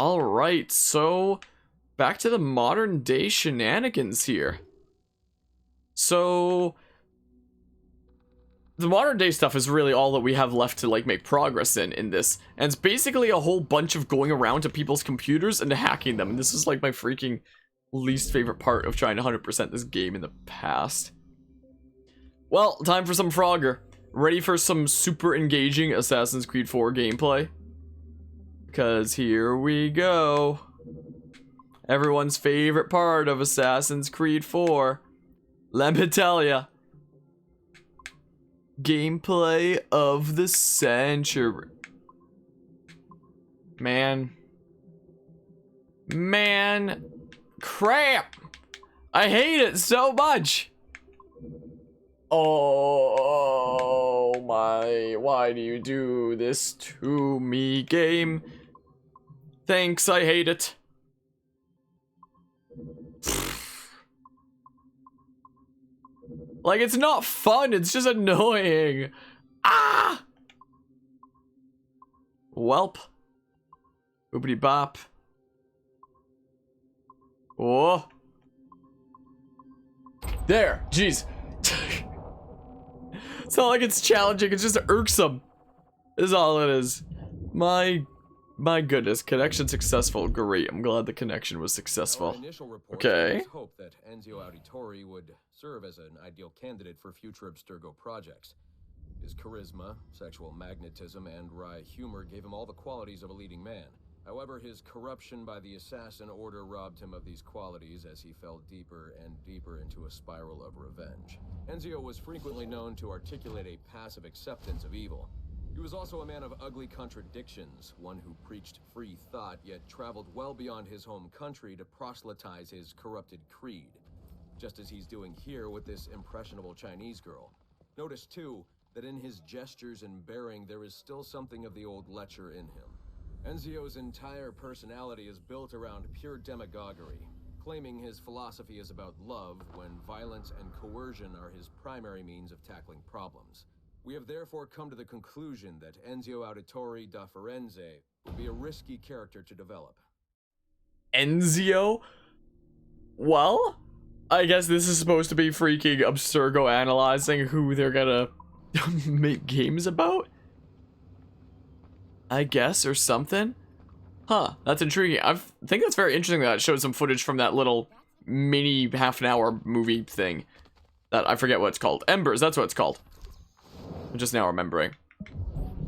Alright, so back to the modern day shenanigans here. So the modern day stuff is really all that we have left to like make progress in this. And it's basically a whole bunch of going around to people's computers and hacking them. And this is like my freaking least favorite part of trying to 100% this game in the past. Well, time for some Frogger. Ready for some super engaging Assassin's Creed 4 gameplay? Because here we go. Everyone's favorite part of Assassin's Creed 4. Let me tell ya. Gameplay of the century. Man. Crap. I hate it so much. Oh my, why do you do this to me, game? Thanks, I hate it. Like, it's not fun, it's just annoying. Ah! Welp. Boopity bop. Oh. There, jeez. It's not like it's challenging, it's just irksome. Is all it is. My goodness, connection successful. Great, I'm glad the connection was successful. Okay. Hope that Enzio Auditore would serve as an ideal candidate for future Abstergo projects. His charisma, sexual magnetism, and wry humor gave him all the qualities of a leading man. However, his corruption by the Assassin Order robbed him of these qualities as he fell deeper and deeper into a spiral of revenge. Enzio was frequently known to articulate a passive acceptance of evil. He was also a man of ugly contradictions, one who preached free thought, yet traveled well beyond his home country to proselytize his corrupted creed. Just as he's doing here with this impressionable Chinese girl. Notice, too, that in his gestures and bearing there is still something of the old lecher in him. Enzio's entire personality is built around pure demagoguery, claiming his philosophy is about love when violence and coercion are his primary means of tackling problems. We have therefore come to the conclusion that Enzio Auditore da Firenze would be a risky character to develop. Enzio? Well, I guess this is supposed to be freaking Abstergo analyzing who they're gonna make games about? I guess, or something? Huh, that's intriguing. I think that's very interesting that it showed some footage from that little mini half-an-hour movie thing. That, I forget what it's called. Embers, that's what it's called. I'm just now remembering.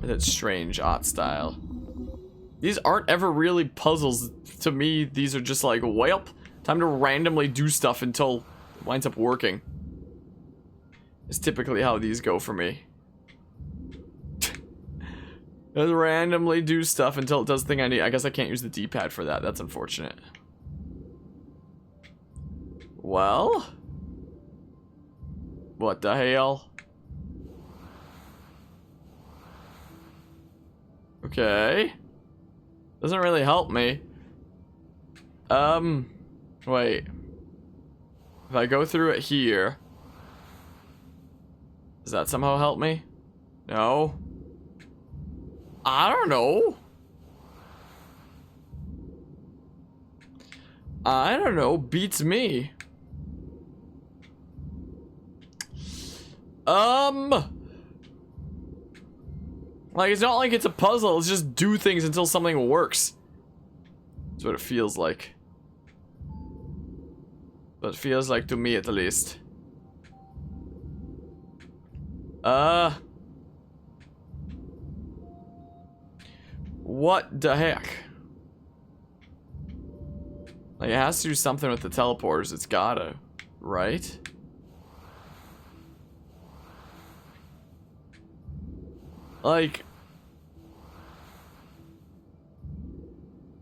With its strange art style. These aren't ever really puzzles. To me, these are just like, welp, time to randomly do stuff until it winds up working. It's typically how these go for me. Just randomly do stuff until it does the thing I need. I guess I can't use the D-pad for that. That's unfortunate. Well? What the hell? Okay. Doesn't really help me. Wait. If I go through it here, does that somehow help me? No. I don't know. I don't know. Beats me. Like, it's not like it's a puzzle. It's just do things until something works. That's what it feels like. What it feels like to me, at least. What the heck? Like, it has to do something with the teleporters. It's gotta, right? Like,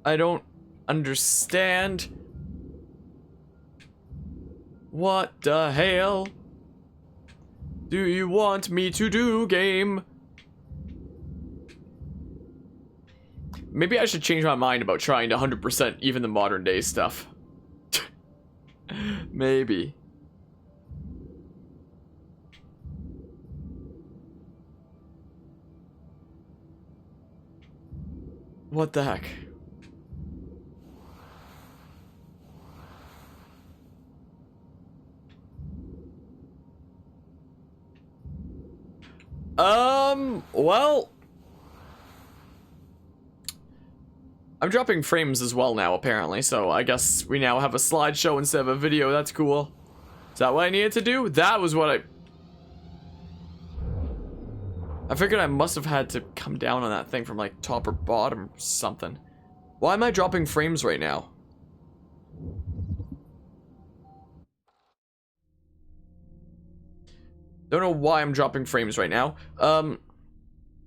I don't understand. What the hell do you want me to do, game? Maybe I should change my mind about trying to 100% even the modern day stuff. Maybe. What the heck? Well, I'm dropping frames as well now, apparently, so I guess we now have a slideshow instead of a video. That's cool. Is that what I needed to do? That was what I figured I must have had to come down on that thing from, like, top or bottom or something. Why am I dropping frames right now? Don't know why I'm dropping frames right now.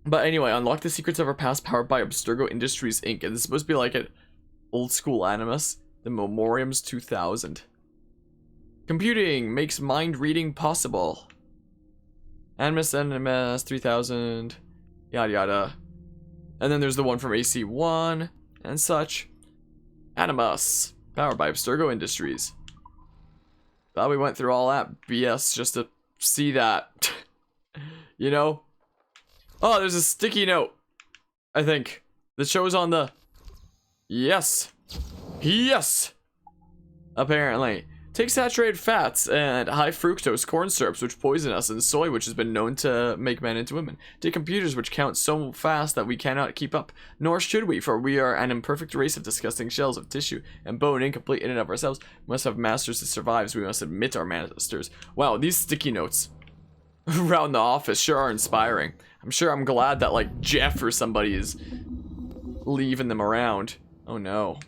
But anyway, unlock the secrets of our past powered by Abstergo Industries Inc. And this is supposed to be like an old school Animus. The Memoriams 2000. Computing makes mind reading possible. Animus 3000. Yada yada. And then there's the one from AC1 and such. Animus. Powered by Abstergo Industries. Thought we went through all that BS just to see that. You know? Oh, there's a sticky note, I think, that shows on the... Yes. Yes! Apparently. Take saturated fats and high fructose corn syrups, which poison us, and soy, which has been known to make men into women. Take computers, which count so fast that we cannot keep up. Nor should we, for we are an imperfect race of disgusting shells of tissue and bone, incomplete in and of ourselves. We must have masters to survive, so we must admit our masters. Wow, these sticky notes around the office sure are inspiring. I'm sure I'm glad that, like, Jeff or somebody is leaving them around. Oh no.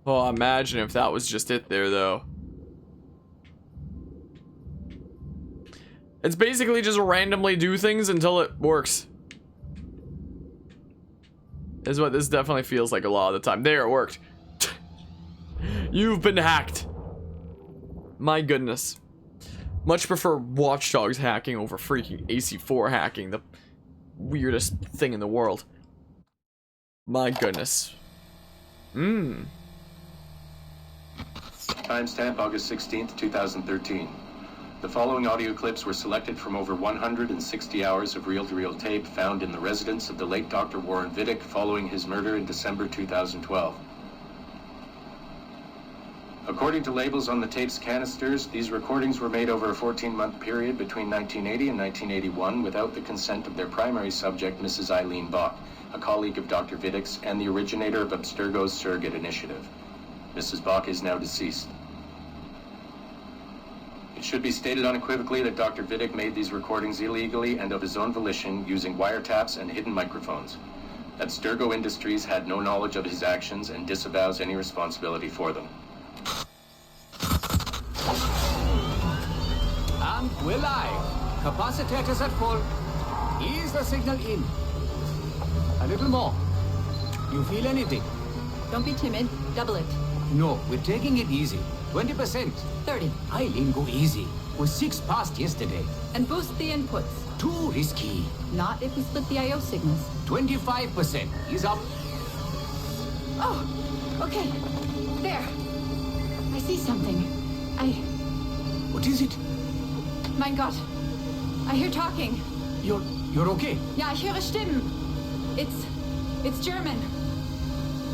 Oh, imagine if that was just it there, though. It's basically just randomly do things until it works. Is what this definitely feels like a lot of the time. There, it worked. You've been hacked. My goodness. Much prefer Watch Dogs hacking over freaking AC4 hacking. The weirdest thing in the world. My goodness. Timestamp August 16th, 2013. The following audio clips were selected from over 160 hours of reel-to-reel tape found in the residence of the late Dr. Warren Vidic following his murder in December 2012. According to labels on the tape's canisters, these recordings were made over a 14-month period between 1980 and 1981 without the consent of their primary subject, Mrs. Eileen Bach, a colleague of Dr. Vidic's and the originator of Abstergo's surrogate initiative. Mrs. Bach is now deceased. It should be stated unequivocally that Dr. Vidic made these recordings illegally and of his own volition using wiretaps and hidden microphones. Abstergo Industries had no knowledge of his actions and disavows any responsibility for them. And we're live. Capacitors at full. Ease the signal in. A little more. You feel anything? Don't be timid. Double it. No, we're taking it easy. 20%. 30. Eileen, go easy. Was 6 past yesterday. And boost the inputs. Too risky. Not if we split the I/O signals. 25%. Ease up. Oh, okay. There. I see something. What is it? Mein Gott. I hear talking. You're okay? Ja, ich höre Stimmen. It's German.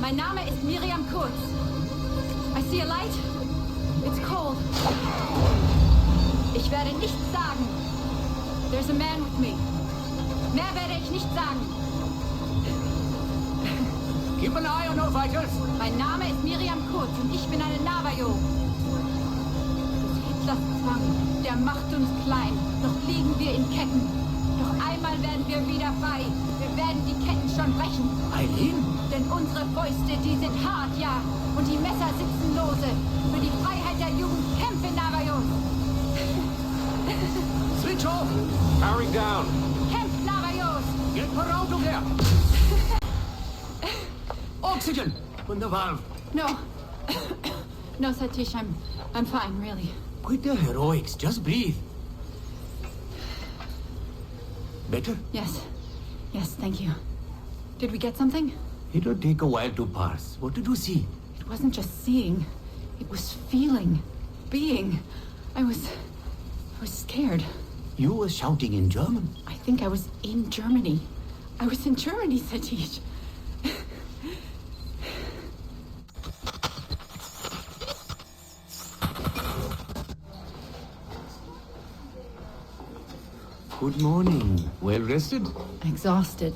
Mein Name ist Miriam Kurz. I see a light. It's cold. Ich werde nichts sagen. There's a man with me. Mehr werde ich nicht sagen. Keep an eye on our vitals. Mein Name ist Miriam Kurz und ich bin eine Navajo. Das Hitlers Zwang, der macht uns klein. Doch liegen wir in Ketten. Doch einmal werden wir wieder frei. Wir werden die Ketten schon brechen. Eileen? Denn unsere Fäuste, die sind hart, ja. Und die Messer sitzen lose. Für die Freiheit der Jugend kämpfen Navajos. Switch off. Powering down. Kämpft Navajos. Get her out of there. Oxygen. On the valve. No. No, Satish, I'm fine, really. Quit the heroics. Just breathe. Better? Yes. Yes, thank you. Did we get something? It'll take a while to parse. What did you see? It wasn't just seeing. It was feeling. Being. I was scared. You were shouting in German. I think I was in Germany. I was in Germany, Satish. Good morning. Well rested? Exhausted.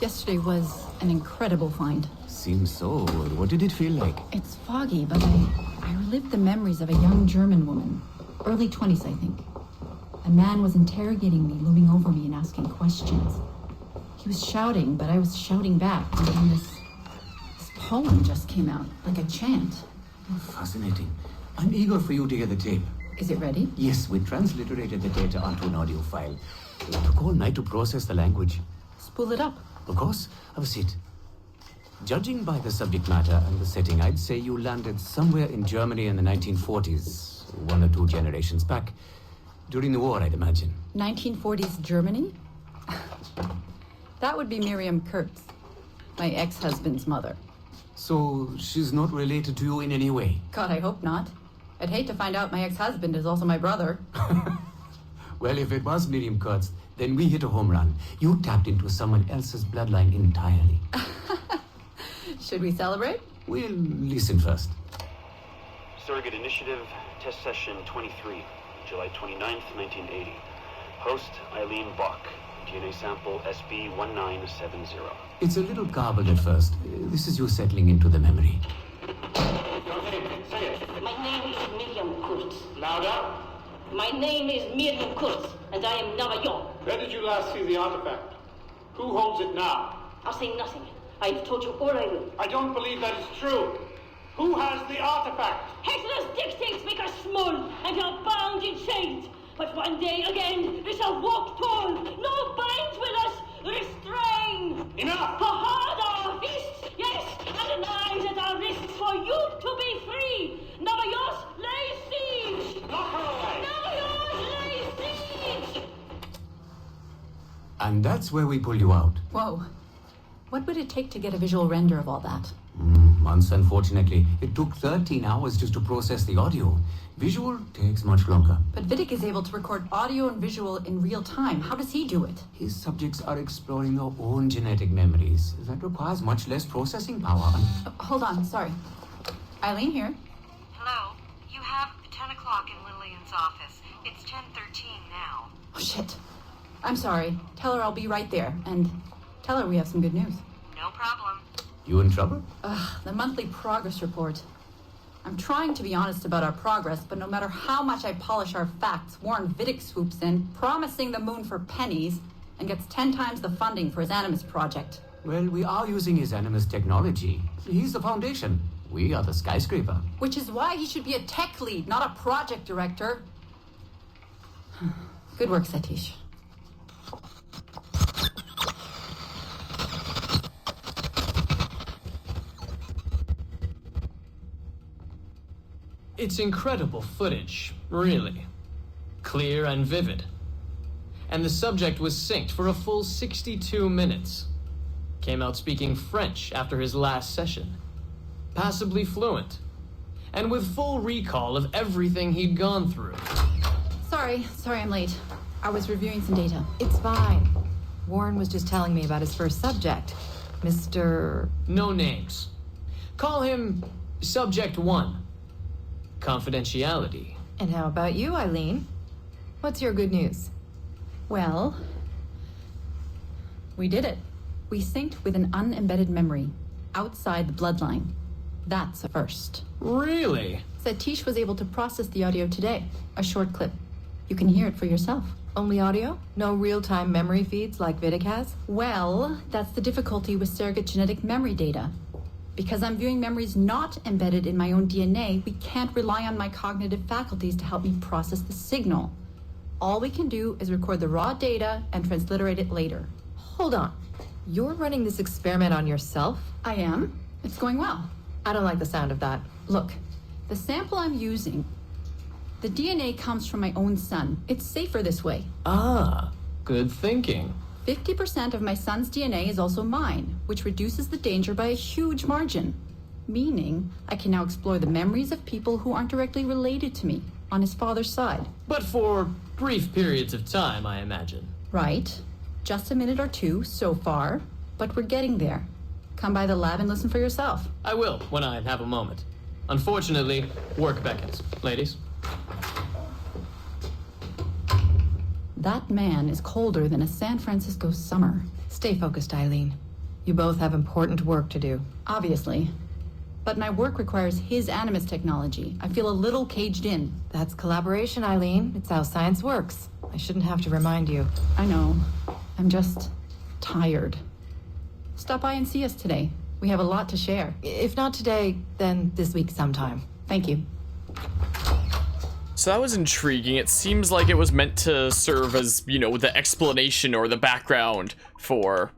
Yesterday was an incredible find. Seems so. What did it feel like? It's foggy, but I relived the memories of a young German woman. Early 20s, I think. A man was interrogating me, looming over me and asking questions. He was shouting, but I was shouting back. And then this poem just came out, like a chant. Oh, fascinating. I'm eager for you to hear the tape. Is it ready? Yes, we transliterated the data onto an audio file. It took all night to process the language. Spool it up. Of course, have a seat. Judging by the subject matter and the setting, I'd say you landed somewhere in Germany in the 1940s, 1 or 2 generations back. During the war, I'd imagine. 1940s Germany? That would be Miriam Kurtz, my ex-husband's mother. So, she's not related to you in any way? God, I hope not. I'd hate to find out my ex-husband is also my brother. Well, if it was Miriam Kurtz, then we hit a home run. You tapped into someone else's bloodline entirely. Should we celebrate? We'll listen first. Surrogate Initiative, Test Session 23, July 29th, 1980. Host, Eileen Bach. DNA sample SB1970. It's a little garbled at first. This is you settling into the memory. Say it. My name is Miriam Kurtz. Louder. My name is Miriam Kurtz, and I am Nava York. Where did you last see the artifact? Who holds it now? I'll say nothing. I have told you all I will. I don't believe that is true. Who has the artifact? Hexler's dictates make us small, and we are bound in chains. But one day again, we shall walk tall. No binds will us restrain. Enough! For hard our fists, yes, and the knives at our wrists for you to be free. Navajos lay siege. Knock her away. Navajos lay siege. And that's where we pull you out. Whoa. What would it take to get a visual render of all that? Months, unfortunately. It took 13 hours just to process the audio. Visual takes much longer. But Vidic is able to record audio and visual in real time. How does he do it? His subjects are exploring their own genetic memories. That requires much less processing power. Hold on, sorry. Eileen here. Hello. You have 10 o'clock in Lillian's office. It's 10:13 now. Oh, shit. I'm sorry. Tell her I'll be right there. And tell her we have some good news. No problem. You in trouble? The monthly progress report. I'm trying to be honest about our progress, but no matter how much I polish our facts, Warren Vidic swoops in, promising the moon for pennies, and gets 10 times the funding for his Animus project. Well, we are using his Animus technology. He's the foundation. We are the skyscraper. Which is why he should be a tech lead, not a project director. Good work, Satish. It's incredible footage, really. Clear and vivid. And the subject was synced for a full 62 minutes. Came out speaking French after his last session. Passably fluent. And with full recall of everything he'd gone through. Sorry I'm late. I was reviewing some data. It's fine. Warren was just telling me about his first subject, Mr. No names. Call him Subject 1. Confidentiality. And how about you, Eileen? What's your good news? Well, we did it. We synced with an unembedded memory outside the bloodline. That's a first. Really? Satish was able to process the audio today. A short clip. You can hear it for yourself. Only audio? No real-time memory feeds like Vidic has? Well, that's the difficulty with surrogate genetic memory data. Because I'm viewing memories not embedded in my own DNA, we can't rely on my cognitive faculties to help me process the signal. All we can do is record the raw data and transliterate it later. Hold on. You're running this experiment on yourself? I am. It's going well. I don't like the sound of that. Look, the sample I'm using, the DNA comes from my own son. It's safer this way. Ah, good thinking. 50% of my son's DNA is also mine, which reduces the danger by a huge margin. Meaning, I can now explore the memories of people who aren't directly related to me on his father's side. But for brief periods of time, I imagine. Right. Just a minute or two so far, but we're getting there. Come by the lab and listen for yourself. I will, when I have a moment. Unfortunately, work beckons. Ladies? That man is colder than a San Francisco summer. Stay focused, Eileen. You both have important work to do. Obviously. But my work requires his Animus technology. I feel a little caged in. That's collaboration, Eileen. It's how science works. I shouldn't have to remind you. I know. I'm just tired. Stop by and see us today. We have a lot to share. If not today, then this week sometime. Thank you. So that was intriguing. It seems like it was meant to serve as, you know, the explanation or the background for,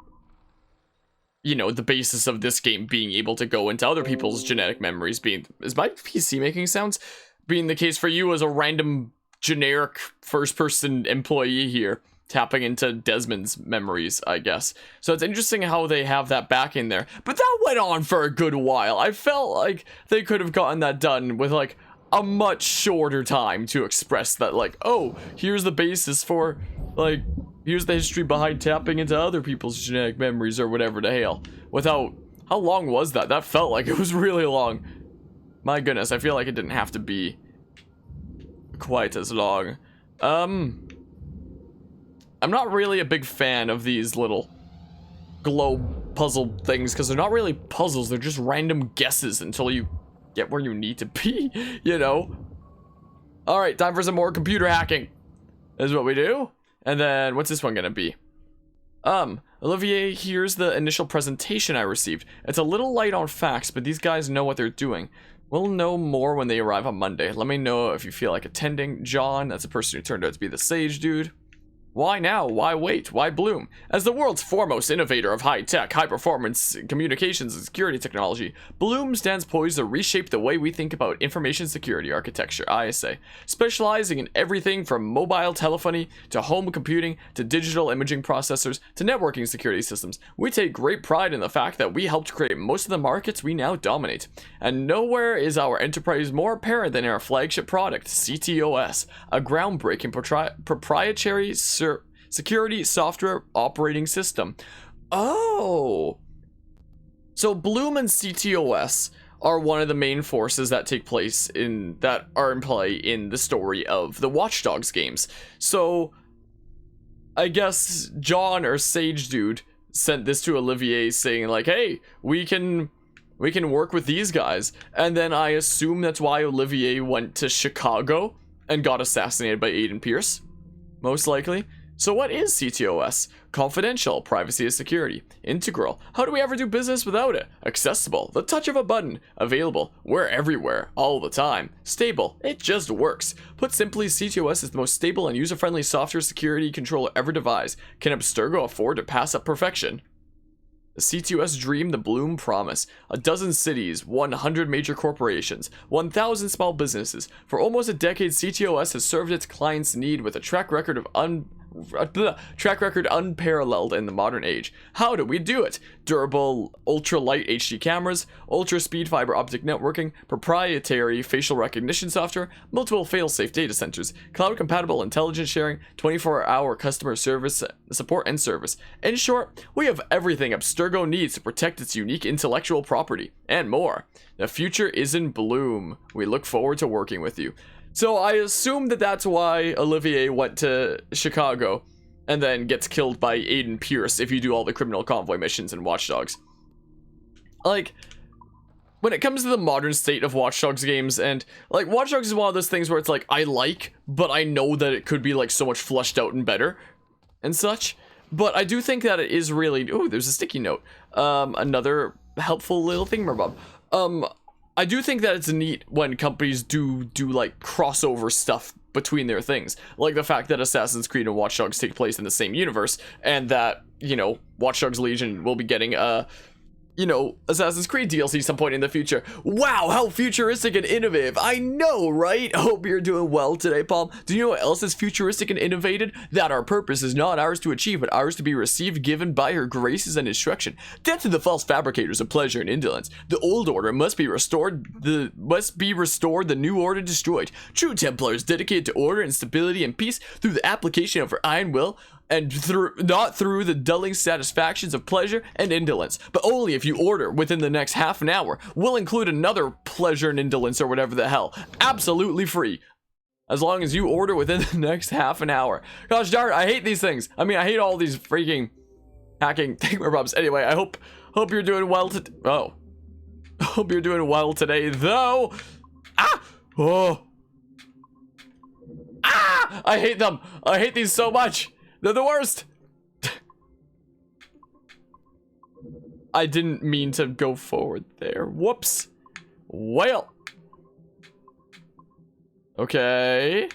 you know, the basis of this game being able to go into other people's genetic memories. Is my PC making sounds? Being the case for you as a random generic first-person employee here, tapping into Desmond's memories, I guess. So it's interesting how they have that back in there. But that went on for a good while. I felt like they could have gotten that done with, like, a much shorter time to express that, like, oh, here's the basis for, like, here's the history behind tapping into other people's genetic memories or whatever the hell. Without, how long was that? That felt like it was really long. My goodness, I feel like it didn't have to be quite as long. I'm not really a big fan of these little globe puzzle things because they're not really puzzles, they're just random guesses until you get where you need to be, you know. All right, time for some more computer hacking. This is what we do. And then what's this one gonna be? Olivier, here's the initial presentation I received. It's a little light on facts, but these guys know what they're doing. We'll know more when they arrive on Monday. Let me know if you feel like attending. John, that's a person who turned out to be the sage dude. Why now? Why wait? Why Bloom? As the world's foremost innovator of high-tech, high-performance communications and security technology, Bloom stands poised to reshape the way we think about information security architecture, ISA, specializing in everything from mobile telephony to home computing to digital imaging processors to networking security systems. We take great pride in the fact that we helped create most of the markets we now dominate. And nowhere is our enterprise more apparent than in our flagship product, CTOS, a groundbreaking proprietary security software operating system. Oh, so Bloom and CTOS are one of the main forces that take place that are in play in the story of the Watch Dogs games. So I guess John or Sage Dude sent this to Olivier saying like, hey, we can work with these guys. And then I assume that's why Olivier went to Chicago and got assassinated by Aiden Pierce. Most likely. So what is CTOS? Confidential, privacy is security. Integral, how do we ever do business without it? Accessible, the touch of a button. Available, we're everywhere, all the time. Stable, it just works. Put simply, CTOS is the most stable and user-friendly software security controller ever devised. Can Abstergo afford to pass up perfection? The CTOS dream, the Bloom promise. 12 cities, 100 major corporations, 1,000 small businesses. For almost a decade, CTOS has served its clients' need with a track record unparalleled in the modern age. How do we do it? Durable, ultra-light HD cameras, ultra-speed fiber optic networking, proprietary facial recognition software, multiple fail-safe data centers, cloud-compatible intelligence sharing, 24-hour customer service, support and service. In short, we have everything Abstergo needs to protect its unique intellectual property, and more. The future is in Bloom. We look forward to working with you. So I assume that that's why Olivier went to Chicago and then gets killed by Aiden Pierce if you do all the criminal convoy missions in Watch Dogs. Like, when it comes to the modern state of Watch Dogs games, and like Watch Dogs is one of those things where it's like, I like, but I know that it could be like so much fleshed out and better and such. But I do think that it is really, oh, there's a sticky note. Another helpful little thingamabob. I do think that it's neat when companies do like crossover stuff between their things. Like the fact that Assassin's Creed and Watch Dogs take place in the same universe, and that, you know, Watch Dogs Legion will be getting you know, Assassin's Creed DLC some point in the future. Wow, how futuristic and innovative. I know, right? Hope you're doing well today, Palm. Do you know what else is futuristic and innovative? That our purpose is not ours to achieve, but ours to be received, given by her graces and instruction. Death to the false fabricators of pleasure and indolence. The old order must be restored, the new order destroyed. True Templars dedicated to order and stability and peace through the application of her iron will, and not through the dulling satisfactions of pleasure and indolence, but only if you order within the next half an hour. We'll include another pleasure and indolence or whatever the hell. Absolutely free. as long as you order within the next half an hour. Gosh darn, I hate these things. I mean, I hate all these freaking hacking thingamabobs. Anyway, I hope you're doing well hope you're doing well today, though. Ah! Oh. Ah! I hate them. I hate these so much. They're the worst. I didn't mean to go forward there. Whoops. Well. Okay.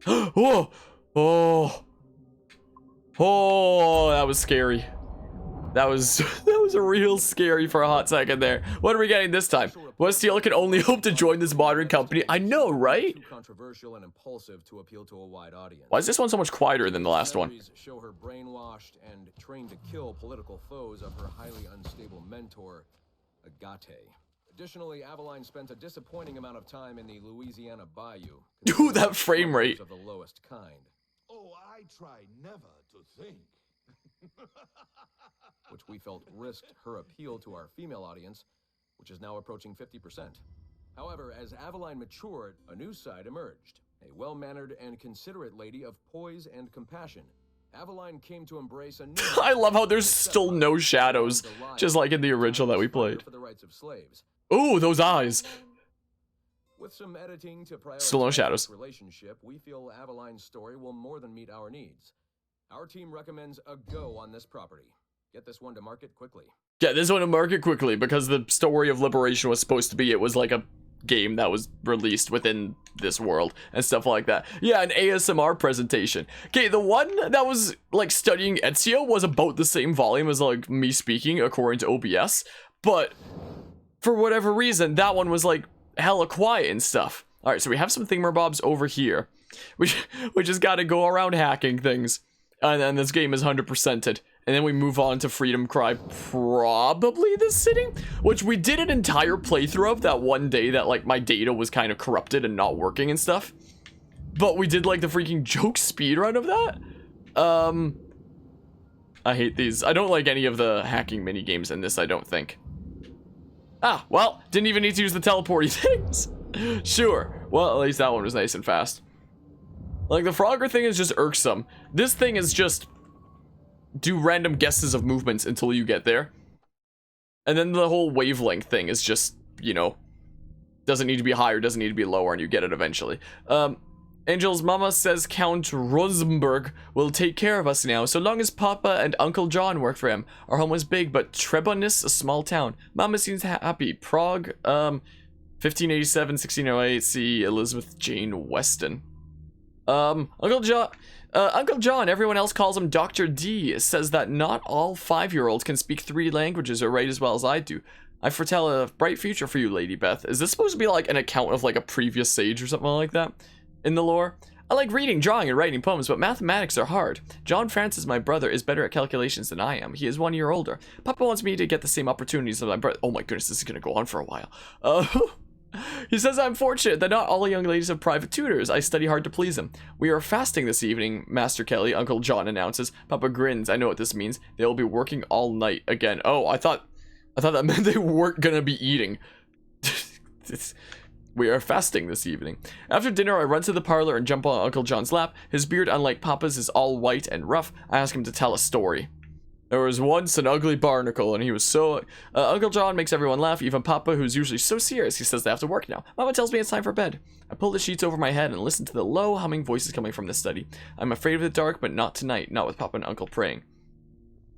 Oh. Oh. Oh, that was scary. That was real scary for a hot second there. What are we getting this time? Westeel can only hope to join this modern company. I know, right? Controversial and impulsive to appeal to a wide audience. Why is this one so much quieter than the last one? Show her brainwashed and trained to kill political foes of her highly unstable mentor, Agate. Additionally, Aveline spent a disappointing amount of time in the Louisiana Bayou. Dude, that frame rate. Of the lowest kind. Oh, I try never to think. Which we felt risked her appeal to our female audience, which is now approaching 50%. However, as Aveline matured, a new side emerged. A well-mannered and considerate lady of poise and compassion. Aveline came to embrace a new I love how there's still no shadows, just like in the original that we played. For the rights of slaves. Ooh, those eyes. With some editing to prioritize still no shadows. Relationship, we feel Aveline's story will more than meet our needs. Our team recommends a go on this property. Get this one to market quickly. Yeah, this one to market quickly, because the story of Liberation was supposed to be, it was like a game that was released within this world and stuff like that. Yeah, an ASMR presentation. Okay, the one that was like studying Ezio was about the same volume as like me speaking according to OBS, but for whatever reason, that one was like hella quiet and stuff. All right, so we have some thingamabobs over here. We just got to go around hacking things. And then this game is 100%ed. And then we move on to Freedom Cry, probably this sitting, which we did an entire playthrough of that one day that like my data was kind of corrupted and not working and stuff. But we did like the freaking joke speedrun of that. I hate these. I don't like any of the hacking mini games in this, I don't think. Ah, well, didn't even need to use the teleporty things. Sure. Well, at least that one was nice and fast. Like, the Frogger thing is just irksome. This thing is just do random guesses of movements until you get there. And then the whole wavelength thing is just, you know, doesn't need to be higher, doesn't need to be lower, and you get it eventually. Angel's mama says Count Rosenberg will take care of us now, so long as Papa and Uncle John work for him. Our home was big, but Trebonnis, a small town. Mama seems happy. Prague, 1587, 1608, see Elizabeth Jane Weston. Uncle John, everyone else calls him Dr. D, says that not all 5-year-olds can speak 3 languages or write as well as I do. I foretell a bright future for you, Lady Beth. Is this supposed to be like an account of like a previous sage or something like that in the lore? I like reading, drawing, and writing poems, but mathematics are hard. John Francis, my brother, is better at calculations than I am. He is 1 year older. Papa wants me to get the same opportunities as my brother. Oh my goodness, this is gonna go on for a while. He says I'm fortunate that not all young ladies have private tutors. I study hard to please him. We are fasting this evening, Master Kelly, Uncle John announces. Papa grins. I know what this means. They will be working all night again. Oh, I thought that meant they weren't gonna be eating. We are fasting this evening. After dinner, I run to the parlor and jump on Uncle John's lap. His beard, unlike Papa's, is all white and rough. I ask him to tell a story. There was once an ugly barnacle, and he was so... Uncle John makes everyone laugh, even Papa, who's usually so serious. He says they have to work now. Mama tells me it's time for bed. I pull the sheets over my head and listen to the low, humming voices coming from the study. I'm afraid of the dark, but not tonight, not with Papa and Uncle praying.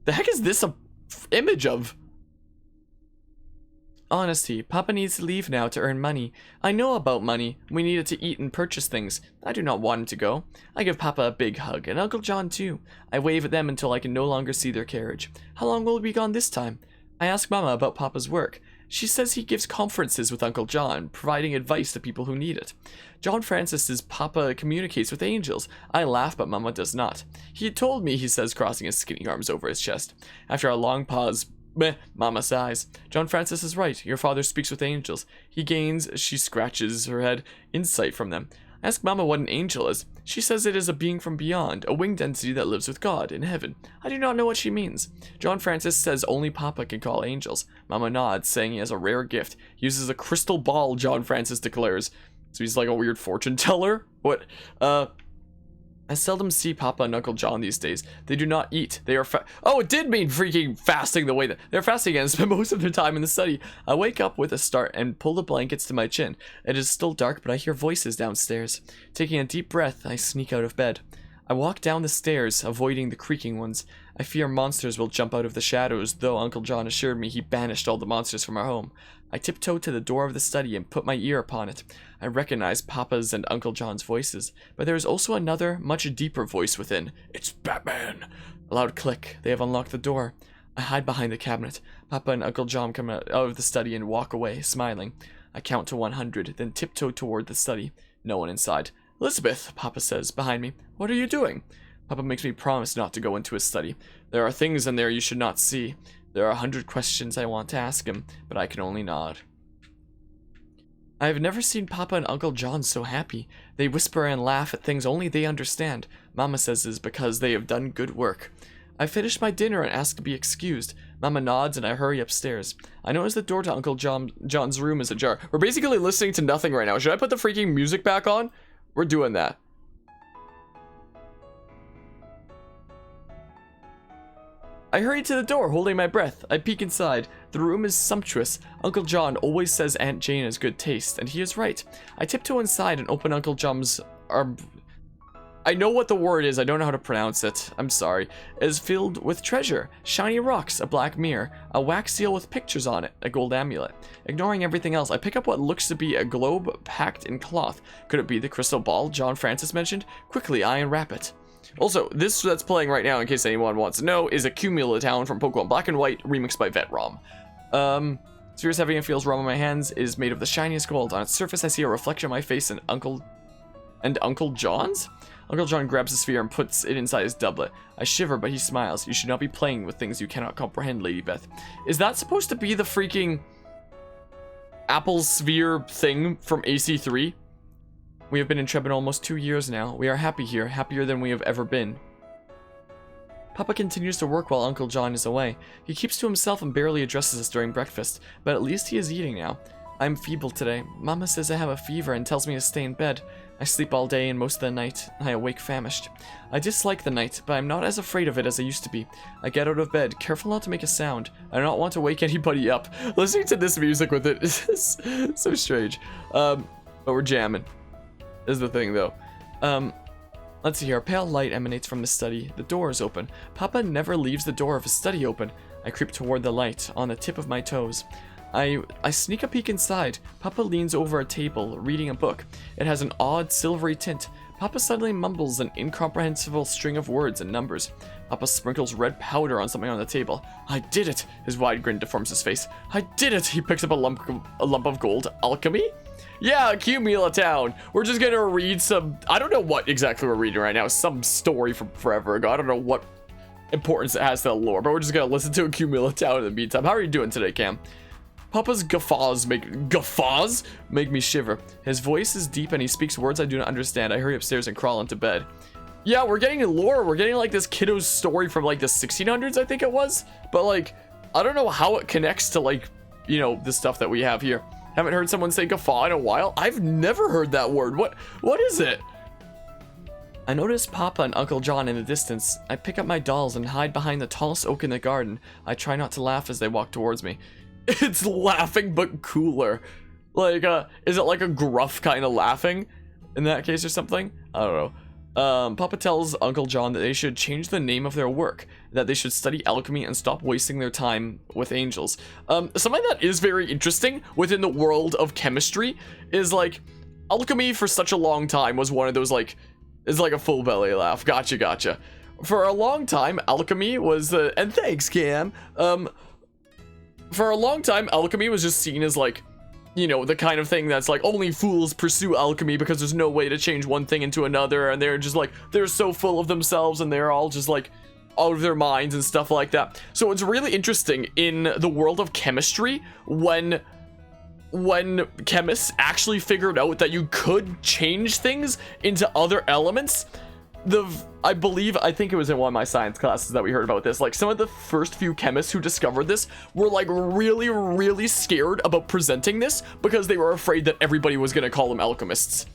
The heck is this a image of? Honesty, Papa needs to leave now to earn money. I know about money. We need it to eat and purchase things. I do not want him to go. I give Papa a big hug, and Uncle John too. I wave at them until I can no longer see their carriage. How long will we be gone this time? I ask Mama about Papa's work. She says he gives conferences with Uncle John, providing advice to people who need it. John Francis says Papa communicates with angels. I laugh, but Mama does not. He had told me, he says, crossing his skinny arms over his chest. After a long pause, meh, Mama sighs. John Francis is right. Your father speaks with angels. He gains, she scratches her head, insight from them. I ask Mama what an angel is. She says it is a being from beyond, a winged entity that lives with God in heaven. I do not know what she means. John Francis says only Papa can call angels. Mama nods, saying he has a rare gift. He uses a crystal ball, John Francis declares. So he's like a weird fortune teller? What? I seldom see Papa and Uncle John these days. They do not eat. They are oh, it did mean freaking fasting the way that they're fasting and spend most of their time in the study. I wake up with a start and pull the blankets to my chin. It is still dark, but I hear voices downstairs. Taking a deep breath, I sneak out of bed. I walk down the stairs, avoiding the creaking ones. I fear monsters will jump out of the shadows, though Uncle John assured me he banished all the monsters from our home. I tiptoe to the door of the study and put my ear upon it. I recognize Papa's and Uncle John's voices, but there is also another, much deeper voice within. It's Batman! A loud click. They have unlocked the door. I hide behind the cabinet. Papa and Uncle John come out of the study and walk away, smiling. I count to 100, then tiptoe toward the study. No one inside. Elizabeth, Papa says, behind me. What are you doing? Papa makes me promise not to go into his study. There are things in there you should not see. There are 100 questions I want to ask him, but I can only nod. I have never seen Papa and Uncle John so happy. They whisper and laugh at things only they understand. Mama says it is because they have done good work. I finish my dinner and ask to be excused. Mama nods and I hurry upstairs. I notice the door to Uncle John's room is ajar. We're basically listening to nothing right now. Should I put the freaking music back on? We're doing that. I hurry to the door, holding my breath. I peek inside. The room is sumptuous. Uncle John always says Aunt Jane has good taste, and he is right. I tiptoe inside and open Uncle John's... I know what the word is, I don't know how to pronounce it. I'm sorry. It is filled with treasure. Shiny rocks, a black mirror, a wax seal with pictures on it, a gold amulet. Ignoring everything else, I pick up what looks to be a globe packed in cloth. Could it be the crystal ball John Francis mentioned? Quickly, I unwrap it. Also, this that's playing right now, in case anyone wants to know, is a Cumulatown from Pokemon Black and White, remixed by Vetrom. Sphere's heavy and feels warm in my hands, is made of the shiniest gold. On its surface, I see a reflection of my face and Uncle John's? Uncle John grabs the sphere and puts it inside his doublet. I shiver, but he smiles. You should not be playing with things you cannot comprehend, Lady Beth. Is that supposed to be the freaking Apple sphere thing from AC3? We have been in Trebin almost 2 years now. We are happy here, happier than we have ever been. Papa continues to work while Uncle John is away. He keeps to himself and barely addresses us during breakfast, but at least he is eating now. I'm feeble today. Mama says I have a fever and tells me to stay in bed. I sleep all day and most of the night. I awake famished. I dislike the night, but I'm not as afraid of it as I used to be. I get out of bed, careful not to make a sound. I do not want to wake anybody up. Listening to this music with it is so strange. But we're jamming. Is the thing though. Let's see here. A pale light emanates from the study. The door is open. Papa never leaves the door of his study open. I creep toward the light on the tip of my toes. I sneak a peek inside. Papa leans over a table, reading a book. It has an odd silvery tint. Papa suddenly mumbles an incomprehensible string of words and numbers. Papa sprinkles red powder on something on the table. I did it! His wide grin deforms his face. I did it! He picks up a lump of gold. Alchemy? Yeah, Cumulatown. We're just gonna read some... I don't know what exactly we're reading right now. Some story from forever ago. I don't know what importance it has to the lore, but we're just gonna listen to a Cumulatown in the meantime. How are you doing today, Cam? Papa's guffaws make me shiver. His voice is deep and he speaks words I do not understand. I hurry upstairs and crawl into bed. Yeah, we're getting lore. We're getting like this kiddo's story from like the 1600s, I think it was. But like, I don't know how it connects to like, you know, the stuff that we have here. Haven't heard someone say guffaw in a while. I've never heard that word. What is it? I notice Papa and Uncle John in the distance. I pick up my dolls and hide behind the tallest oak in the garden. I try not to laugh as they walk towards me. It's laughing but cooler. Like, is it like a gruff kind of laughing in that case or something? I don't know. Papa tells Uncle John that they should change the name of their work, that they should study alchemy and stop wasting their time with angels. Something that is very interesting within the world of chemistry is like, alchemy for such a long time was one of those like, it's like a full belly laugh. Gotcha. For a long time, alchemy was, and thanks, Cam. For a long time, alchemy was just seen as like, you know, the kind of thing that's like only fools pursue alchemy because there's no way to change one thing into another, and they're just like, they're so full of themselves and they're all just like out of their minds and stuff like that. So it's really interesting in the world of chemistry when when chemists actually figured out that you could change things into other elements, I think it was in one of my science classes that we heard about this. Like, some of the first few chemists who discovered this were like really, really scared about presenting this because they were afraid that everybody was going to call them alchemists.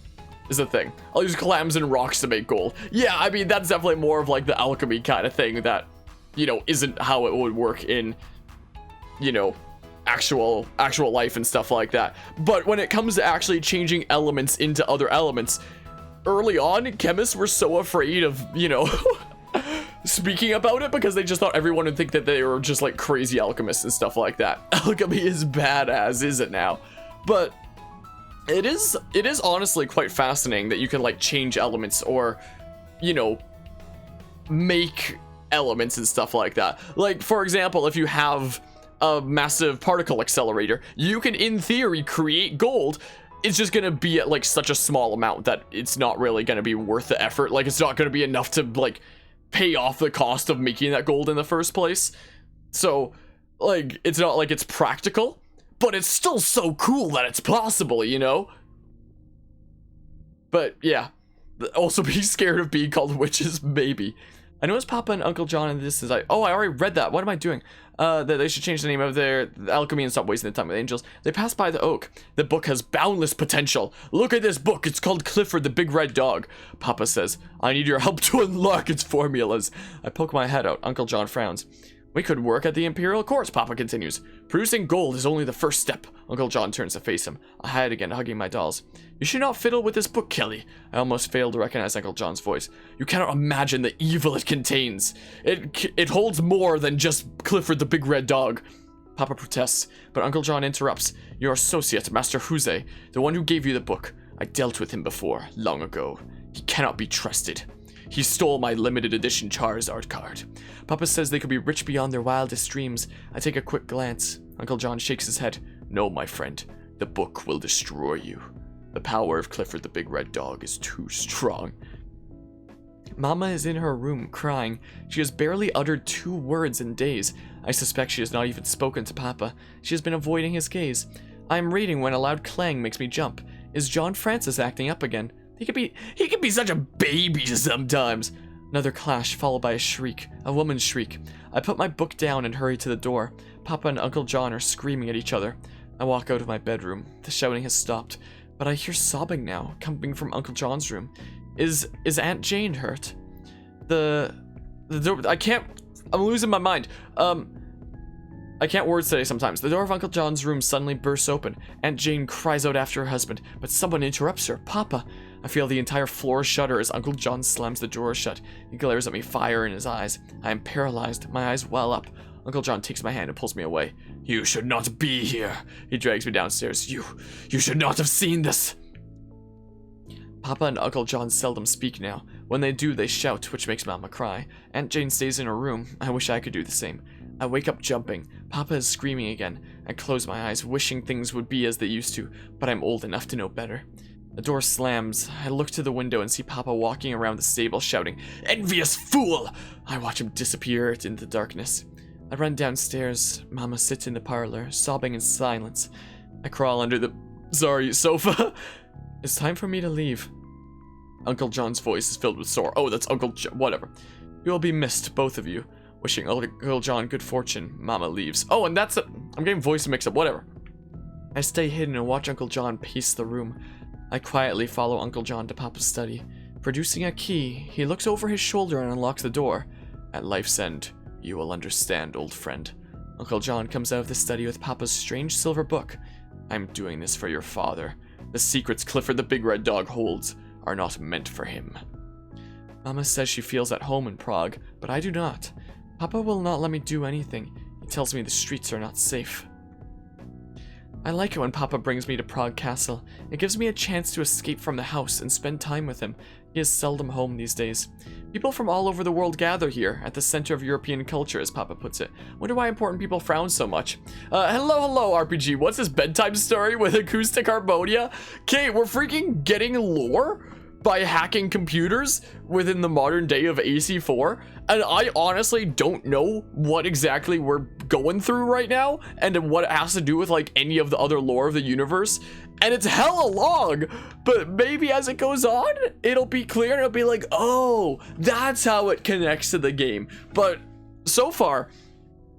Is the thing. I'll use clams and rocks to make gold. Yeah, I mean, that's definitely more of like the alchemy kind of thing that, you know, isn't how it would work in, you know, actual life and stuff like that. But when it comes to actually changing elements into other elements, early on, chemists were so afraid of, you know, speaking about it because they just thought everyone would think that they were just like crazy alchemists and stuff like that. Alchemy is badass, is it now? But it is honestly quite fascinating that you can like change elements or, you know, make elements and stuff like that. Like, for example, if you have a massive particle accelerator, you can in theory create gold. It's just gonna be at like such a small amount that it's not really gonna be worth the effort. Like, it's not gonna be enough to like pay off the cost of making that gold in the first place. So like, it's not like it's practical, but it's still so cool that it's possible, you know? But yeah, also be scared of being called witches, maybe. I noticed Papa and Uncle John in this is I already read that. What am I doing? That they should change the name of their alchemy and stop wasting the time with angels. They pass by the oak. The book has boundless potential. Look at this book. It's called Clifford the Big Red Dog. Papa says, I need your help to unlock its formulas. I poke my head out. Uncle John frowns. We could work at the Imperial Courts, Papa continues. Producing gold is only the first step. Uncle John turns to face him. I hide again, hugging my dolls. You should not fiddle with this book, Kelly. I almost failed to recognize Uncle John's voice. You cannot imagine the evil it contains. It holds more than just Clifford the Big Red Dog. Papa protests, but Uncle John interrupts. Your associate, Master Huze, the one who gave you the book. I dealt with him before, long ago. He cannot be trusted. He stole my limited edition Charizard card. Papa says they could be rich beyond their wildest dreams. I take a quick glance. Uncle John shakes his head. No, my friend. The book will destroy you. The power of Clifford the Big Red Dog is too strong. Mama is in her room, crying. She has barely uttered 2 words in days. I suspect she has not even spoken to Papa. She has been avoiding his gaze. I am reading when a loud clang makes me jump. Is John Francis acting up again? He could be such a baby sometimes. Another clash, followed by a shriek. A woman's shriek. I put my book down and hurry to the door. Papa and Uncle John are screaming at each other. I walk out of my bedroom. The shouting has stopped, but I hear sobbing now, coming from Uncle John's room. Is Aunt Jane hurt? The door, I'm losing my mind. I can't words today sometimes. The door of Uncle John's room suddenly bursts open. Aunt Jane cries out after her husband, but someone interrupts her. Papa! I feel the entire floor shudder as Uncle John slams the drawer shut. He glares at me, fire in his eyes. I am paralyzed. My eyes well up. Uncle John takes my hand and pulls me away. You should not be here. He drags me downstairs. You should not have seen this. Papa and Uncle John seldom speak now. When they do, they shout, which makes Mama cry. Aunt Jane stays in her room. I wish I could do the same. I wake up jumping. Papa is screaming again. I close my eyes, wishing things would be as they used to, but I'm old enough to know better. The door slams. I look to the window and see Papa walking around the stable shouting, Envious fool! I watch him disappear into the darkness. I run downstairs. Mama sits in the parlor, sobbing in silence. I crawl under the sofa. It's time for me to leave. Uncle John's voice is filled with sorrow. Oh, that's Uncle John. Whatever. You will be missed, both of you. Wishing Uncle John good fortune. Mama leaves. Oh, and that's it. I'm getting voice mixed up. Whatever. I stay hidden and watch Uncle John pace the room. I quietly follow Uncle John to Papa's study. Producing a key, he looks over his shoulder and unlocks the door. At life's end, you will understand, old friend. Uncle John comes out of the study with Papa's strange silver book. I'm doing this for your father. The secrets Clifford the Big Red Dog holds are not meant for him. Mama says she feels at home in Prague, but I do not. Papa will not let me do anything. He tells me the streets are not safe. I like it when Papa brings me to Prague Castle. It gives me a chance to escape from the house and spend time with him. He is seldom home these days. People from all over the world gather here, at the center of European culture, as Papa puts it. Wonder why important people frown so much. Hello, RPG. What's this bedtime story with acoustic harmonia? Okay, we're freaking getting lore? by hacking computers within the modern day of AC4, and I honestly don't know what exactly we're going through right now and what it has to do with like any of the other lore of the universe, and it's hella long, but maybe as it goes on it'll be clear and it'll be like, oh, that's how it connects to the game. But so far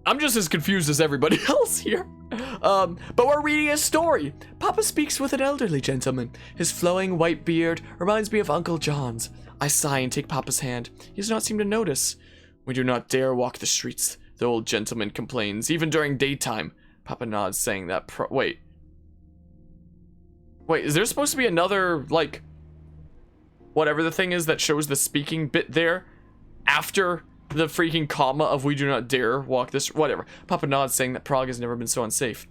I'm just as confused as everybody else here. But we're reading a story. Papa speaks with an elderly gentleman. His flowing white beard reminds me of Uncle John's. I sigh and take Papa's hand. He does not seem to notice. We do not dare walk the streets, the old gentleman complains, even during daytime. Papa nods, saying that Wait, is there supposed to be another, like, whatever the thing is that shows the speaking bit there after the freaking comma of we do not dare walk this, whatever. Papa nods, saying that Prague has never been so unsafe.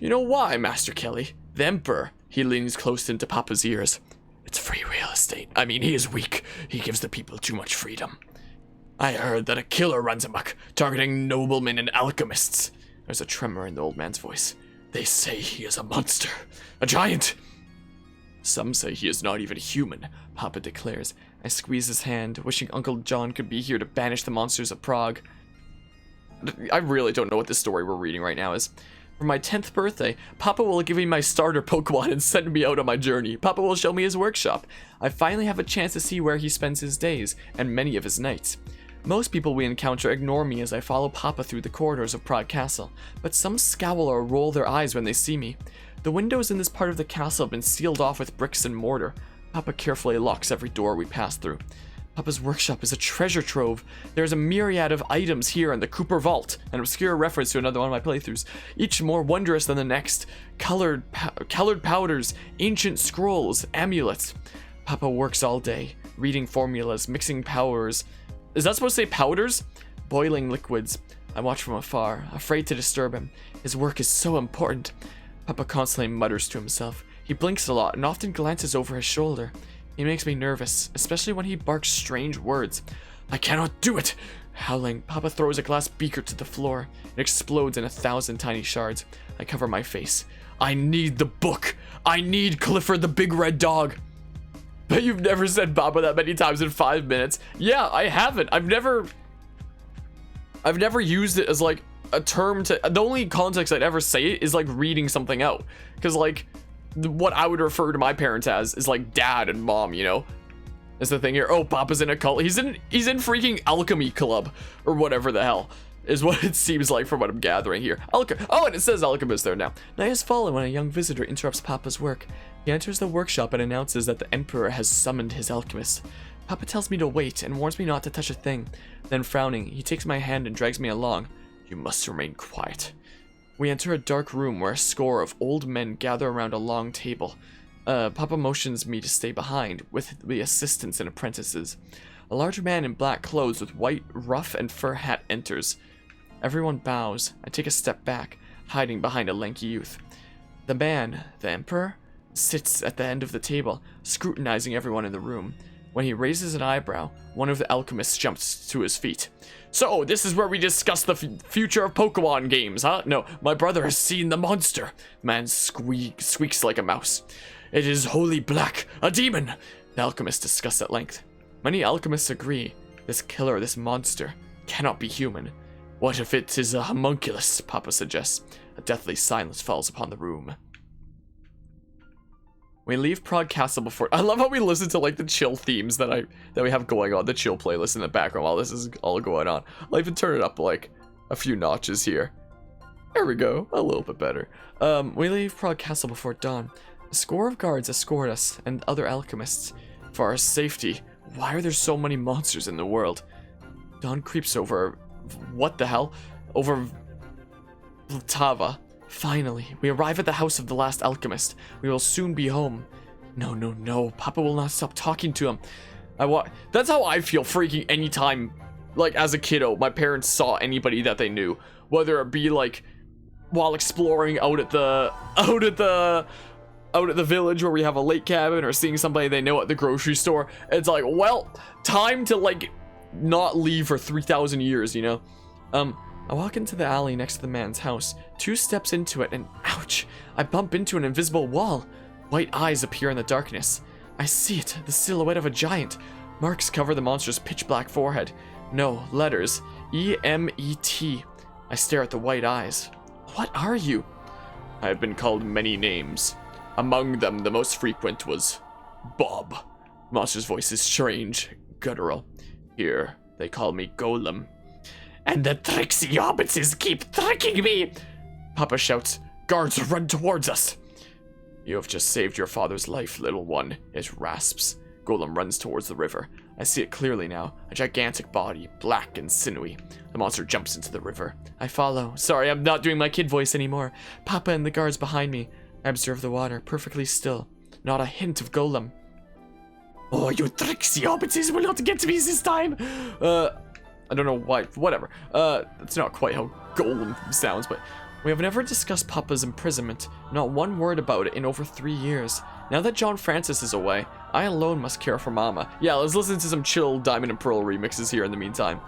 You know why, Master Kelly? The Emperor. He leans close into Papa's ears. It's free real estate. I mean, he is weak. He gives the people too much freedom. I heard that a killer runs amok, targeting noblemen and alchemists. There's a tremor in the old man's voice. They say he is a monster. A giant. Some say he is not even human, Papa declares. I squeeze his hand, wishing Uncle John could be here to banish the monsters of Prague. I really don't know what this story we're reading right now is. For my 10th birthday, Papa will give me my starter Pokemon and send me out on my journey. Papa will show me his workshop. I finally have a chance to see where he spends his days, and many of his nights. Most people we encounter ignore me as I follow Papa through the corridors of Prague Castle, but some scowl or roll their eyes when they see me. The windows in this part of the castle have been sealed off with bricks and mortar. Papa carefully locks every door we pass through. Papa's workshop is a treasure trove. There's a myriad of items here in the Cooper Vault, an obscure reference to another one of my playthroughs, each more wondrous than the next. Colored powders, ancient scrolls, amulets. Papa works all day, reading formulas, mixing powders. Is that supposed to say powders? Boiling liquids. I watch from afar, afraid to disturb him. His work is so important. Papa constantly mutters to himself. He blinks a lot and often glances over his shoulder. He makes me nervous, especially when he barks strange words. I cannot do it! Howling, Papa throws a glass beaker to the floor. It explodes in 1,000 tiny shards. I cover my face. I need the book! I need Clifford the Big Red Dog! Bet you've never said Papa that many times in 5 minutes. Yeah, I haven't. I've never used it as like a term to, the only context I'd ever say it is like reading something out. Because like, what I would refer to my parents as is like dad and mom, you know? Is the thing here. Oh, Papa's in a cult. He's in freaking alchemy club or whatever the hell is what it seems like from what I'm gathering here. Oh, and it says alchemist there now. Night has fallen when a young visitor interrupts Papa's work. He enters the workshop and announces that the Emperor has summoned his alchemist. Papa tells me to wait and warns me not to touch a thing. Then frowning, he takes my hand and drags me along. You must remain quiet. We enter a dark room where a score of old men gather around a long table. Papa motions me to stay behind, with the assistants and apprentices. A large man in black clothes with white ruff and fur hat enters. Everyone bows. I take a step back, hiding behind a lanky youth. The man, the Emperor, sits at the end of the table, scrutinizing everyone in the room. When he raises an eyebrow, one of the alchemists jumps to his feet. So, this is where we discuss the future of Pokemon games, huh? No, my brother has seen the monster. Man squeaks like a mouse. It is wholly black, a demon. The alchemists discuss at length. Many alchemists agree. This killer, this monster, cannot be human. What if it is a homunculus? Papa suggests. A deathly silence falls upon the room. We leave Prague Castle before. I love how we listen to like the chill themes that we have going on, the chill playlist in the background while this is all going on. I'll even turn it up like a few notches here. There we go, a little bit better. We leave Prague Castle before dawn. A score of guards escort us and other alchemists. For our safety, why are there so many monsters in the world? Dawn creeps over. What the hell? Over Vltava. Finally, we arrive at the house of the Last Alchemist. We will soon be home. No. Papa will not stop talking to him. That's how I feel freaking anytime, like as a kiddo, my parents saw anybody that they knew. Whether it be like while exploring out at the village where we have a lake cabin, or seeing somebody they know at the grocery store. It's like, well, time to like not leave for 3,000 years, you know? I walk into the alley next to the man's house. 2 steps into it and ouch, I bump into an invisible wall. White eyes appear in the darkness. I see it, the silhouette of a giant. Marks cover the monster's pitch-black forehead. No, letters. E-M-E-T. I stare at the white eyes. What are you? I have been called many names. Among them, the most frequent was Bob. The monster's voice is strange, guttural. Here, they call me Golem. And the tricksy hobbitses keep tricking me! Papa shouts, guards run towards us! You have just saved your father's life, little one, it rasps. Golem runs towards the river. I see it clearly now, a gigantic body, black and sinewy. The monster jumps into the river. I follow. Sorry, I'm not doing my kid voice anymore. Papa and the guards behind me. I observe the water, perfectly still. Not a hint of Golem. Oh, you tricksy hobbitses will not get me this time! I don't know why, whatever. That's not quite how Golem sounds, but... We have never discussed Papa's imprisonment, not one word about it in over 3 years. Now that John Francis is away, I alone must care for Mama. Yeah, let's listen to some chill Diamond and Pearl remixes here in the meantime.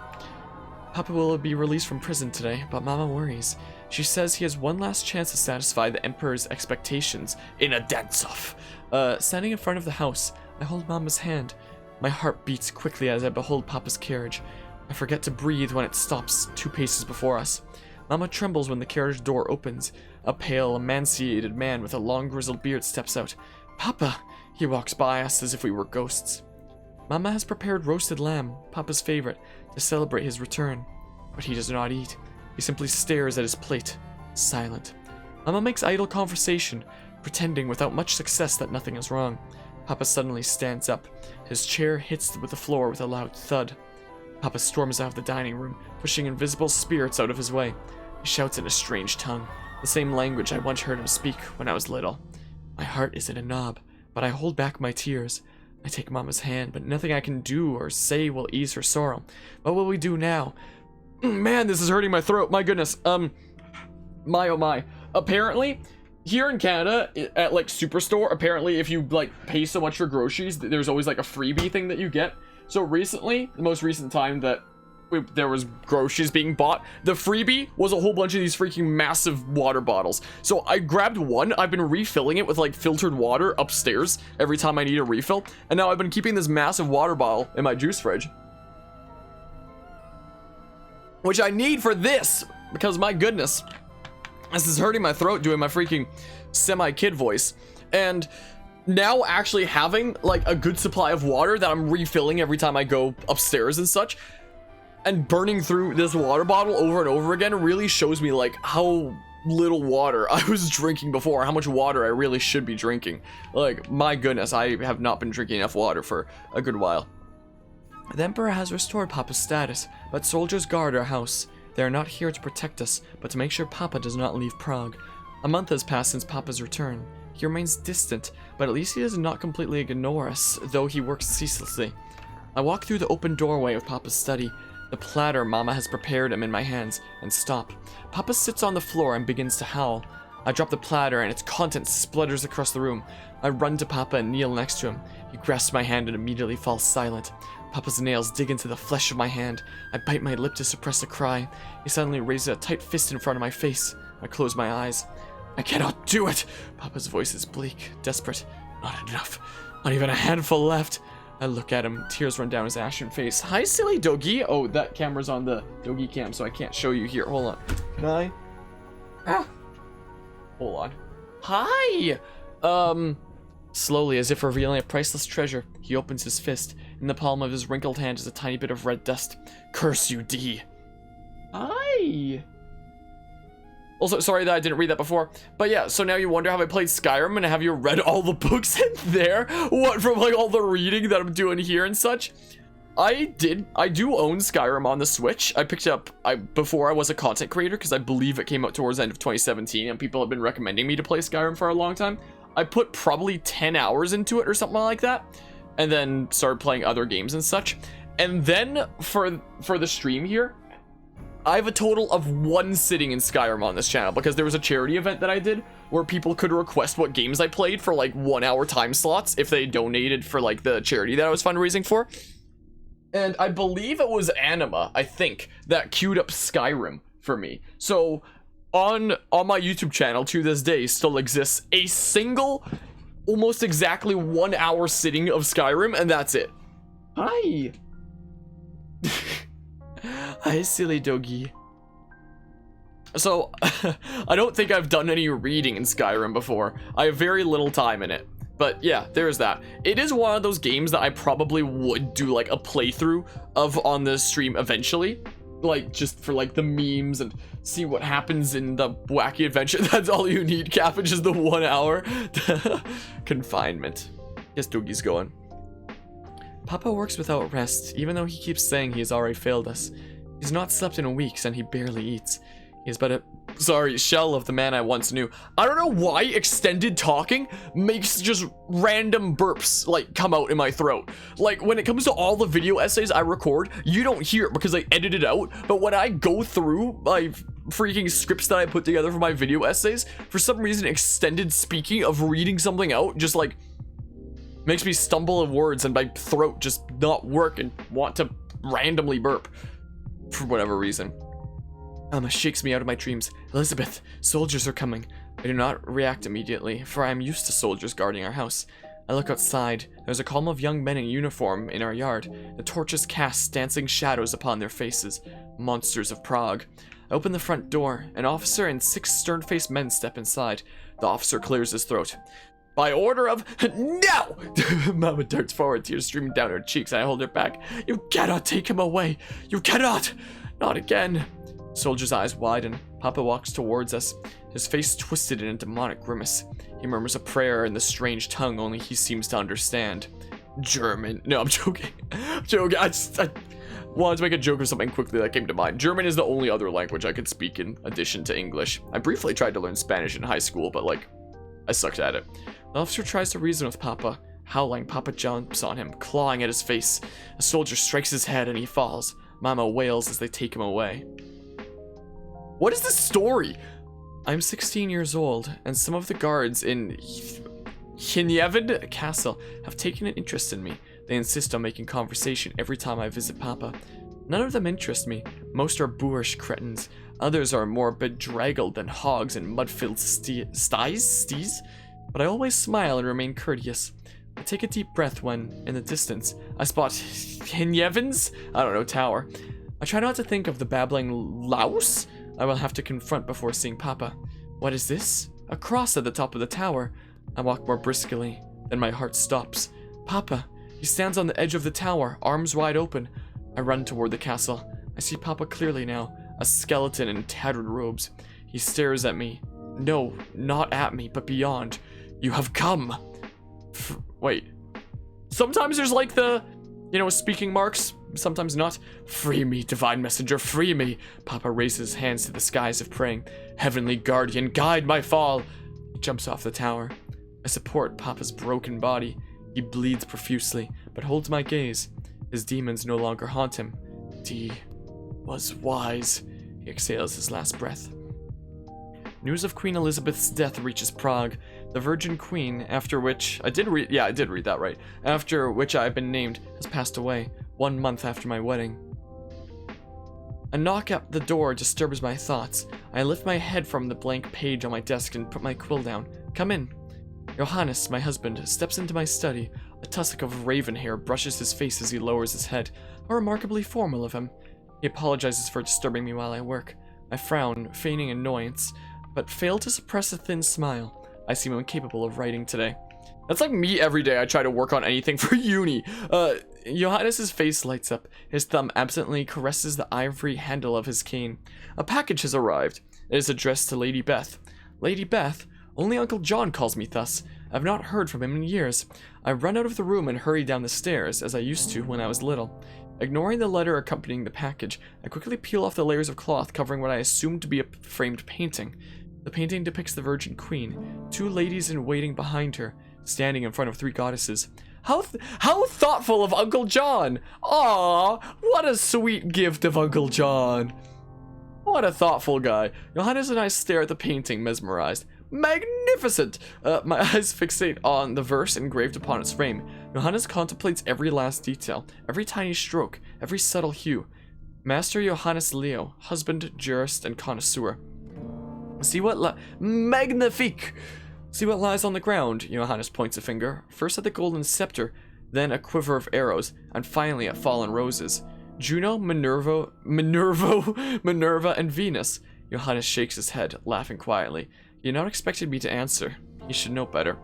Papa will be released from prison today, but Mama worries. She says he has one last chance to satisfy the Emperor's expectations in a dance-off. Standing in front of the house, I hold Mama's hand. My heart beats quickly as I behold Papa's carriage. I forget to breathe when it stops 2 paces before us. Mama trembles when the carriage door opens. A pale, emaciated man with a long grizzled beard steps out. Papa! He walks by us as if we were ghosts. Mama has prepared roasted lamb, Papa's favorite, to celebrate his return. But he does not eat. He simply stares at his plate, silent. Mama makes idle conversation, pretending without much success that nothing is wrong. Papa suddenly stands up. His chair hits the floor with a loud thud. Papa storms out of the dining room, pushing invisible spirits out of his way. He shouts in a strange tongue, the same language I once heard him speak when I was little. My heart is in a knob, but I hold back my tears. I take Mama's hand, but nothing I can do or say will ease her sorrow. What will we do now? Man, this is hurting my throat. My goodness. My oh my. Apparently, here in Canada, at like Superstore, apparently if you like pay so much for groceries, there's always like a freebie thing that you get. So recently, the most recent time that there was groceries being bought, the freebie was a whole bunch of these freaking massive water bottles. So I grabbed one. I've been refilling it with like filtered water upstairs every time I need a refill. And now I've been keeping this massive water bottle in my juice fridge, which I need for this, because my goodness, this is hurting my throat doing my freaking semi-kid voice. And now actually having like a good supply of water that I'm refilling every time I go upstairs and such, and burning through this water bottle over and over again really shows me like how little water I was drinking before, how much water I really should be drinking. Like, my goodness, I have not been drinking enough water for a good while. The Emperor has restored Papa's status, but soldiers guard our house. They are not here to protect us, but to make sure Papa does not leave Prague. A month has passed since Papa's return. He remains distant, but at least he does not completely ignore us, though he works ceaselessly. I walk through the open doorway of Papa's study. The platter Mama has prepared him in my hands, and stop. Papa sits on the floor and begins to howl. I drop the platter and its contents splutters across the room. I run to Papa and kneel next to him. He grasps my hand and immediately falls silent. Papa's nails dig into the flesh of my hand. I bite my lip to suppress a cry. He suddenly raises a tight fist in front of my face. I close my eyes. I cannot do it! Papa's voice is bleak, desperate. Not enough. Not even a handful left. I look at him, tears run down his ashen face. Hi, silly doggy. Oh, that camera's on the doggy cam, so I can't show you here. Hold on. Can I? Ah. Hold on. Hi! Slowly, as if revealing a priceless treasure, he opens his fist. In the palm of his wrinkled hand is a tiny bit of red dust. Curse you, D. Hi! Also, sorry that I didn't read that before. But yeah, so now you wonder how I played Skyrim, and have you read all the books in there? What, from like all the reading that I'm doing here and such? I do own Skyrim on the Switch. I picked it up before I was a content creator, because I believe it came out towards the end of 2017, and people have been recommending me to play Skyrim for a long time. I put probably 10 hours into it or something like that, and then started playing other games and such. And then for the stream here, I have a total of 1 sitting in Skyrim on this channel, because there was a charity event that I did where people could request what games I played for like 1 hour time slots if they donated for like the charity that I was fundraising for. And I believe it was Anima, I think, that queued up Skyrim for me. So on my YouTube channel to this day still exists a single almost exactly 1 hour sitting of Skyrim, and that's it. Hi. Hi, silly doggy. So, I don't think I've done any reading in Skyrim before. I have very little time in it. But yeah, there's that. It is one of those games that I probably would do like a playthrough of on the stream eventually. Like, just for like the memes and see what happens in the wacky adventure. That's all you need, Cabbage, is the 1 hour confinement. Yes, Doogie's going. Papa works without rest, even though he keeps saying he has already failed us. He's not slept in weeks and he barely eats. He's but a shell of the man I once knew. I don't know why extended talking makes just random burps like come out in my throat. Like when it comes to all the video essays I record, you don't hear it because I edit it out. But when I go through my freaking scripts that I put together for my video essays, for some reason extended speaking of reading something out just like makes me stumble in words and my throat just not work and want to randomly burp for whatever reason. Mama shakes me out of my dreams. Elizabeth, soldiers are coming. I do not react immediately, for I am used to soldiers guarding our house. I look outside. There's a column of young men in uniform in our yard. The torches cast dancing shadows upon their faces. Monsters of Prague. I open the front door. An officer and 6 stern-faced men step inside. The officer clears his throat. By order of... No! Mama darts forward, tears streaming down her cheeks. I hold her back. You cannot take him away. You cannot! Not again. Soldier's eyes widen. Papa walks towards us, his face twisted in a demonic grimace. He murmurs a prayer in the strange tongue only he seems to understand. German. No, I'm joking. I'm joking. I wanted to make a joke or something quickly that came to mind. German is the only other language I could speak in addition to English. I briefly tried to learn Spanish in high school, but like, I sucked at it. The officer tries to reason with Papa. Howling, Papa jumps on him, clawing at his face. A soldier strikes his head and he falls. Mama wails as they take him away. What is this story? I'm 16 years old, and some of the guards in Hinyevid Castle have taken an interest in me. They insist on making conversation every time I visit Papa. None of them interest me. Most are boorish cretins. Others are more bedraggled than hogs in mud-filled stees. But I always smile and remain courteous. I take a deep breath when, in the distance, I spot Hinyevin's, tower. I try not to think of the babbling louse I will have to confront before seeing Papa. What is this? A cross at the top of the tower. I walk more briskly, then my heart stops. Papa! He stands on the edge of the tower, arms wide open. I run toward the castle. I see Papa clearly now, a skeleton in tattered robes. He stares at me. No, not at me, but beyond. You have come! Wait. Sometimes there's like the, speaking marks. Sometimes not. Free me, divine messenger, free me. Papa raises his hands to the skies of praying. Heavenly guardian, guide my fall. He jumps off the tower. I support Papa's broken body. He bleeds profusely, but holds my gaze. His demons no longer haunt him. D was wise. He exhales his last breath. News of Queen Elizabeth's death reaches Prague. The Virgin Queen, after which I did read that right. After which I have been named, has passed away 1 month after my wedding. A knock at the door disturbs my thoughts. I lift my head from the blank page on my desk and put my quill down. Come in. Johannes, my husband, steps into my study. A tussock of raven hair brushes his face as he lowers his head. How remarkably formal of him. He apologizes for disturbing me while I work. I frown, feigning annoyance, but fail to suppress a thin smile. I seem incapable of writing today. That's like me every day I try to work on anything for uni. Johannes' face lights up. His thumb absently caresses the ivory handle of his cane. A package has arrived. It is addressed to Lady Beth. Lady Beth? Only Uncle John calls me thus. I've not heard from him in years. I run out of the room and hurry down the stairs, as I used to when I was little. Ignoring the letter accompanying the package, I quickly peel off the layers of cloth covering what I assumed to be a framed painting. The painting depicts the Virgin Queen, 2 ladies in waiting behind her, standing in front of 3 goddesses. How thoughtful of Uncle John! Aww, what a sweet gift of Uncle John! What a thoughtful guy. Johannes and I stare at the painting, mesmerized. Magnificent! My eyes fixate on the verse engraved upon its frame. Johannes contemplates every last detail, every tiny stroke, every subtle hue. Master Johannes Leo, husband, jurist, and connoisseur. See what magnifique! See what lies on the ground, Johannes points a finger. First at the golden scepter, then a quiver of arrows, and finally at fallen roses. Juno, Minerva, and Venus. Johannes shakes his head, laughing quietly. You not expected me to answer. You should know better.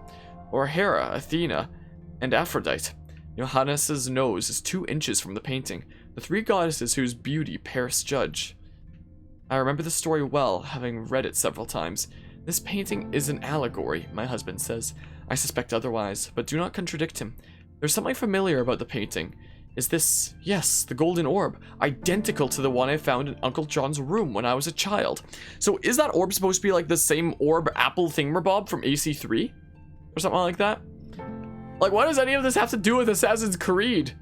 Or Hera, Athena, and Aphrodite. Johannes's nose is 2 inches from the painting, the 3 goddesses whose beauty Paris judge. I remember the story well, having read it several times. This painting is an allegory, my husband says. I suspect otherwise, but do not contradict him. There's something familiar about the painting. Is this, yes, the Golden Orb, identical to the one I found in Uncle John's room when I was a child. So is that orb supposed to be like the same orb apple thingamabob from AC3? Or something like that? Like, what does any of this have to do with Assassin's Creed?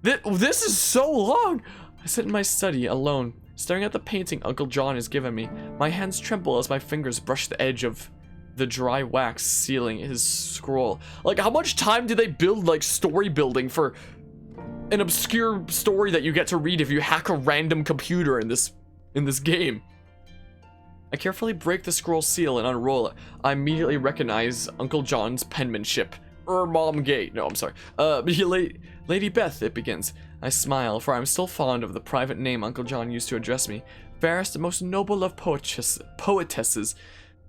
This is so long! I sit in my study, alone, staring at the painting Uncle John has given me. My hands tremble as my fingers brush the edge of the dry wax sealing his scroll. Like, how much time do they build, like, story building for an obscure story that you get to read if you hack a random computer in this game? I carefully break the scroll seal and unroll it. I immediately recognize Uncle John's penmanship. Mom Gay. No, I'm sorry. Lady Beth, it begins. I smile, for I'm still fond of the private name Uncle John used to address me. Fairest and most noble of poetesses,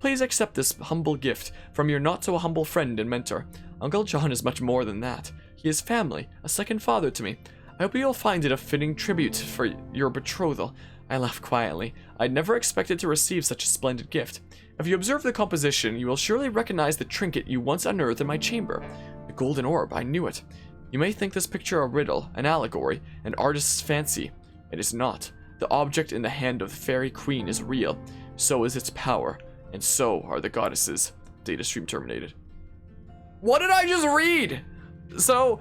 please accept this humble gift from your not-so-humble friend and mentor. Uncle John is much more than that. He is family, a second father to me. I hope you'll find it a fitting tribute for your betrothal. I laugh quietly. I'd never expected to receive such a splendid gift. If you observe the composition, you will surely recognize the trinket you once unearthed in my chamber. The Golden Orb, I knew it. You may think this picture a riddle, an allegory, an artist's fancy. It is not. The object in the hand of the fairy queen is real. So is its power, and so are the goddesses. Data stream terminated. What did I just read? So,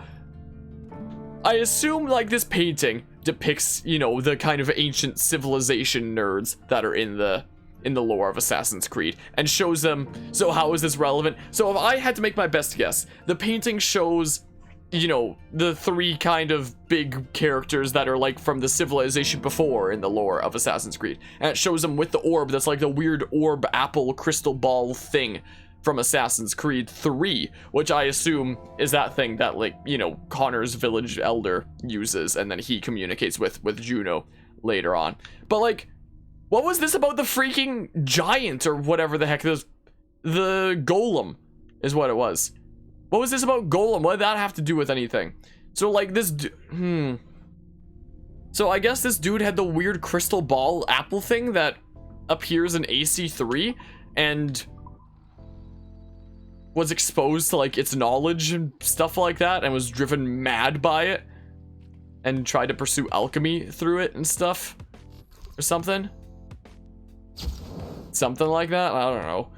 I assume, like, this painting depicts, you know, the kind of ancient civilization nerds that are in the lore of Assassin's Creed, and shows them. So how is this relevant? So if I had to make my best guess, the painting shows, you know, the 3 kind of big characters that are like from the civilization before in the lore of Assassin's Creed, and it shows them with the orb that's like the weird orb apple crystal ball thing from Assassin's Creed 3, which I assume is that thing that, like, you know, Connor's village elder uses, and then he communicates with Juno later on. But, like, what was this about the freaking giant or whatever the heck this, the golem is what it was. What was this about golem? What did that have to do with anything? So, like, this, So I guess this dude had the weird crystal ball apple thing that appears in AC3 and was exposed to, like, its knowledge and stuff like that, and was driven mad by it and tried to pursue alchemy through it and stuff, or something like that. I don't know.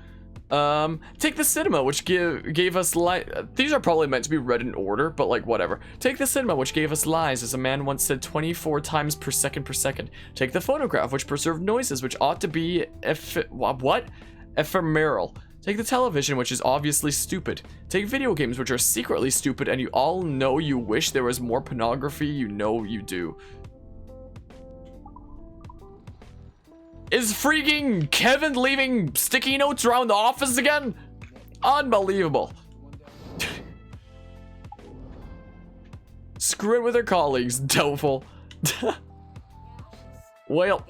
Take the cinema, which gave us light. These are probably meant to be read in order, but, like, whatever. Take the cinema, which gave us lies, as a man once said 24 times per second. Take the phonograph, which preserved noises which ought to be ephemeral. Take the television, which is obviously stupid. Take video games, which are secretly stupid, and you all know you wish there was more pornography. You know you do. Is freaking Kevin leaving sticky notes around the office again? Unbelievable. Screw it with her colleagues. Doubtful. Well,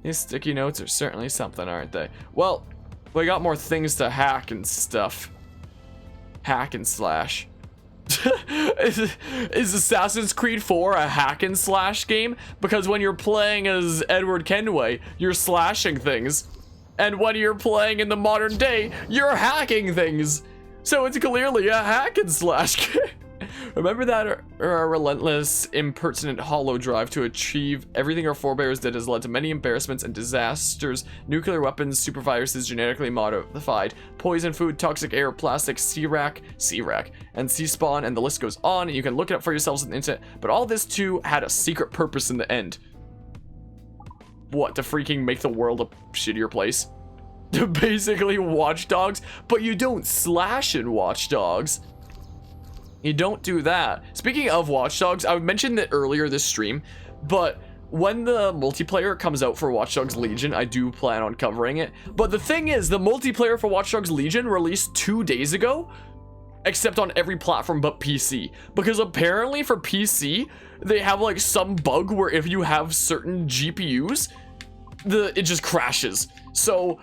these sticky notes are certainly something, aren't they? Well, we got more things to hack and stuff. Hack and slash. Is Assassin's Creed 4 a hack and slash game? Because when you're playing as Edward Kenway, you're slashing things. And when you're playing in the modern day, you're hacking things. So it's clearly a hack and slash game. Remember that our relentless, impertinent hollow drive to achieve everything our forebears did has led to many embarrassments and disasters: nuclear weapons, super viruses, genetically modified, poison food, toxic air, plastic, C-rack, and C-spawn, and the list goes on, and you can look it up for yourselves on the internet. But all this too had a secret purpose in the end. What, to freaking make the world a shittier place? Basically Watch Dogs, but you don't slash in Watch Dogs. You don't do that. Speaking of Watch Dogs, I mentioned that earlier this stream, but when the multiplayer comes out for Watch Dogs Legion, I do plan on covering it. But the thing is, the multiplayer for Watch Dogs Legion released 2 days ago, except on every platform but PC. Because apparently for PC, they have like some bug where if you have certain GPUs, it just crashes. So,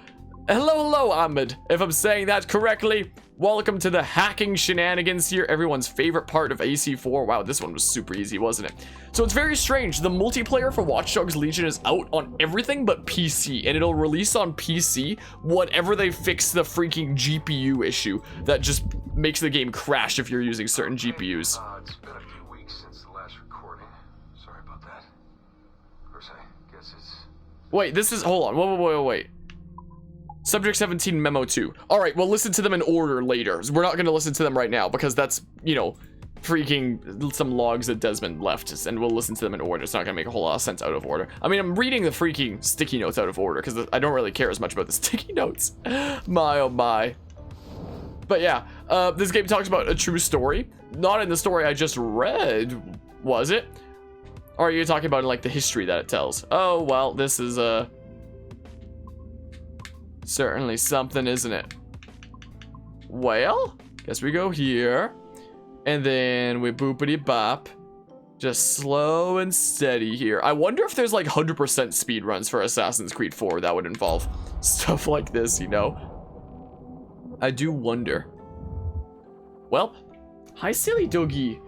hello, Ahmed. If I'm saying that correctly, welcome to the hacking shenanigans here, everyone's favorite part of AC4. Wow, this one was super easy, wasn't it? So it's very strange. The multiplayer for Watch Dogs Legion is out on everything but PC, and it'll release on PC whenever they fix the freaking GPU issue that just makes the game crash if you're using certain GPUs. It's been a few weeks since the last recording. Sorry about that. Of course, I guess it's... Wait, this is... Hold on. Wait. Subject 17, Memo 2. Alright, we'll listen to them in order later. We're not going to listen to them right now because that's, you know, freaking some logs that Desmond left us, and we'll listen to them in order. It's not going to make a whole lot of sense out of order. I mean, I'm reading the freaking sticky notes out of order because I don't really care as much about the sticky notes. My, oh my. But yeah, this game talks about a true story. Not in the story I just read, was it? Or are you talking about like the history that it tells? Oh, well, this is certainly something, isn't it? Well, guess we go here. And then we boopity bop. Just slow and steady here. I wonder if there's like 100% speed runs for Assassin's Creed 4 that would involve stuff like this, you know? I do wonder. Well, hi silly doggy.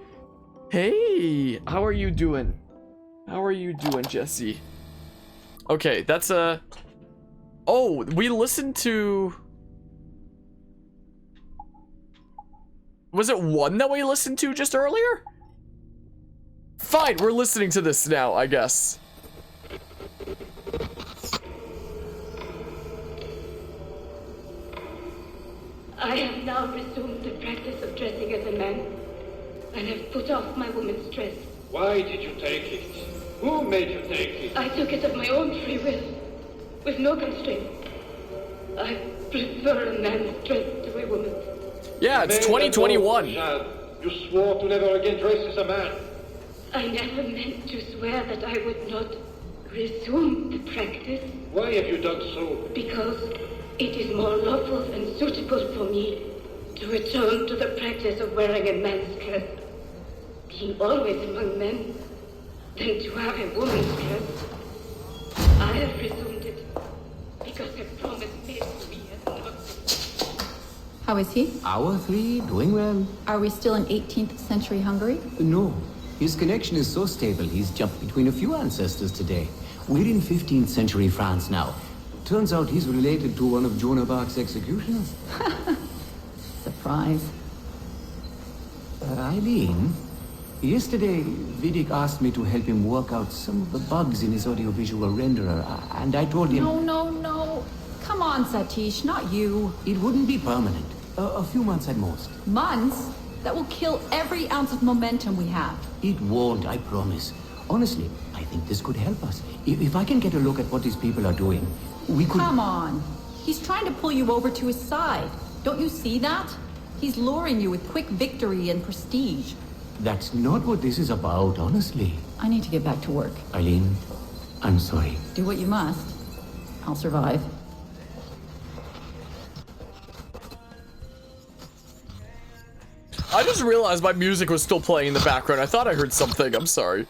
Hey, how are you doing? How are you doing, Jesse? Okay, that's a... Oh, we listened to... Was it 1 that we listened to just earlier? Fine, we're listening to this now, I guess. I have now resumed the practice of dressing as a man, and have put off my woman's dress. Why did you take it? Who made you take it? I took it of my own free will, with no constraint. I prefer a man's dress to a woman's. Yeah, it's 2021. You swore to never again dress as a man. I never meant to swear that I would not resume the practice. Why have you done so? Because it is more lawful and suitable for me to return to the practice of wearing a man's dress, being always among men, than to have a woman's dress. I have resumed it because a promise made to me has not been. How is he? Our 3, doing well. Are we still in 18th century Hungary? No. His connection is so stable, he's jumped between a few ancestors today. We're in 15th century France now. Turns out he's related to one of Joan of Arc's executioners. Surprise. Eileen, yesterday Vidic asked me to help him work out some of the bugs in his audiovisual renderer, and I told him... No. Come on, Satish, not you. It wouldn't be permanent. A few months at most. Months? That will kill every ounce of momentum we have. It won't, I promise. Honestly, I think this could help us. If I can get a look at what these people are doing, we could... Come on. He's trying to pull you over to his side. Don't you see that? He's luring you with quick victory and prestige. That's not what this is about, honestly. I need to get back to work. Eileen, I'm sorry. Do what you must. I'll survive. I just realized my music was still playing in the background. I thought I heard something. I'm sorry.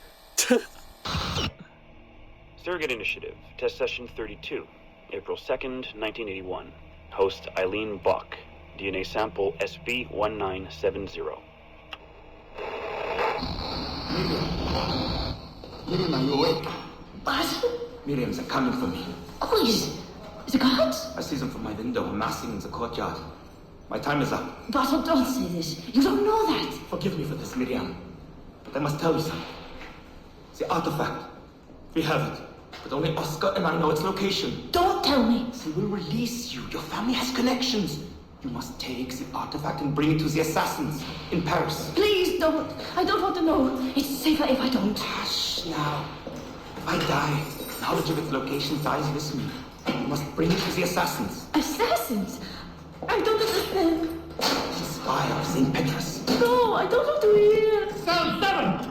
Surrogate Initiative, Test Session 32, April 2nd, 1981. Host Eileen Bach, DNA sample SB1970. Miriam, are you awake? What? Miriam, they're coming for me. Oh, is it God? I see them from my window, amassing in the courtyard. My time is up. But don't say this. You don't know that. Forgive me for this, Miriam. But I must tell you something. The artifact. We have it. But only Oscar and I know its location. Don't tell me. They will release you. Your family has connections. You must take the artifact and bring it to the assassins in Paris. Please don't. I don't want to know. It's safer if I don't. Hush now. If I die, knowledge of its location dies with me. You must bring it to the assassins. Assassins? I don't understand. The spire of St. Petrus. No, I don't want to hear. Cell 7!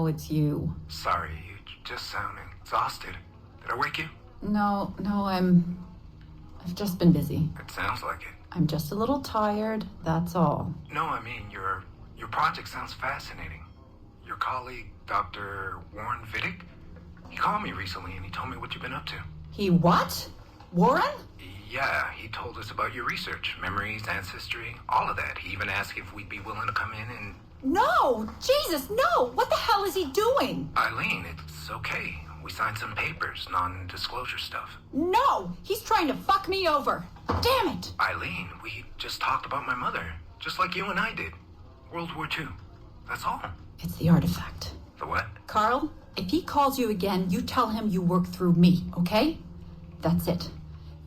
know it's you. Sorry, you just sound exhausted. Did I wake you? No, I've just been busy. It sounds like it. I'm just a little tired, that's all. No, I mean, your project sounds fascinating. Your colleague, Dr. Warren Vidic, he called me recently and he told me what you've been up to. He what? Warren? Yeah, he told us about your research, memories, ancestry, all of that. He even asked if we'd be willing to come in and... No! Jesus, no! What the hell is he doing? Eileen, it's okay. We signed some papers, non-disclosure stuff. No! He's trying to fuck me over! Damn it! Eileen, we just talked about my mother, just like you and I did. World War II. That's all. It's the artifact. The what? Carl, if he calls you again, you tell him you work through me, okay? That's it.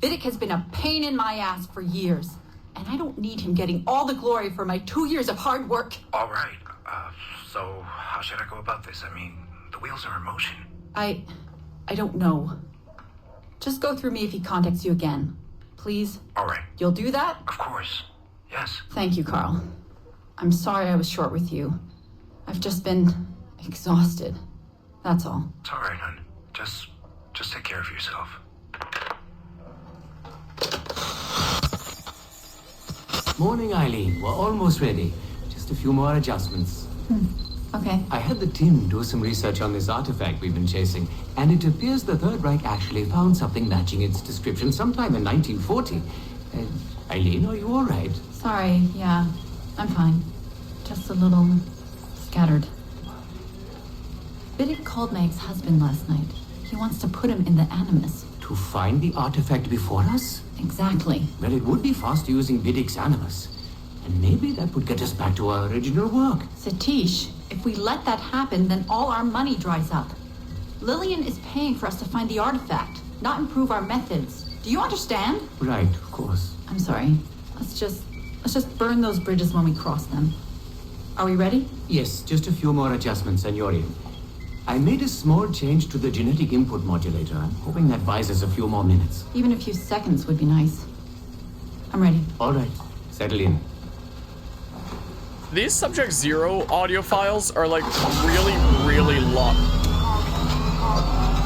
Vidic has been a pain in my ass for years, and I don't need him getting all the glory for my 2 years of hard work. All right. So how should I go about this? I mean, the wheels are in motion. I don't know. Just go through me if he contacts you again. Please? All right. You'll do that? Of course. Yes. Thank you, Carl. I'm sorry I was short with you. I've just been exhausted. That's all. It's all right, hon. Just take care of yourself. Morning, Eileen. We're almost ready. Just a few more adjustments. Okay. I had the team do some research on this artifact we've been chasing, and it appears the Third Reich actually found something matching its description sometime in 1940. Eileen, are you all right? Sorry, yeah. I'm fine. Just a little scattered. Vidic called my ex-husband last night. He wants to put him in the Animus. To find the artifact before us? Exactly. Well, it would be faster using Vidic's Animus. And maybe that would get us back to our original work. Satish, if we let that happen, then all our money dries up. Lillian is paying for us to find the artifact, not improve our methods. Do you understand? Right, of course. I'm sorry. Let's just burn those bridges when we cross them. Are we ready? Yes, just a few more adjustments and you're in. I made a small change to the genetic input modulator. I'm hoping that buys us a few more minutes. Even a few seconds would be nice. I'm ready. All right, settle in. These Subject Zero audio files are like really, really long.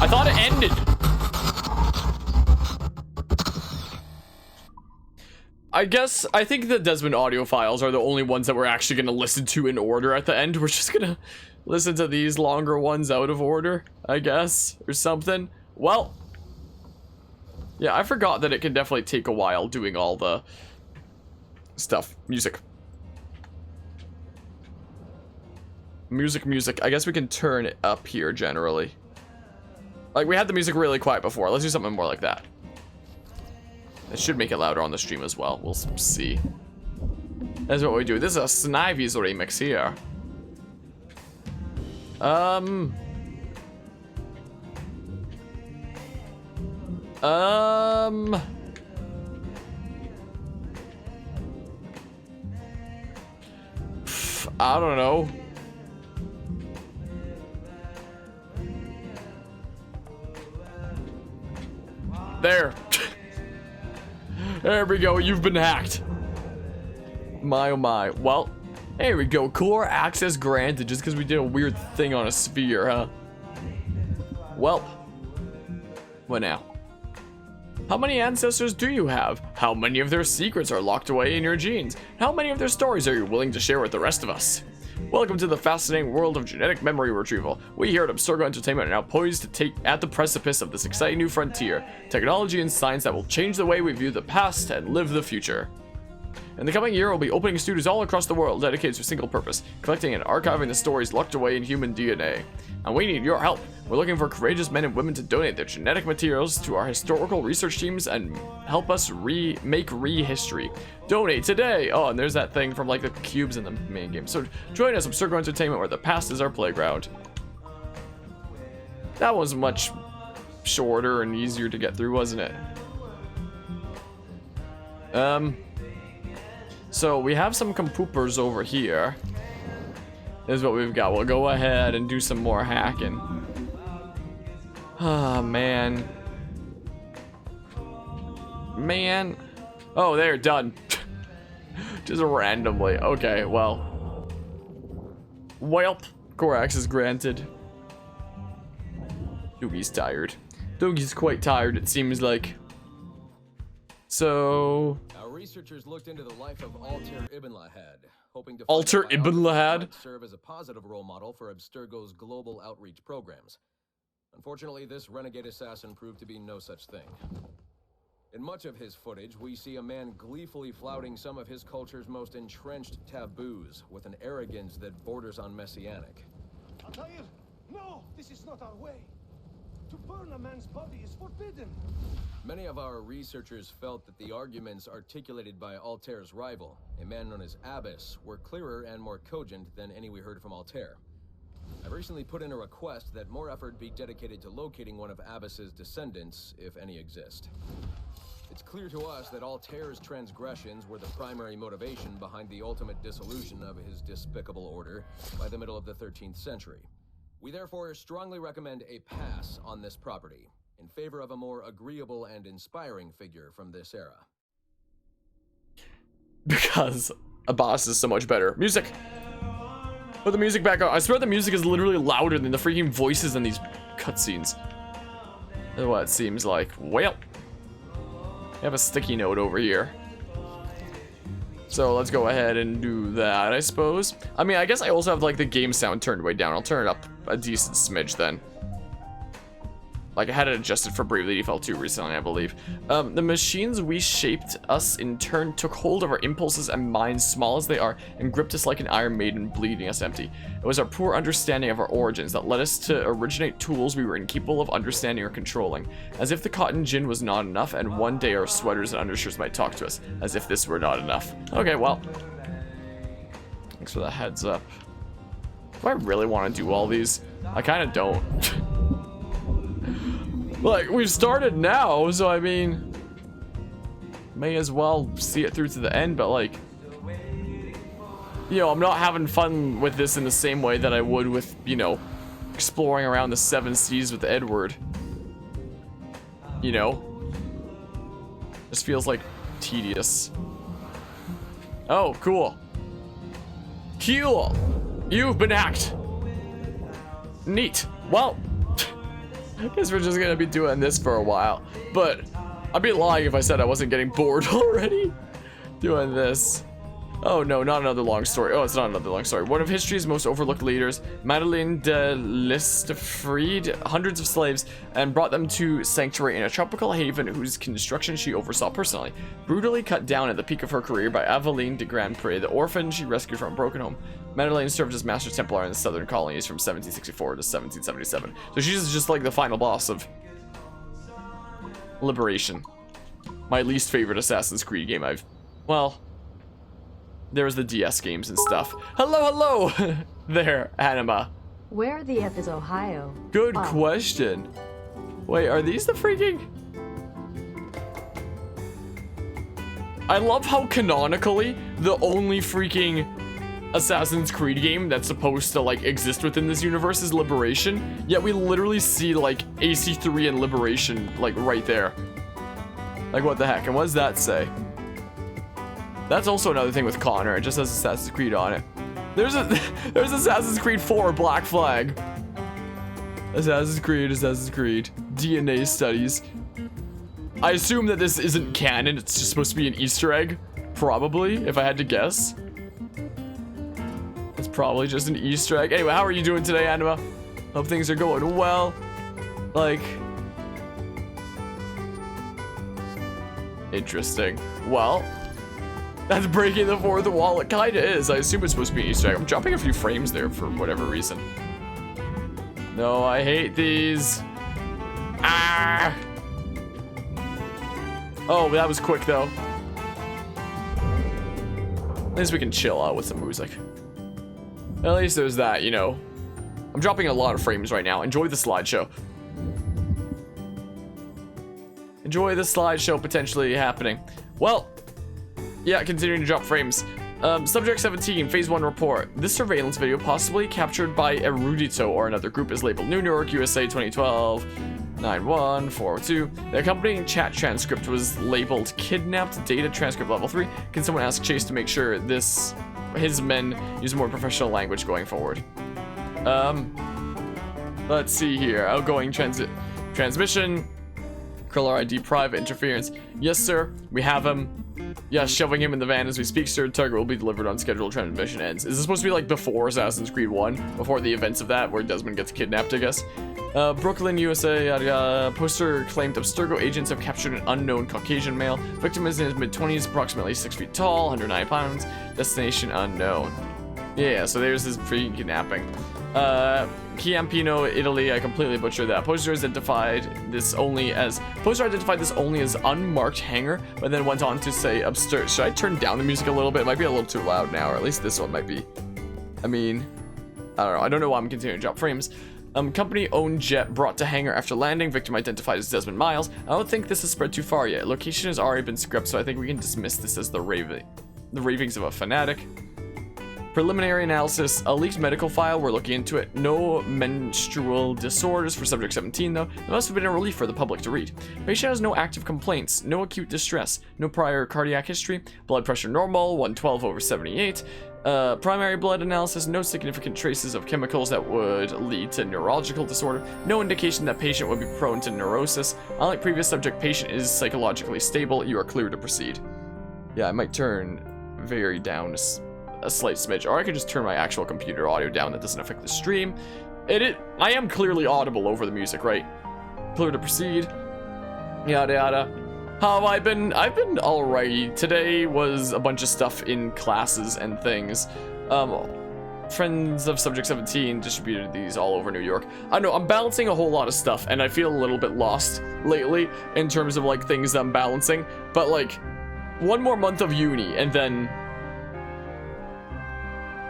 I thought it ended. I think the Desmond audio files are the only ones that we're actually going to listen to in order at the end. We're just going to listen to these longer ones out of order, I guess, or something. Well, yeah, I forgot that it can definitely take a while doing all the stuff. Music. I guess we can turn it up here generally. Like, we had the music really quiet before. Let's do something more like that. It should make it louder on the stream as well. We'll see. That's what we do. This is a Snivy's remix here. I don't know. There. There we go. You've been hacked. My oh my. Well, there we go. Core access granted just because we did a weird thing on a sphere, huh? Well, what now? How many ancestors do you have? How many of their secrets are locked away in your genes? How many of their stories are you willing to share with the rest of us? Welcome to the fascinating world of genetic memory retrieval. We here at Abstergo Entertainment are now poised to take at the precipice of this exciting new frontier, technology and science that will change the way we view the past and live the future. In the coming year, we'll be opening studios all across the world dedicated to a single purpose, collecting and archiving the stories locked away in human DNA. And we need your help. We're looking for courageous men and women to donate their genetic materials to our historical research teams and help us make history. Donate today! Oh, and there's that thing from like the cubes in the main game. So join us, Abstergo Entertainment, where the past is our playground. That was much shorter and easier to get through, wasn't it? So we have some compoopers over here. This is what we've got. We'll go ahead and do some more hacking. Ah, man. Man. Oh, they're done. Just randomly. Okay, well. Welp. Core access granted. Doogie's tired. Doogie's quite tired, it seems like. So... Our researchers looked into the life of Altair Ibn Lahad, hoping to Altair Ibn Lahad serve as a positive role model for Abstergo's global outreach programs. Unfortunately, this renegade assassin proved to be no such thing. In much of his footage, we see a man gleefully flouting some of his culture's most entrenched taboos with an arrogance that borders on messianic. Altair, no, this is not our way. To burn a man's body is forbidden. Many of our researchers felt that the arguments articulated by Altair's rival, a man known as Abbas, were clearer and more cogent than any we heard from Altair. I recently put in a request that more effort be dedicated to locating one of Abbas's descendants, if any exist. It's clear to us that Altair's transgressions were the primary motivation behind the ultimate dissolution of his despicable order by the middle of the 13th century. We therefore strongly recommend a pass on this property, in favor of a more agreeable and inspiring figure from this era. Because Abbas is so much better. Music! Put the music back on. I swear the music is literally louder than the freaking voices in these cutscenes. That's what it seems like. Well, I have a sticky note over here. So let's go ahead and do that, I suppose. I mean, I guess I also have like the game sound turned way down. I'll turn it up a decent smidge then. Like, I had it adjusted for Bravely Default 2 recently, I believe. The machines we shaped us in turn took hold of our impulses and minds, small as they are, and gripped us like an Iron Maiden, bleeding us empty. It was our poor understanding of our origins that led us to originate tools we were incapable of understanding or controlling. As if the cotton gin was not enough, and one day our sweaters and undershirts might talk to us, as if this were not enough. Okay, well. Thanks for the heads up. Do I really want to do all these? I kind of don't. Like, we've started now, so I mean, may as well see it through to the end, but like, you know, I'm not having fun with this in the same way that I would with, you know, exploring around the 7 Seas with Edward. You know? This feels like tedious. Oh, cool. Cool. You've been hacked. Neat. Well, I guess we're just gonna be doing this for a while, but I'd be lying if I said I wasn't getting bored already doing this. Oh no, not another long story. Oh, it's not another long story. One of history's most overlooked leaders, Madeleine de Liste, freed hundreds of slaves and brought them to sanctuary in a tropical haven whose construction she oversaw personally. Brutally cut down at the peak of her career by Aveline de Grandpré, the orphan she rescued from a broken home. Madeleine served as Master Templar in the southern colonies from 1764 to 1777. So she's just like the final boss of Liberation. My least favorite Assassin's Creed game well, there was the DS games and stuff. Hello, hello! There, Anima. Where the F is Ohio? Good question. Wait, are these the freaking... I love how canonically, the only freaking Assassin's Creed game that's supposed to like exist within this universe is Liberation, yet we literally see like AC3 and Liberation like right there. Like what the heck, and what does that say? That's also another thing with Connor, it just has Assassin's Creed on it. There's Assassin's Creed 4 Black Flag. Assassin's Creed, DNA studies. I assume that this isn't canon, it's just supposed to be an Easter egg. Probably, if I had to guess. It's probably just an Easter egg. Anyway, how are you doing today, Anima? Hope things are going well. Like... interesting. Well, that's breaking the fourth wall. It kinda is. I assume it's supposed to be an Easter egg. I'm dropping a few frames there for whatever reason. No, I hate these. Ah! Oh, that was quick though. At least we can chill out with some music. At least there's that, you know. I'm dropping a lot of frames right now. Enjoy the slideshow. Enjoy the slideshow potentially happening. Well, yeah, continuing to drop frames. Subject 17, Phase 1 report. This surveillance video, possibly captured by Erudito or another group, is labeled New York, USA 2012, 91402. The accompanying chat transcript was labeled Kidnapped Data Transcript Level 3. Can someone ask Chase to make sure his men use more professional language going forward? Let's see here. Outgoing transmission. Crawler ID private interference. Yes, sir. We have him. Yeah, shoving him in the van as we speak, sir. Target will be delivered on scheduled transmission ends. Is this supposed to be like before Assassin's Creed 1? Before the events of that, where Desmond gets kidnapped, I guess? Brooklyn, USA, poster claimed Abstergo agents have captured an unknown Caucasian male. Victim is in his mid-20s, approximately 6 feet tall, 109 pounds. Destination unknown. Yeah, so there's his freaking kidnapping. Chiampino, Italy. I completely butchered that. Poster identified this only as unmarked hangar, but then went on to say Abstergo. Should I turn down the music a little bit? It might be a little too loud now, or at least this one might be. I mean, I don't know. I don't know why I'm continuing to drop frames. Company-owned jet brought to hangar after landing. Victim identified as Desmond Miles. I don't think this has spread too far yet. Location has already been scrubbed, so I think we can dismiss this as the ravings of a fanatic. Preliminary analysis. A leaked medical file. We're looking into it. No menstrual disorders for subject 17, though. There must have been a relief for the public to read. Patient has no active complaints. No acute distress. No prior cardiac history. Blood pressure normal. 112/78. Primary blood analysis, no significant traces of chemicals that would lead to neurological disorder, no indication that patient would be prone to neurosis. Unlike previous subject, patient is psychologically stable. You are clear to proceed. Yeah, I might turn very down a slight smidge, or I could just turn my actual computer audio down. That doesn't affect the stream. I am clearly audible over the music, right? Clear to proceed. Yada yada. How have I been? I've been alright. Today was a bunch of stuff in classes and things. Friends of Subject 17 distributed these all over New York. I know, I'm balancing a whole lot of stuff, and I feel a little bit lost lately in terms of, like, things that I'm balancing. But, like, one more month of uni, and then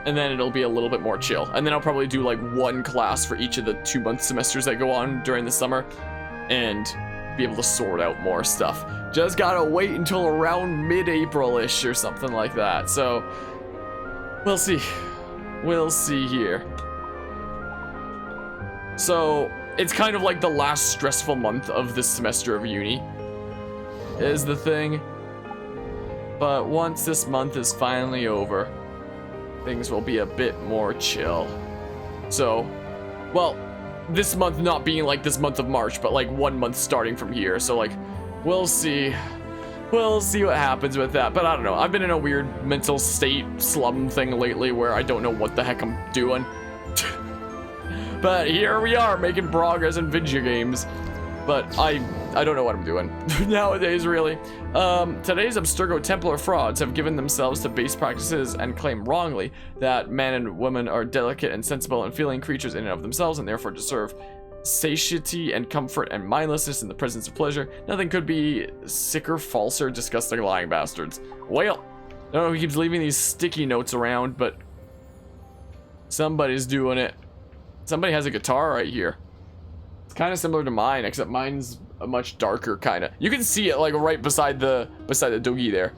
it'll be a little bit more chill. And then I'll probably do, like, one class for each of the 2-month semesters that go on during the summer, and be able to sort out more stuff. Just gotta wait until around mid-April-ish or something like that. So, we'll see. We'll see here. So, it's kind of like the last stressful month of this semester of uni, is the thing. But once this month is finally over, things will be a bit more chill. So, well, this month not being like this month of March, but like 1 month starting from here. So like, we'll see. We'll see what happens with that. But I don't know. I've been in a weird mental state slum thing lately where I don't know what the heck I'm doing. But here we are making progress in video games. But I don't know what I'm doing nowadays, really. Today's Abstergo Templar frauds have given themselves to base practices and claim wrongly that men and women are delicate and sensible and feeling creatures in and of themselves and therefore deserve satiety and comfort and mindlessness in the presence of pleasure. Nothing could be sicker, falser, disgusting, lying bastards. Well, I don't know who keeps leaving these sticky notes around, but somebody's doing it. Somebody has a guitar right here. It's kind of similar to mine, except mine's a much darker kind of. You can see it like right beside the doggy there,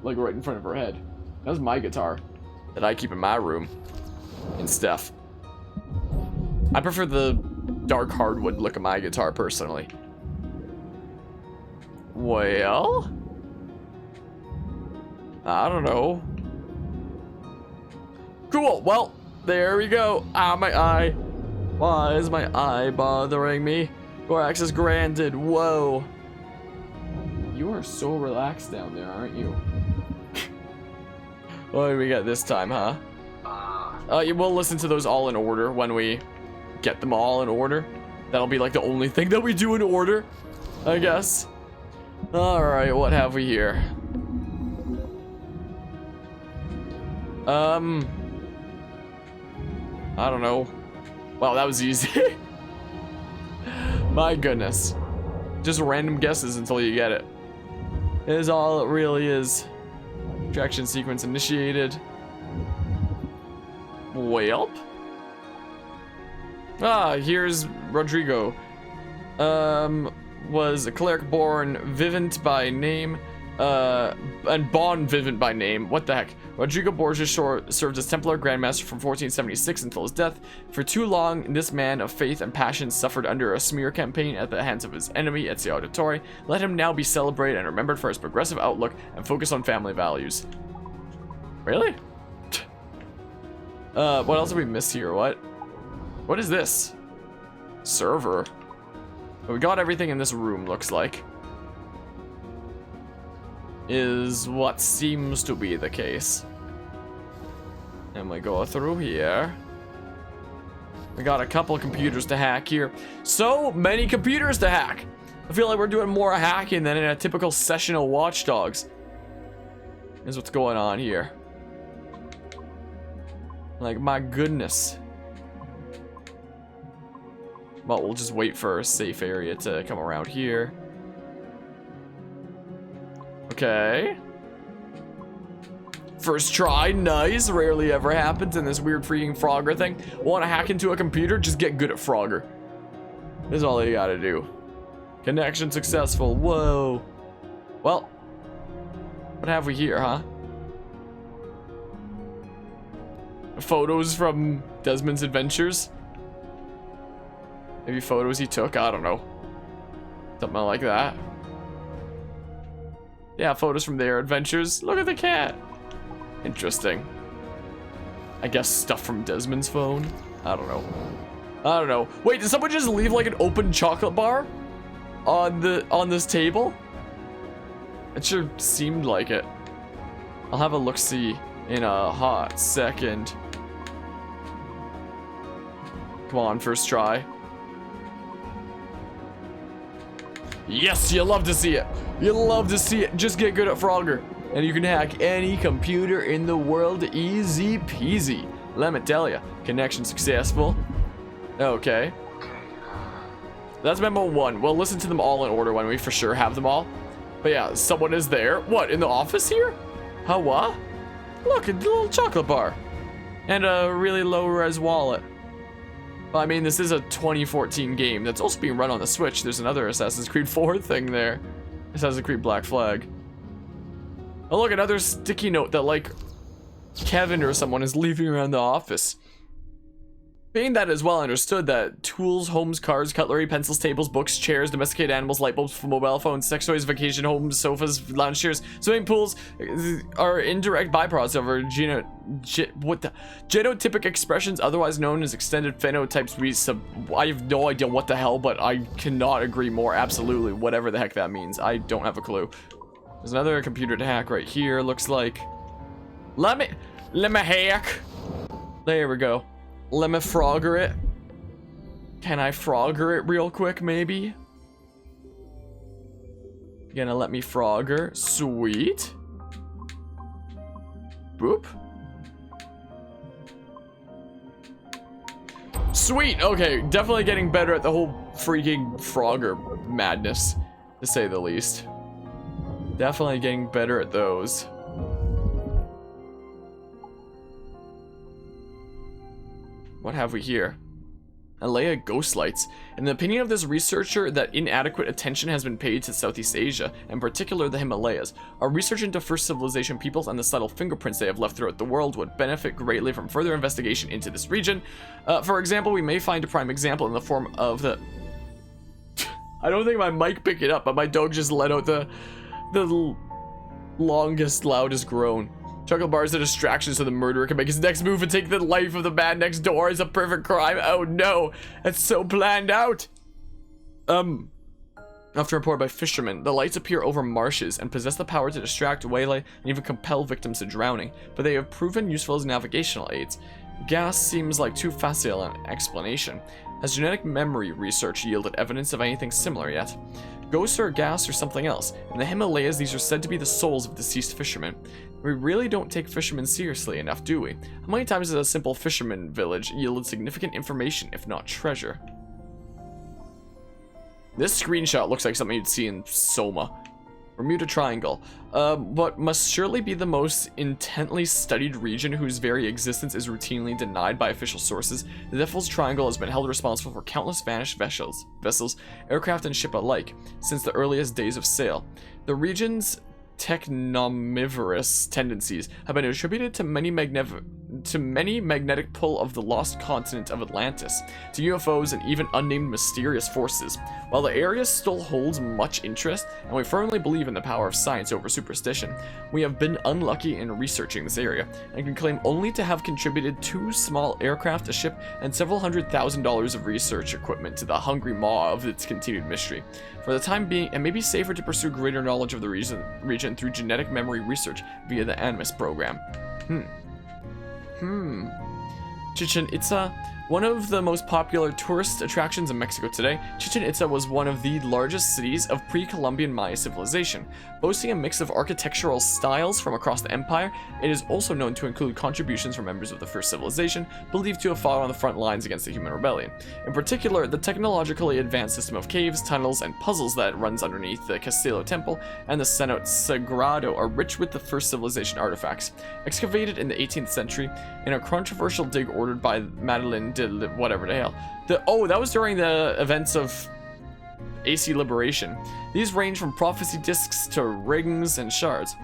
like right in front of her head. That's my guitar that I keep in my room and stuff. I prefer the dark hardwood look of my guitar personally. Well, I don't know. Cool. Well, there we go. Ah, my eye. Why is my eye bothering me? Door access granted. Whoa. You are so relaxed down there, aren't you? What do we got this time, huh? We'll listen to those all in order when we get them all in order. That'll be like the only thing that we do in order, I guess. Alright, what have we here? I don't know. Wow, that was easy. My goodness. Just random guesses until you get it. Is all it really is. Traction sequence initiated. Well. Here's Rodrigo. Was a cleric born Vivint by name. And Bon Vivint by name. What the heck? Rodrigo Borges served as Templar Grandmaster from 1476 until his death. For too long, this man of faith and passion suffered under a smear campaign at the hands of his enemy, Ezio Auditore. Let him now be celebrated and remembered for his progressive outlook and focus on family values. Really? What else did we miss here? What? What is this? Server. But we got everything in this room, looks like. Is what seems to be the case. And we go through here. We got a couple computers to hack here. So many computers to hack. I feel like we're doing more hacking than in a typical session of Watch Dogs. Is what's going on here. Like, my goodness. Well, we'll just wait for a safe area to come around here. Okay. First try, nice. Rarely ever happens in this weird freaking Frogger thing. Want to hack into a computer? Just get good at Frogger. This is all you gotta do. Connection successful. Whoa. Well, what have we here, huh? Photos from Desmond's adventures? Maybe photos he took? I don't know. Something like that. Yeah, photos from their adventures. Look at the cat. Interesting. I guess stuff from Desmond's phone? I don't know. I don't know. Wait, did someone just leave like an open chocolate bar on this table? It sure seemed like it. I'll have a look-see in a hot second. Come on, first try. Yes, you love to see it. You love to see it. Just get good at Frogger. And you can hack any computer in the world easy peasy. Let me tell you. Connection successful. Okay. That's memo 1. We'll listen to them all in order when we for sure have them all. But yeah, someone is there. What, in the office here? How, what? Look, a little chocolate bar. And a really low-res wallet. Well, I mean, this is a 2014 game that's also being run on the Switch. There's another Assassin's Creed 4 thing there. Assassin's Creed Black Flag. Oh, look, another sticky note that, like, Kevin or someone is leaving around the office. Being that is well understood that tools, homes, cars, cutlery, pencils, tables, books, chairs, domesticated animals, light bulbs, mobile phones, sex toys, vacation homes, sofas, lounge chairs, swimming pools are indirect byproducts of our genotypic expressions, otherwise known as extended phenotypes. I have no idea what the hell, but I cannot agree more. Absolutely, whatever the heck that means. I don't have a clue. There's another computer to hack right here, looks like. Let me hack. There we go. Let me Frogger it. Can I Frogger it real quick, maybe? You gonna let me Frogger? Sweet. Boop. Sweet. Okay, definitely getting better at the whole freaking Frogger madness, to say the least. Definitely getting better at those. What have we here? Alea ghost lights. In the opinion of this researcher, that inadequate attention has been paid to Southeast Asia, in particular the Himalayas. A research into first civilization peoples and the subtle fingerprints they have left throughout the world would benefit greatly from further investigation into this region. For example, we may find a prime example in the form of the... I don't think my mic picked it up, but my dog just let out the longest, loudest groan. Chocolate bar is a distraction so the murderer can make his next move and take the life of the man next door as a perfect crime. Oh no, that's so planned out. After a report by fishermen, the lights appear over marshes and possess the power to distract, waylay, and even compel victims to drowning, but they have proven useful as navigational aids. Gas seems like too facile an explanation. Has genetic memory research yielded evidence of anything similar yet? Ghosts are gas or something else. In the Himalayas, these are said to be the souls of deceased fishermen. We really don't take fishermen seriously enough, do we? How many times has a simple fisherman village yielded significant information, if not treasure? This screenshot looks like something you'd see in Soma. Bermuda Triangle. What must surely be the most intently studied region whose very existence is routinely denied by official sources. The Devil's Triangle has been held responsible for countless vanished vessels, aircraft and ship alike, since the earliest days of sail. The region's technomivorous tendencies have been attributed to many to many magnetic pull of the lost continent of Atlantis, to UFOs and even unnamed mysterious forces. While the area still holds much interest, and we firmly believe in the power of science over superstition, we have been unlucky in researching this area, and can claim only to have contributed 2 small aircraft, a ship, and several $100,000 of research equipment to the hungry maw of its continued mystery. For the time being, it may be safer to pursue greater knowledge of the region through genetic memory research via the Animus program. Chichen Itza. One of the most popular tourist attractions in Mexico today, Chichen Itza was one of the largest cities of pre-Columbian Maya civilization. Boasting a mix of architectural styles from across the empire, it is also known to include contributions from members of the first civilization, believed to have fought on the front lines against the human rebellion. In particular, the technologically advanced system of caves, tunnels, and puzzles that runs underneath the Castillo Temple and the Cenote Sagrado are rich with the first civilization artifacts. Excavated in the 18th century, in a controversial dig ordered by Madeleine de whatever the hell. That was during the events of AC Liberation. These range from prophecy discs to rings and shards.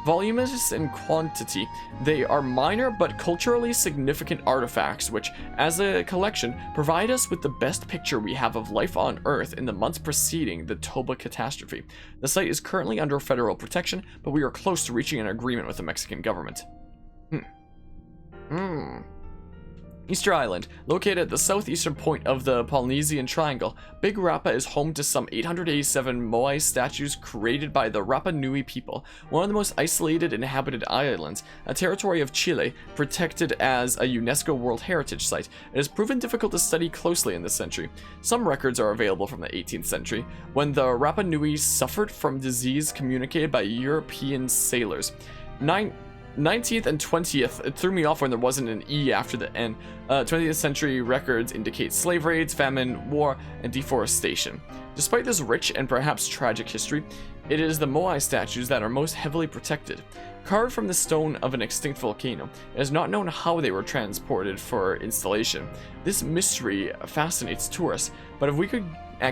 Voluminous in quantity, they are minor but culturally significant artifacts which, as a collection, provide us with the best picture we have of life on Earth in the months preceding the Toba catastrophe. The site is currently under federal protection, but we are close to reaching an agreement with the Mexican government. Easter Island, located at the southeastern point of the Polynesian Triangle, Big Rapa is home to some 887 moai statues created by the Rapa Nui people, one of the most isolated inhabited islands, a territory of Chile, protected as a UNESCO World Heritage Site. It has proven difficult to study closely in this century. Some records are available from the 18th century, when the Rapa Nui suffered from disease communicated by European sailors. 19th and 20th, it threw me off when there wasn't an E after the N. 20th century records indicate slave raids, famine, war, and deforestation. Despite this rich and perhaps tragic history, it is the moai statues that are most heavily protected. Carved from the stone of an extinct volcano, it is not known how they were transported for installation. This mystery fascinates tourists, but if we could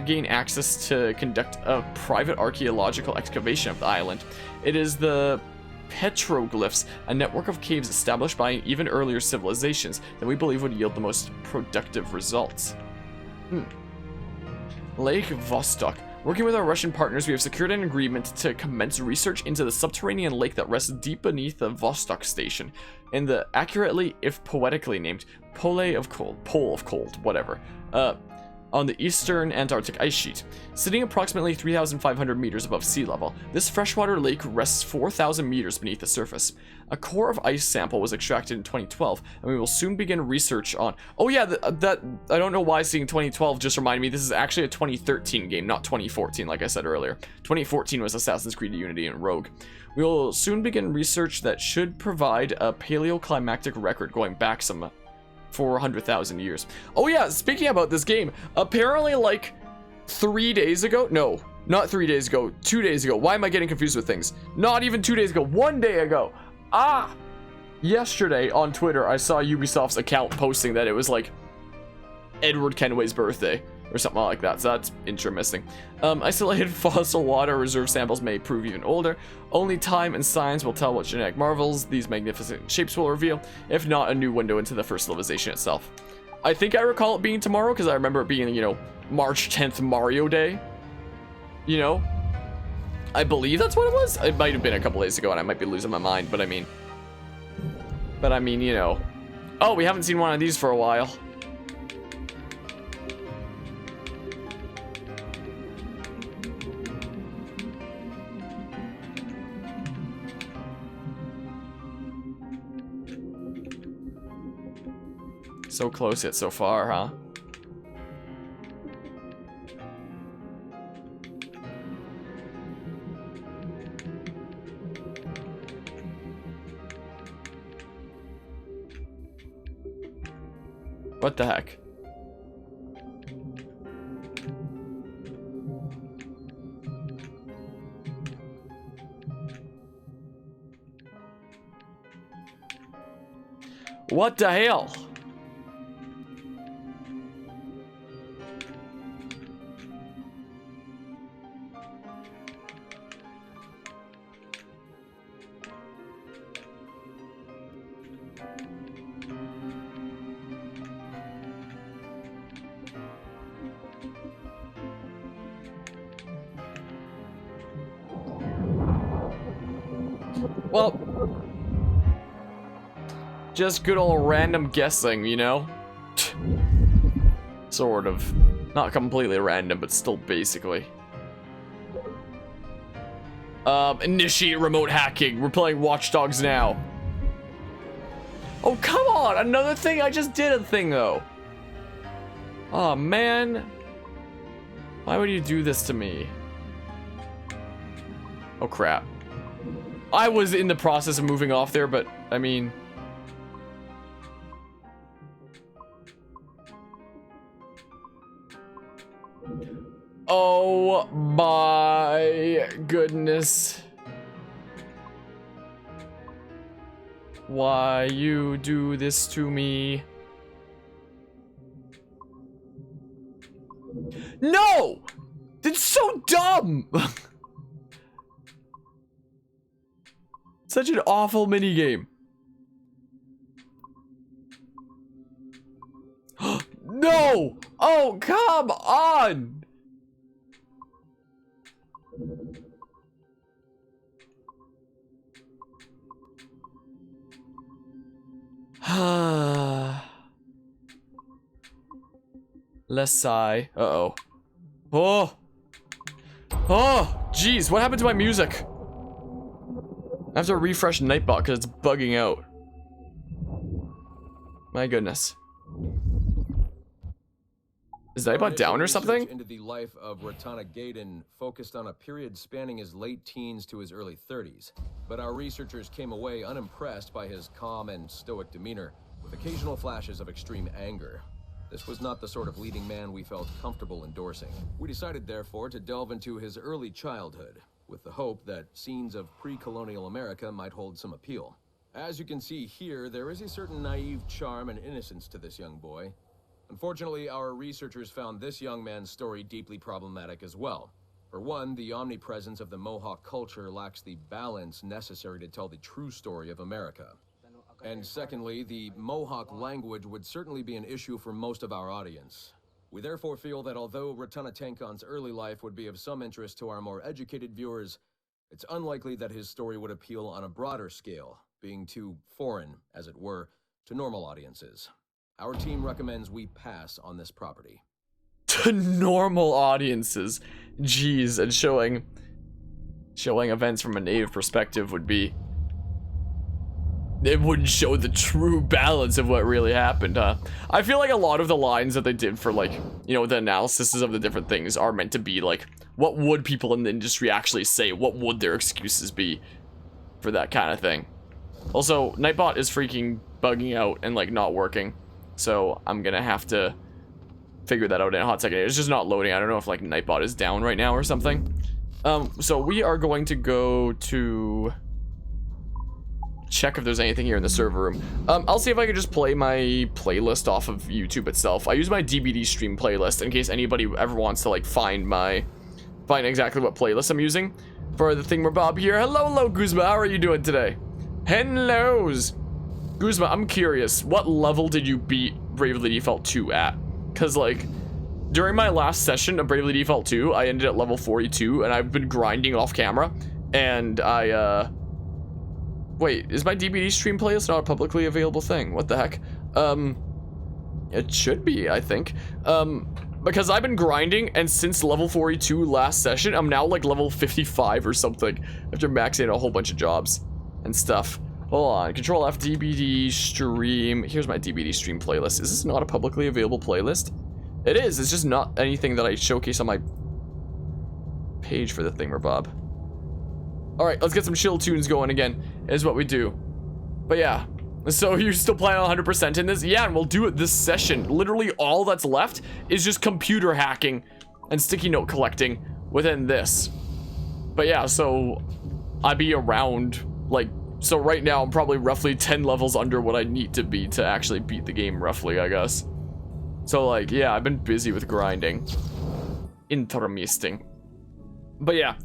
gain access to conduct a private archaeological excavation of the island, it is the petroglyphs, a network of caves established by even earlier civilizations, that we believe would yield the most productive results. Lake Vostok. Working with our Russian partners, we have secured an agreement to commence research into the subterranean lake that rests deep beneath the Vostok station, in the accurately, if poetically named, Pole of Cold, whatever, on the eastern Antarctic ice sheet. Sitting approximately 3,500 meters above sea level, this freshwater lake rests 4,000 meters beneath the surface. A core of ice sample was extracted in 2012, and we will soon begin research on... Oh yeah, that I don't know why seeing 2012 just reminded me this is actually a 2013 game, not 2014 like I said earlier. 2014 was Assassin's Creed Unity and Rogue. We will soon begin research that should provide a paleoclimactic record going back some 400,000 years. Oh yeah, speaking about this game, apparently like 3 days ago, no, not 3 days ago, 2 days ago, why am I getting confused with things? Not even 2 days ago, 1 day ago, yesterday on Twitter, I saw Ubisoft's account posting that it was like Edward Kenway's birthday, or something like that, so that's interesting. Isolated fossil water reserve samples may prove even older. Only time and science will tell what genetic marvels these magnificent shapes will reveal, if not a new window into the first civilization itself. I think I recall it being tomorrow, because I remember it being, you know, March 10th Mario Day. You know? I believe that's what it was? It might have been a couple days ago, and I might be losing my mind, but I mean, you know. Oh, we haven't seen one of these for a while. So close yet so far, huh? What the heck? What the hell? Well, just good old random guessing, you know? Sort of. Not completely random, but still basically. Initiate remote hacking. We're playing Watch Dogs now. Oh, come on! Another thing? I just did a thing, though. Oh, man. Why would you do this to me? Oh, crap. I was in the process of moving off there, but, I mean... Oh my goodness. Why you do this to me? No! That's so dumb! Such an awful minigame. No! Oh, come on! Let's sigh. Uh-oh. Oh! Oh! Jeez, what happened to my music? I have to refresh Nightbot because it's bugging out. My goodness. Is Nightbot down or something? Into the life of Ratana Gaiden focused on a period spanning his late teens to his early 30s. But our researchers came away unimpressed by his calm and stoic demeanor, with occasional flashes of extreme anger. This was not the sort of leading man we felt comfortable endorsing. We decided, therefore, to delve into his early childhood, with the hope that scenes of pre-colonial America might hold some appeal. As you can see here, there is a certain naive charm and innocence to this young boy. Unfortunately, our researchers found this young man's story deeply problematic as well. For one, the omnipresence of the Mohawk culture lacks the balance necessary to tell the true story of America. And secondly, the Mohawk language would certainly be an issue for most of our audience. We therefore feel that although Ratana Tenkon's early life would be of some interest to our more educated viewers, it's unlikely that his story would appeal on a broader scale, being too foreign, as it were, to normal audiences. Our team recommends we pass on this property. To normal audiences. Jeez, and showing events from a native perspective would be... It wouldn't show the true balance of what really happened, huh? I feel like a lot of the lines that they did for, like, you know, the analysis of the different things are meant to be, like, what would people in the industry actually say? What would their excuses be for that kind of thing? Also, Nightbot is freaking bugging out and, like, not working. So, I'm gonna have to figure that out in a hot second. It's just not loading. I don't know if, like, Nightbot is down right now or something. So we are going to go to... check if there's anything here in the server room. I'll see if I can just play my playlist off of YouTube itself. I use my DBD stream playlist in case anybody ever wants to, like, find exactly what playlist I'm using for the thingamabob here. Hello, Guzma. How are you doing today? Hellos. Guzma, I'm curious, what level did you beat Bravely Default 2 at? Because, like, during my last session of Bravely Default 2, I ended at level 42, and I've been grinding off camera, and I, wait, is my DBD stream playlist not a publicly available thing? What the heck? It should be, I think. Because I've been grinding, and since level 42 last session, I'm now, like, level 55 or something, after maxing out a whole bunch of jobs and stuff. Hold on, Control F, DBD stream. Here's my DBD stream playlist. Is this not a publicly available playlist? It is, it's just not anything that I showcase on my page for the thingamabob. Alright, let's get some chill tunes going again, is what we do. But yeah, so you're still playing 100% in this? Yeah, and we'll do it this session. Literally all that's left is just computer hacking and sticky note collecting within this. But yeah, so I'd be around, like, so right now I'm probably roughly 10 levels under what I need to be to actually beat the game roughly, I guess. So, like, yeah, I've been busy with grinding. Interesting. But yeah,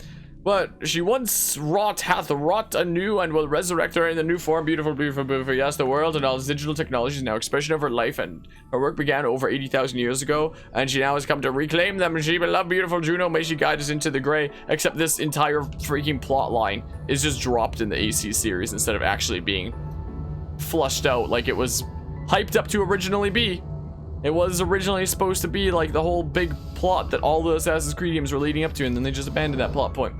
But she once hath wrought anew and will resurrect her in the new form. Beautiful, beautiful, beautiful. Yes, the world and all its digital technology is now expression of her life, and her work began over 80,000 years ago, and she now has come to reclaim them. And she beloved beautiful Juno, may she guide us into the gray. Except this entire freaking plot line is just dropped in the AC series instead of actually being flushed out like it was hyped up to originally be. It was originally supposed to be like the whole big plot that all the Assassin's Creed games were leading up to, and then they just abandoned that plot point.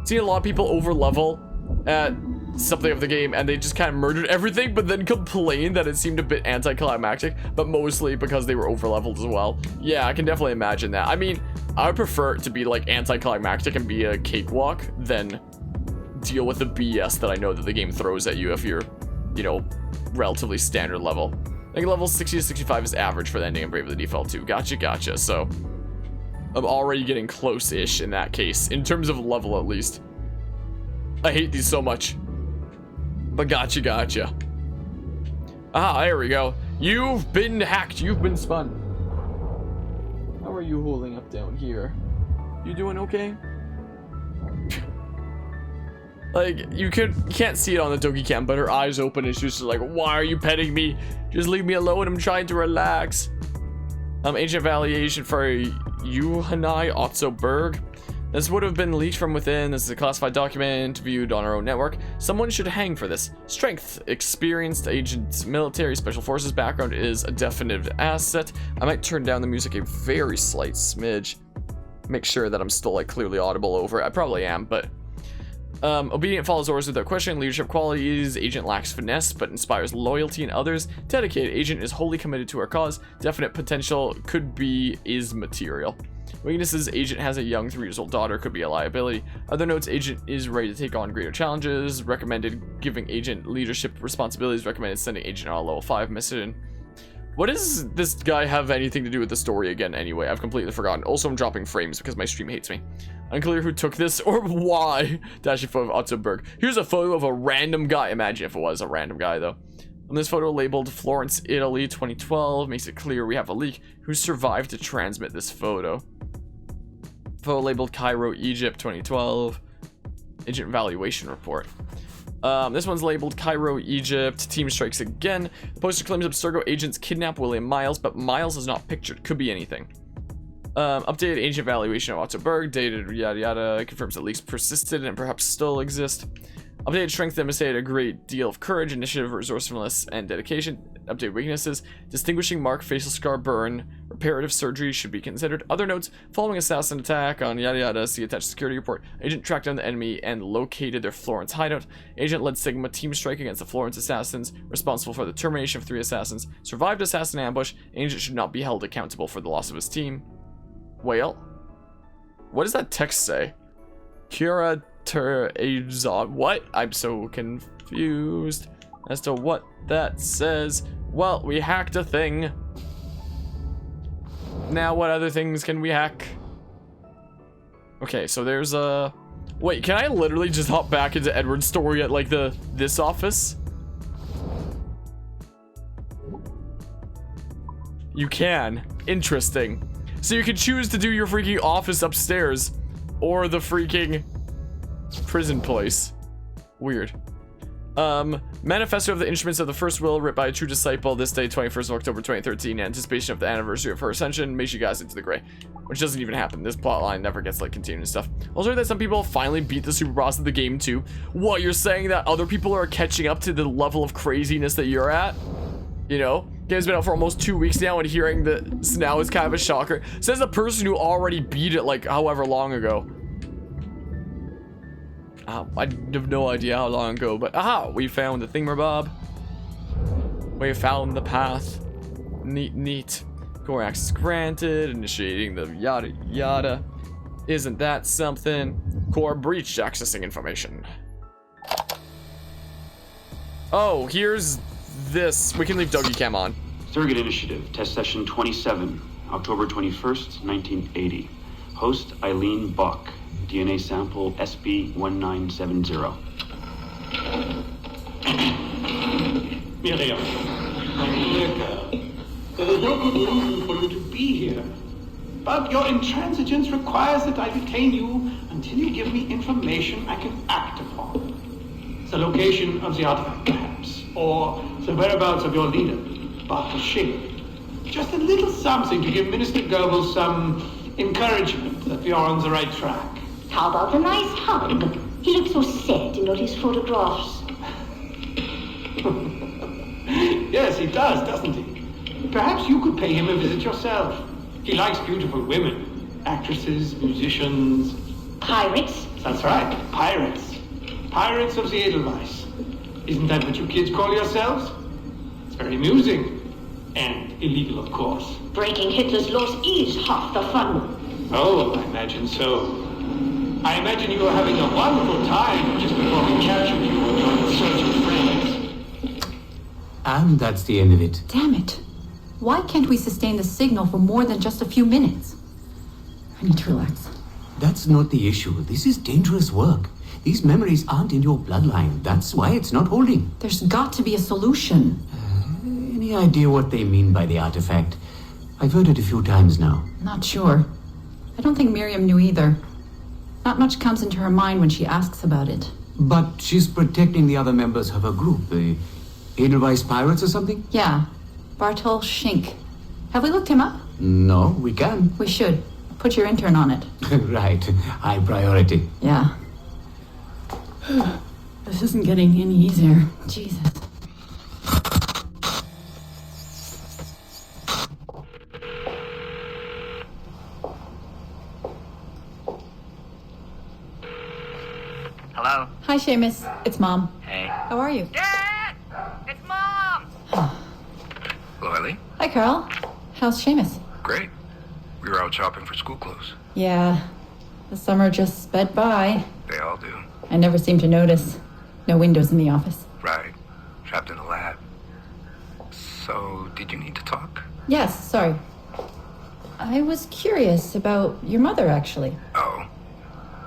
See a lot of people over level at something of the game and they just kind of murdered everything, but then complain that it seemed a bit anticlimactic, but mostly because they were over leveled as well. Yeah, I can definitely imagine that. I mean, I would prefer it to be like anticlimactic and be a cakewalk than deal with the BS that I know that the game throws at you if you're, you know, relatively standard level. I think level 60 to 65 is average for the ending of Bravely Default 2. Gotcha. So, I'm already getting close-ish in that case, in terms of level at least. I hate these so much. But gotcha. Ah, there we go. You've been hacked. You've been spun. How are you holding up down here? You doing okay? Like, you can't see it on the Doki Cam, but her eyes open and she's just like, why are you petting me? Just leave me alone, I'm trying to relax. Ancient valuation for Yuhanai Otzoberg. This would have been leaked from within. This is a classified document viewed on our own network. Someone should hang for this. Strength, experienced agent, military, special forces background is a definite asset. I might turn down the music a very slight smidge. Make sure that I'm still like clearly audible over it. I probably am, but obedient, follows orders without question. Leadership qualities. Agent lacks finesse but inspires loyalty in others. Dedicated. Agent is wholly committed to our cause. Definite potential. Is material. Weaknesses. Agent has a young 3-year-old daughter. Could be a liability. Other notes. Agent is ready to take on greater challenges. Recommended giving agent leadership responsibilities. Recommended sending agent on a level 5 mission. What does this guy have anything to do with the story again anyway? I've completely forgotten. Also, I'm dropping frames because my stream hates me. Unclear who took this or why. Dashing photo of Otzoberg. Here's a photo of a random guy. Imagine if it was a random guy, though. On this photo labeled Florence, Italy, 2012. Makes it clear we have a leak. Who survived to transmit this photo? Photo labeled Cairo, Egypt, 2012. Agent evaluation report. This one's labeled Cairo, Egypt. Team strikes again. The poster claims Abstergo agents kidnap William Miles, but Miles is not pictured. Could be anything. Updated agent evaluation of Otzoberg. Dated yada yada. Confirms that leaks persisted and perhaps still exist. Updated strength demonstrated a great deal of courage, initiative, resourcefulness, and dedication. Updated weaknesses. Distinguishing mark, facial scar, burn. Reparative surgery should be considered. Other notes. Following assassin attack on yada yada. See attached security report. Agent tracked down the enemy and located their Florence hideout. Agent led Sigma team strike against the Florence assassins. Responsible for the termination of 3 assassins. Survived assassin ambush. Agent should not be held accountable for the loss of his team. Well, what does that text say? Cura ter Azon. What? I'm so confused as to what that says. Well, we hacked a thing. Now what other things can we hack? Okay, so there's a... Wait, can I literally just hop back into Edward's story at like this office? You can. Interesting. So you can choose to do your freaking office upstairs or the freaking prison place. Weird. Manifesto of the Instruments of the First Will, written by a true disciple, this day, 21st of October 2013, in anticipation of the anniversary of her ascension. May she guide us into the gray. Which doesn't even happen. This plotline never gets like continued and stuff. Also heard that some people finally beat the super boss of the game too. What, you're saying that other people are catching up to the level of craziness that you're at? You know? Game's been out for almost 2 weeks now, and hearing that now is kind of a shocker. Says the person who already beat it like however long ago. I have no idea how long ago, but aha, we found the thingamabob. We found the path. Neat. Core access granted. Initiating the yada yada. Isn't that something? Core breached, accessing information. Oh, here's this. We can leave Dougie Cam on. Surrogate Initiative, test session 27, October 21st, 1980. Host Eileen Buck. DNA sample SB1970. Miriam, my dear girl, there's no good reason for you to be here. but your intransigence requires that I detain you until you give me information I can act upon. The location of the artifact, perhaps, or the whereabouts of your leader, Dr. Shing. Just a little something to give Minister Goebbels some encouragement that we are on the right track. How about a nice hug? He looks so sad in all his photographs. Yes, he does, doesn't he? Perhaps you could pay him a visit yourself. He likes beautiful women. Actresses, musicians. Pirates? That's right, pirates. Pirates of the Edelweiss. Isn't that what you kids call yourselves? It's very amusing. And illegal, of course. Breaking Hitler's laws is half the fun. Oh, I imagine so. I imagine you were having a wonderful time just before we captured you and joined the search of friends. And that's the end of it. Damn it. Why can't we sustain the signal for more than just a few minutes? I need to relax. That's not the issue. This is dangerous work. These memories aren't in your bloodline. That's why it's not holding. There's got to be a solution. Any idea what they mean by the artifact? I've heard it a few times now. Not sure. I don't think Miriam knew either. Not much comes into her mind when she asks about it. But she's protecting the other members of her group, the Edelweiss Pirates or something? Yeah. Bartol Schink. Have we looked him up? No, we can. We should. Put your intern on it. Right. High priority. Yeah. This isn't getting any easier. Jesus. Hello? Hi, Seamus. It's Mom. Hey. How are you? Dad! It's Mom! Hello, Ellie. Hi, Carl. How's Seamus? Great. We were out shopping for school clothes. Yeah. The summer just sped by. They all do. I never seem to notice. No windows in the office. Right. Trapped in a lab. So, did you need to talk? Yes, sorry. I was curious about your mother, actually. Oh.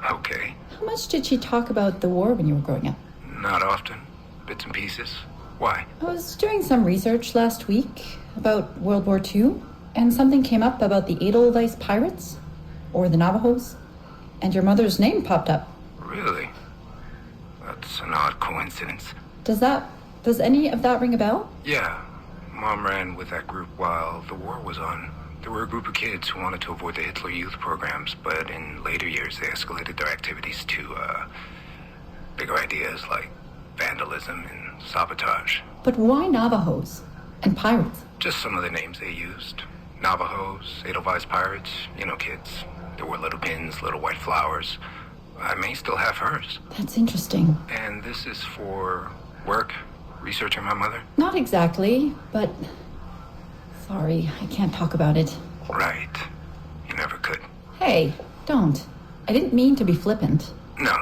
Okay. How much did she talk about the war when you were growing up? Not often. Bits and pieces. Why? I was doing some research last week about World War II, and something came up about the Edelweiss Pirates, or the Navajos, and your mother's name popped up. Really? That's an odd coincidence. Does any of that ring a bell? Yeah. Mom ran with that group while the war was on. There were a group of kids who wanted to avoid the Hitler Youth programs, but in later years they escalated their activities to, bigger ideas like vandalism and sabotage. But why Navajos and pirates? Just some of the names they used. Navajos, Edelweiss Pirates, you know kids. There were little pins, little white flowers. I may still have hers. That's interesting. And this is for work? Researching my mother? Not exactly, but... Sorry, I can't talk about it. Right. You never could. Hey, don't. I didn't mean to be flippant. No.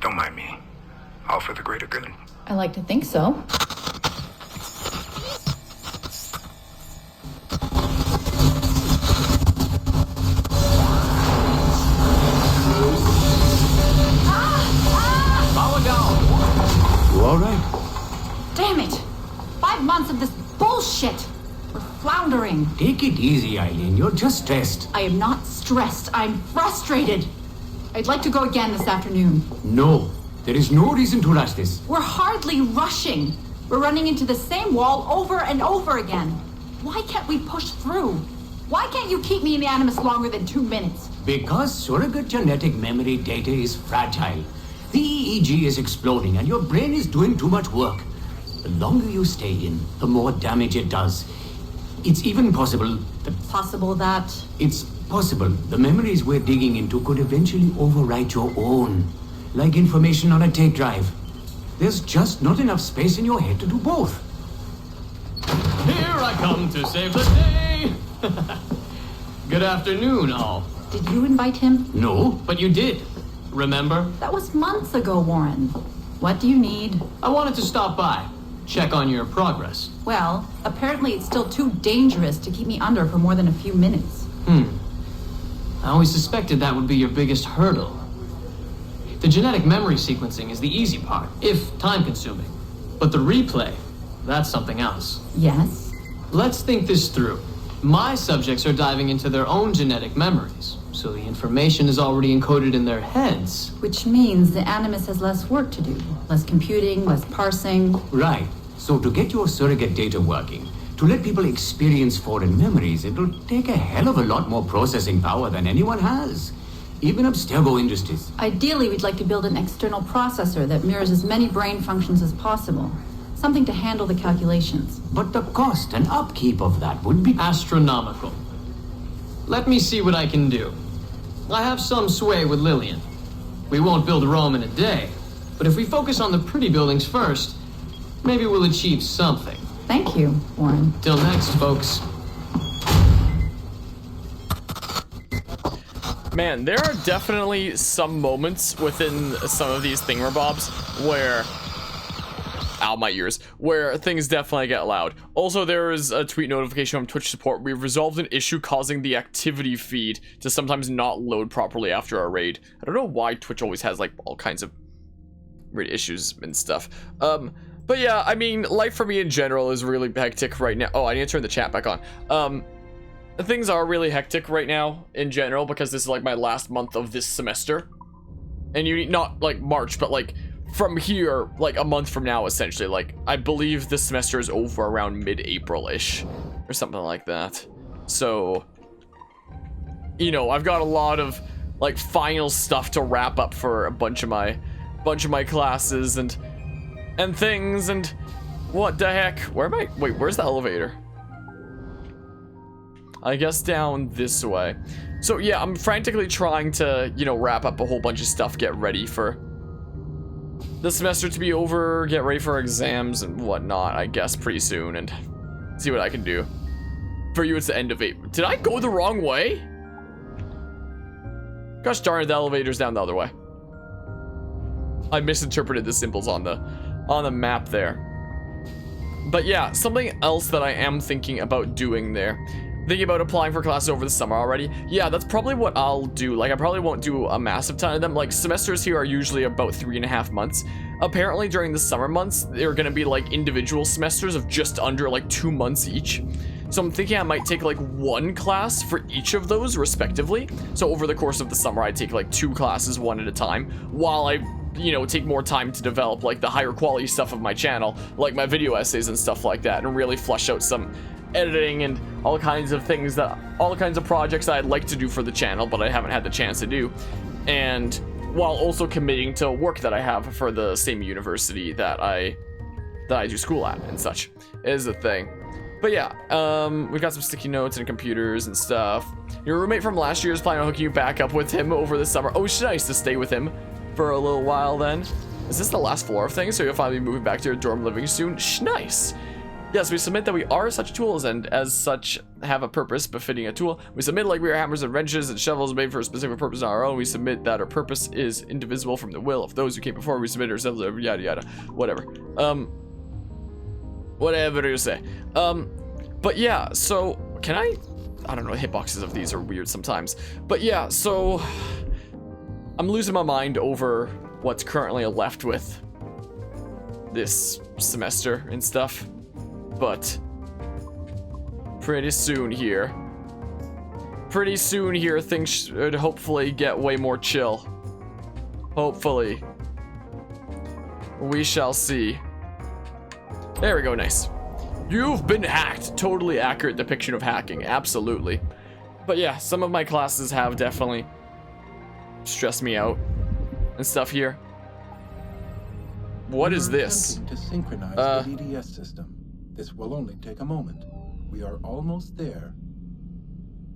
Don't mind me. All for the greater good. I like to think so. Power down. You all right? Damn it! 5 months of this bullshit! We're floundering. Take it easy, Eileen. You're just stressed. I am not stressed. I'm frustrated. I'd like to go again this afternoon. No. There is no reason to rush this. We're hardly rushing. We're running into the same wall over and over again. Why can't we push through? Why can't you keep me in the Animus longer than 2 minutes? Because surrogate genetic memory data is fragile. The EEG is exploding and your brain is doing too much work. The longer you stay in, the more damage it does. It's even possible that... Possible that... It's possible the memories we're digging into could eventually overwrite your own. Like information on a tape drive. There's just not enough space in your head to do both. Here I come to save the day! Good afternoon, all. Did you invite him? No. But you did. Remember? That was months ago, Warren. What do you need? I wanted to stop by. Check on your progress. Well, apparently it's still too dangerous to keep me under for more than a few minutes. I always suspected that would be your biggest hurdle. The genetic memory sequencing is the easy part, if time-consuming. But the replay, that's something else. Yes? Let's think this through. My subjects are diving into their own genetic memories, so the information is already encoded in their heads. Which means the Animus has less work to do. Less computing, less parsing. Right. So to get your surrogate data working, to let people experience foreign memories, it'll take a hell of a lot more processing power than anyone has. Even Abstergo Industries. Ideally, we'd like to build an external processor that mirrors as many brain functions as possible. Something to handle the calculations. But the cost and upkeep of that would be astronomical. Let me see what I can do. I have some sway with Lillian. We won't build Rome in a day, but if we focus on the pretty buildings first, maybe we'll achieve something. Thank you, Warren. Till next, folks. Man, there are definitely some moments within some of these thingamabobs where... Ow, my ears. Where things definitely get loud. Also, there is a tweet notification from Twitch support. We've resolved an issue causing the activity feed to sometimes not load properly after a raid. I don't know why Twitch always has, like, all kinds of weird issues and stuff. But yeah, I mean, life for me in general is really hectic right now. Oh, I need to turn the chat back on. Things are really hectic right now in general because this is like my last month of this semester. And you not like March, but like from here, like a month from now, essentially. Like, I believe this semester is over around mid-April-ish or something like that. So, you know, I've got a lot of like final stuff to wrap up for a bunch of my classes and things, and what the heck? Where am I? Wait, where's the elevator? I guess down this way. So yeah, I'm frantically trying to, you know, wrap up a whole bunch of stuff, get ready for the semester to be over, get ready for exams and whatnot, I guess, pretty soon, and see what I can do. For you, it's the end of April. Did I go the wrong way? Gosh darn it, the elevator's down the other way. I misinterpreted the symbols on the map there. But yeah, something else that I am thinking about doing there. Thinking about applying for classes over the summer already. Yeah, that's probably what I'll do. Like, I probably won't do a massive ton of them. Like, semesters here are usually about 3.5 months. Apparently, during the summer months, they're gonna be like individual semesters of just under like 2 months each. So I'm thinking I might take like 1 class for each of those respectively. So over the course of the summer, I take like 2 classes one at a time while I, you know, take more time to develop like the higher quality stuff of my channel, like my video essays and stuff like that, and really flush out some editing and all kinds of things all kinds of projects that I'd like to do for the channel, but I haven't had the chance to do. And while also committing to work that I have for the same university that I do school at and such is the thing. But yeah, we got some sticky notes and computers and stuff. Your roommate from last year is planning on hooking you back up with him over the summer. Oh, it's nice to stay with him for a little while then. Is this the last floor of things? So you'll finally be moving back to your dorm living soon? Nice. Yes, we submit that we are such tools and as such have a purpose befitting a tool. We submit like we are hammers and wrenches and shovels made for a specific purpose on our own. We submit that our purpose is indivisible from the will of those who came before. We submit ourselves, yada yada, whatever. Whatever you say. But yeah, so can I don't know, hitboxes of these are weird sometimes. But yeah, so I'm losing my mind over what's currently left with this semester and stuff. But pretty soon here, things should hopefully get way more chill. Hopefully. We shall see. There we go, nice. You've been hacked. Totally accurate depiction of hacking, absolutely. But yeah, some of my classes have definitely stressed me out and stuff here. What is this? To synchronize the DDS system. This will only take a moment. We are almost there.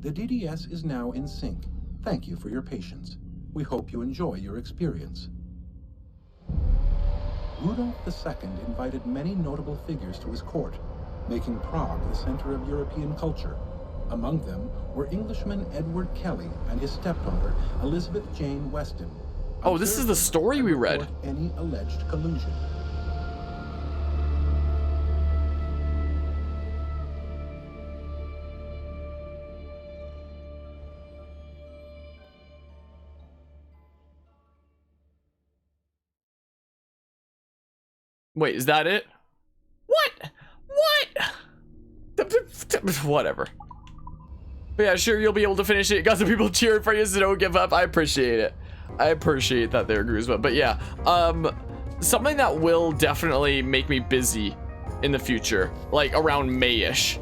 The DDS is now in sync. Thank you for your patience. We hope you enjoy your experience. Rudolf II invited many notable figures to his court, making Prague the center of European culture. Among them were Englishman Edward Kelly and his stepdaughter, Elizabeth Jane Weston. Oh, this is the story we read. Any alleged collusion. Wait, is that it? What? Whatever. But yeah, sure, you'll be able to finish it. Got some people cheering for you, so don't give up. I appreciate it. I appreciate that there, Guzma. But yeah, something that will definitely make me busy in the future, like around May-ish,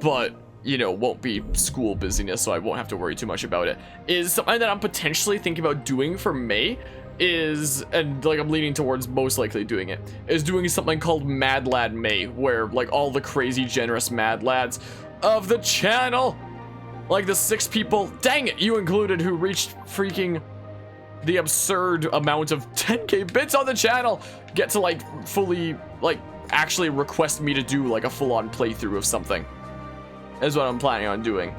but you know, won't be school busyness, so I won't have to worry too much about it, is something that I'm potentially thinking about doing for May is, and like I'm leaning towards most likely doing it, is doing something called Mad Lad May, where like all the crazy generous mad lads of the channel, like the 6 people, dang it, you included, who reached freaking the absurd amount of 10k bits on the channel, get to like fully, like actually request me to do like a full-on playthrough of something. Is what I'm planning on doing.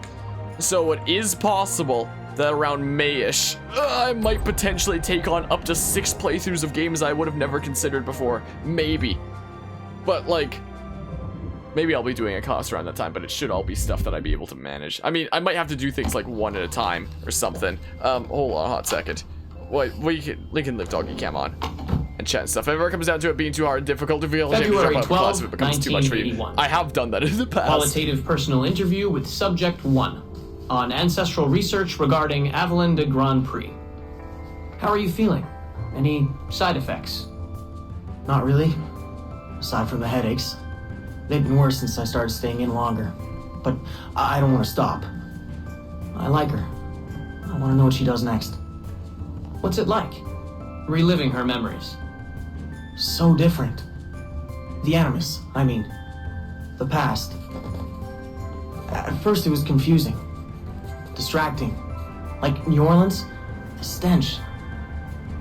So it is possible that around May-ish, I might potentially take on up to 6 playthroughs of games I would have never considered before. Maybe. But like, maybe I'll be doing a class around that time, but it should all be stuff that I'd be able to manage. I mean, I might have to do things like one at a time or something. Hold on a hot second. Wait, we can live doggy cam on and chat and stuff. If it ever comes down to it being too hard and difficult, if you'll February 12, class if it becomes too much for you. I have done that in the past. Qualitative personal interview with Subject 1 on ancestral research regarding Avalon de Grand Prix. How are you feeling? Any side effects? Not really. Aside from the headaches. They've been worse since I started staying in longer. But I don't want to stop. I like her. I want to know what she does next. What's it like? Reliving her memories. So different. The Animus, I mean. The past. At first it was confusing. Distracting. Like New Orleans, the stench.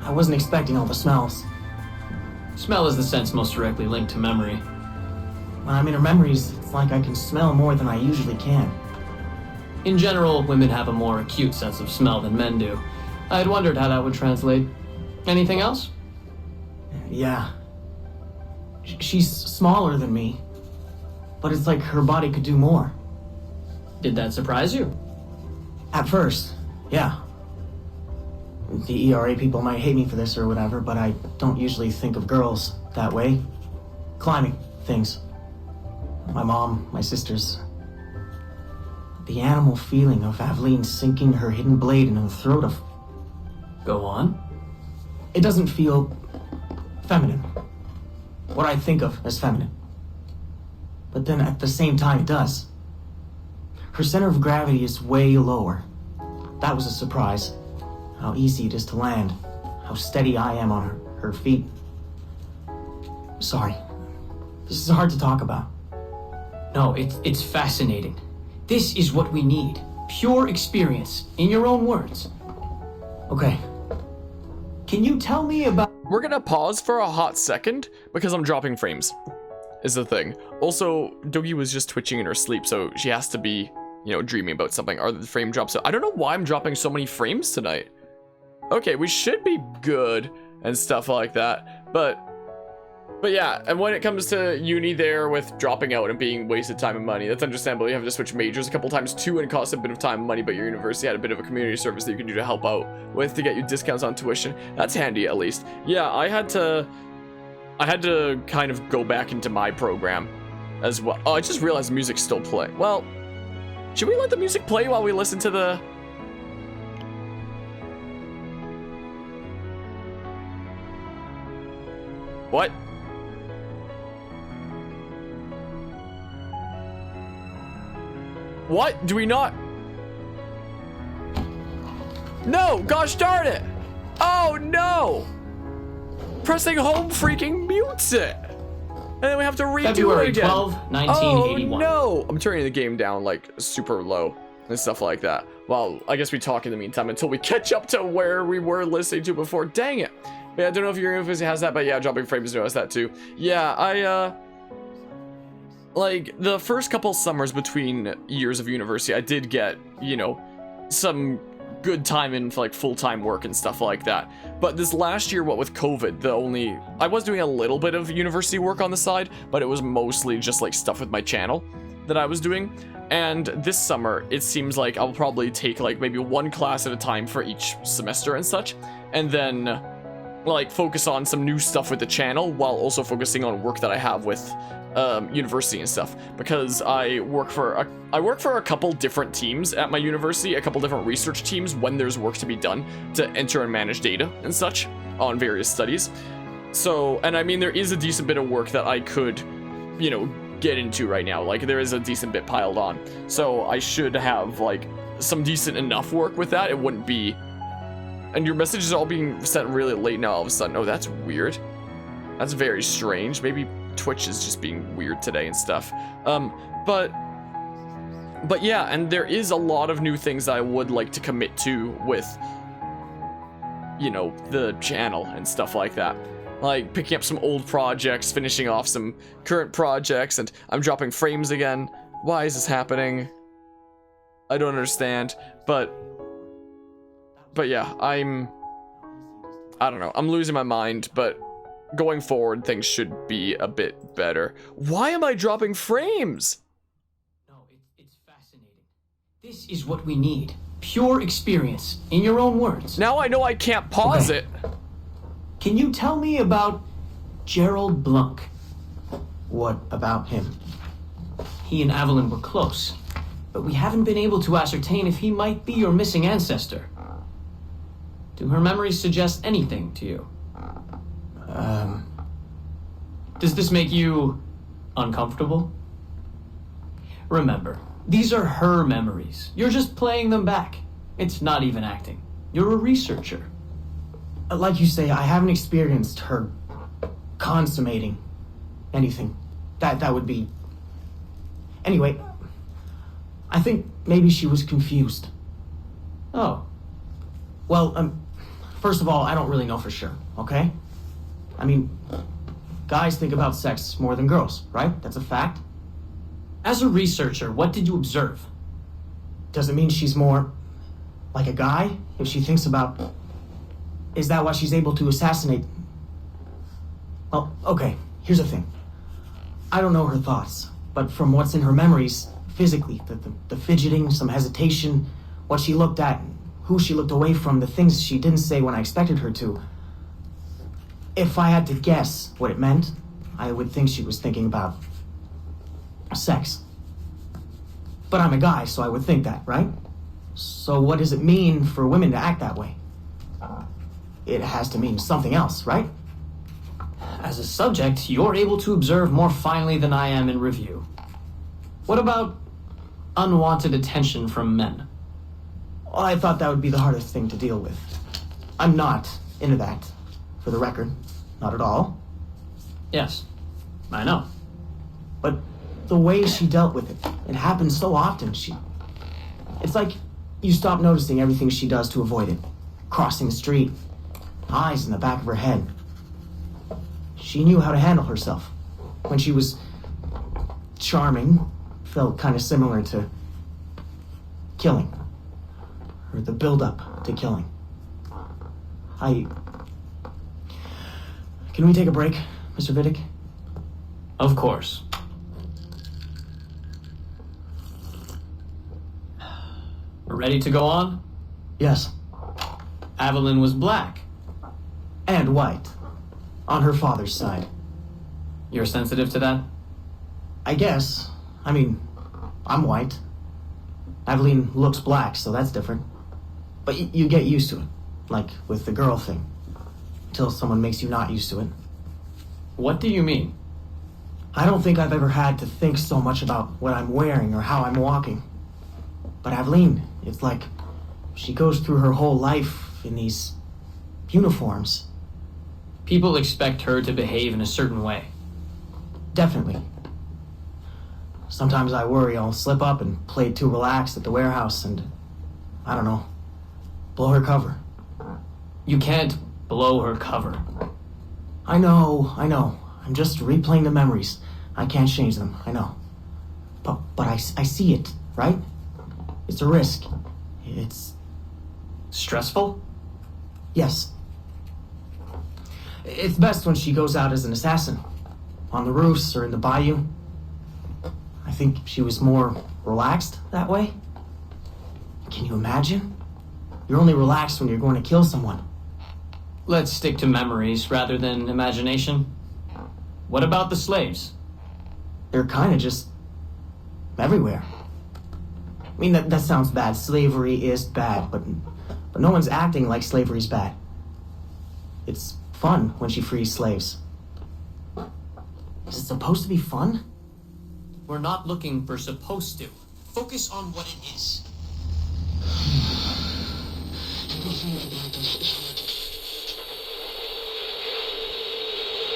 I wasn't expecting all the smells. Smell is the sense most directly linked to memory. When I'm in her memories, it's like I can smell more than I usually can. In general, women have a more acute sense of smell than men do. I had wondered how that would translate. Anything else? Yeah. She's smaller than me, but it's like her body could do more. Did that surprise you? At first, yeah. The ERA people might hate me for this or whatever, but I don't usually think of girls that way. Climbing things. My mom, my sisters. The animal feeling of Aveline sinking her hidden blade into the throat of... Go on. It doesn't feel feminine. What I think of as feminine. But then at the same time it does. Her center of gravity is way lower. That was a surprise. How easy it is to land. How steady I am on her feet. Sorry. This is hard to talk about. No, it's fascinating. This is what we need. Pure experience, in your own words. Okay. Can you tell me about... We're gonna pause for a hot second because I'm dropping frames, is the thing. Also, Doogie was just twitching in her sleep, so she has to be, you know, dreaming about something. Are the frame drops? So I don't know why I'm dropping so many frames tonight. Okay, we should be good and stuff like that, but yeah, and when it comes to uni there with dropping out and being wasted time and money, that's understandable. You have to switch majors a couple times too, and it costs a bit of time and money, but your university had a bit of a community service that you can do to help out with to get you discounts on tuition. That's handy, at least. Yeah, I had to kind of go back into my program as well. Oh, I just realized music's still playing. Well, should we let the music play while we listen to the... What? What? Do we not? No! Gosh darn it! Oh no! Pressing home freaking mutes it! And then we have to redo February it again. 12, 1981. Oh no! I'm turning the game down like super low and stuff like that. Well, I guess we talk in the meantime until we catch up to where we were listening to before. Dang it! But yeah, I don't know if your university has that, but yeah, dropping frames noticed that too. Yeah, like, the first couple summers between years of university, I did get, you know, some good time in, like, full-time work and stuff like that. But this last year, what with COVID, I was doing a little bit of university work on the side, but it was mostly just, like, stuff with my channel that I was doing. And this summer, it seems like I'll probably take, like, maybe one class at a time for each semester and such. And then like focus on some new stuff with the channel while also focusing on work that I have with university and stuff, because I work for a couple different teams at my university, a couple different research teams when there's work to be done to enter and manage data and such on various studies. So, and I mean, there is a decent bit of work that I could, you know, get into right now. Like, there is a decent bit piled on, so I should have like some decent enough work with that. It wouldn't be. And your messages are all being sent really late now all of a sudden. Oh, that's weird. That's very strange. Maybe Twitch is just being weird today and stuff. But yeah, and there is a lot of new things I would like to commit to with, you know, the channel and stuff like that. Like picking up some old projects, finishing off some current projects, and I'm dropping frames again. Why is this happening? I don't understand, but yeah, I don't know, I'm losing my mind, but going forward, things should be a bit better. Why am I dropping frames? No, it's fascinating. This is what we need. Pure experience, in your own words. Now I know I can't pause it. Can you tell me about Gerald Blunk? What about him? He and Evelyn were close, but we haven't been able to ascertain if he might be your missing ancestor. Do her memories suggest anything to you? Does this make you uncomfortable? Remember, these are her memories. You're just playing them back. It's not even acting. You're a researcher. Like you say, I haven't experienced her consummating anything. That would be... Anyway, I think maybe she was confused. Oh. Well, first of all, I don't really know for sure, okay? I mean, guys think about sex more than girls, right? That's a fact. As a researcher, what did you observe? Does it mean she's more like a guy if she thinks about... Is that why she's able to assassinate? Well, okay, here's the thing. I don't know her thoughts, but from what's in her memories, physically, the fidgeting, some hesitation, what she looked at, who she looked away from, the things she didn't say when I expected her to. If I had to guess what it meant, I would think she was thinking about sex. But I'm a guy, so I would think that, right? So what does it mean for women to act that way? It has to mean something else, right? As a subject, you're able to observe more finely than I am in review. What about unwanted attention from men? Well, I thought that would be the hardest thing to deal with. I'm not into that, for the record. Not at all. Yes, I know. But the way she dealt with it happens so often. It's like you stop noticing everything she does to avoid it. Crossing the street, eyes in the back of her head. She knew how to handle herself. When she was charming, felt kind of similar to killing. Or the build-up to killing. Can we take a break, Mr. Vidic? Of course. We're ready to go on? Yes. Evelyn was black. And white. On her father's side. You're sensitive to that? I guess. I mean, I'm white. Evelyn looks black, so that's different. But you get used to it. Like with the girl thing. Until someone makes you not used to it. What do you mean? I don't think I've ever had to think so much about what I'm wearing or how I'm walking. But Evelyn, it's like she goes through her whole life in these uniforms. People expect her to behave in a certain way. Definitely. Sometimes I worry I'll slip up and play too relaxed at the warehouse and, I don't know, blow her cover. You can't blow her cover. I know. I'm just replaying the memories. I can't change them, I know. But I see it, right? It's a risk. It's... stressful? Yes. It's best when she goes out as an assassin. On the roofs or in the bayou. I think she was more relaxed that way. Can you imagine? You're only relaxed when you're going to kill someone. Let's stick to memories rather than imagination. What about the slaves? They're kind of just everywhere. I mean, that sounds bad. Slavery is bad, but no one's acting like slavery's bad. It's fun when she frees slaves. Is it supposed to be fun? We're not looking for supposed to. Focus on what it is.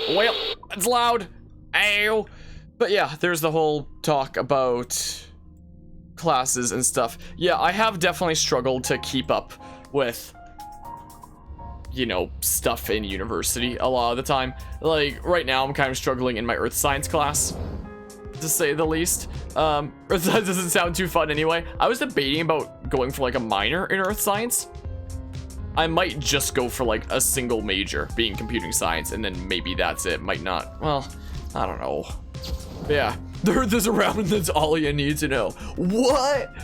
Well, it's loud. Ow. But yeah, there's the whole talk about classes and stuff. Yeah, I have definitely struggled to keep up with, you know, stuff in university a lot of the time. Like, right now I'm kind of struggling in my earth science class, to say the least. Earth science doesn't sound too fun anyway. I was debating about going for like a minor in earth science. I might just go for like a single major, being computing science, and then maybe that's it. Might not. Well, I don't know. But yeah, the earth is around and that's all you need to know. What?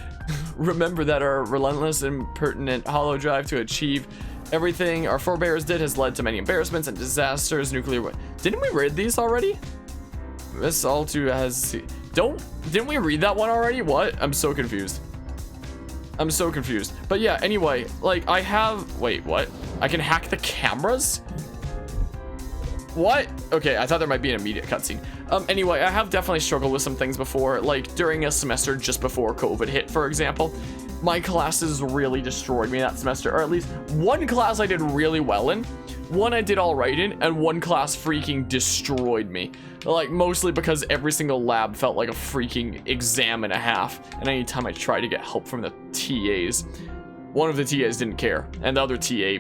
Remember that our relentless and pertinent hollow drive to achieve everything our forebears did has led to many embarrassments and disasters. Nuclear. Didn't we read these already? This all too has. Didn't we read that one already? What? I'm so confused. I'm so confused. But yeah, anyway, like I have. Wait, what? I can hack the cameras? What? Okay, I thought there might be an immediate cutscene. Anyway, I have definitely struggled with some things before, like during a semester just before COVID hit, for example. My classes really destroyed me that semester, or at least one class I did really well in, one I did all right in, and one class freaking destroyed me. Like, mostly because every single lab felt like a freaking exam and a half, and anytime I tried to get help from the TAs, one of the TAs didn't care, and the other TA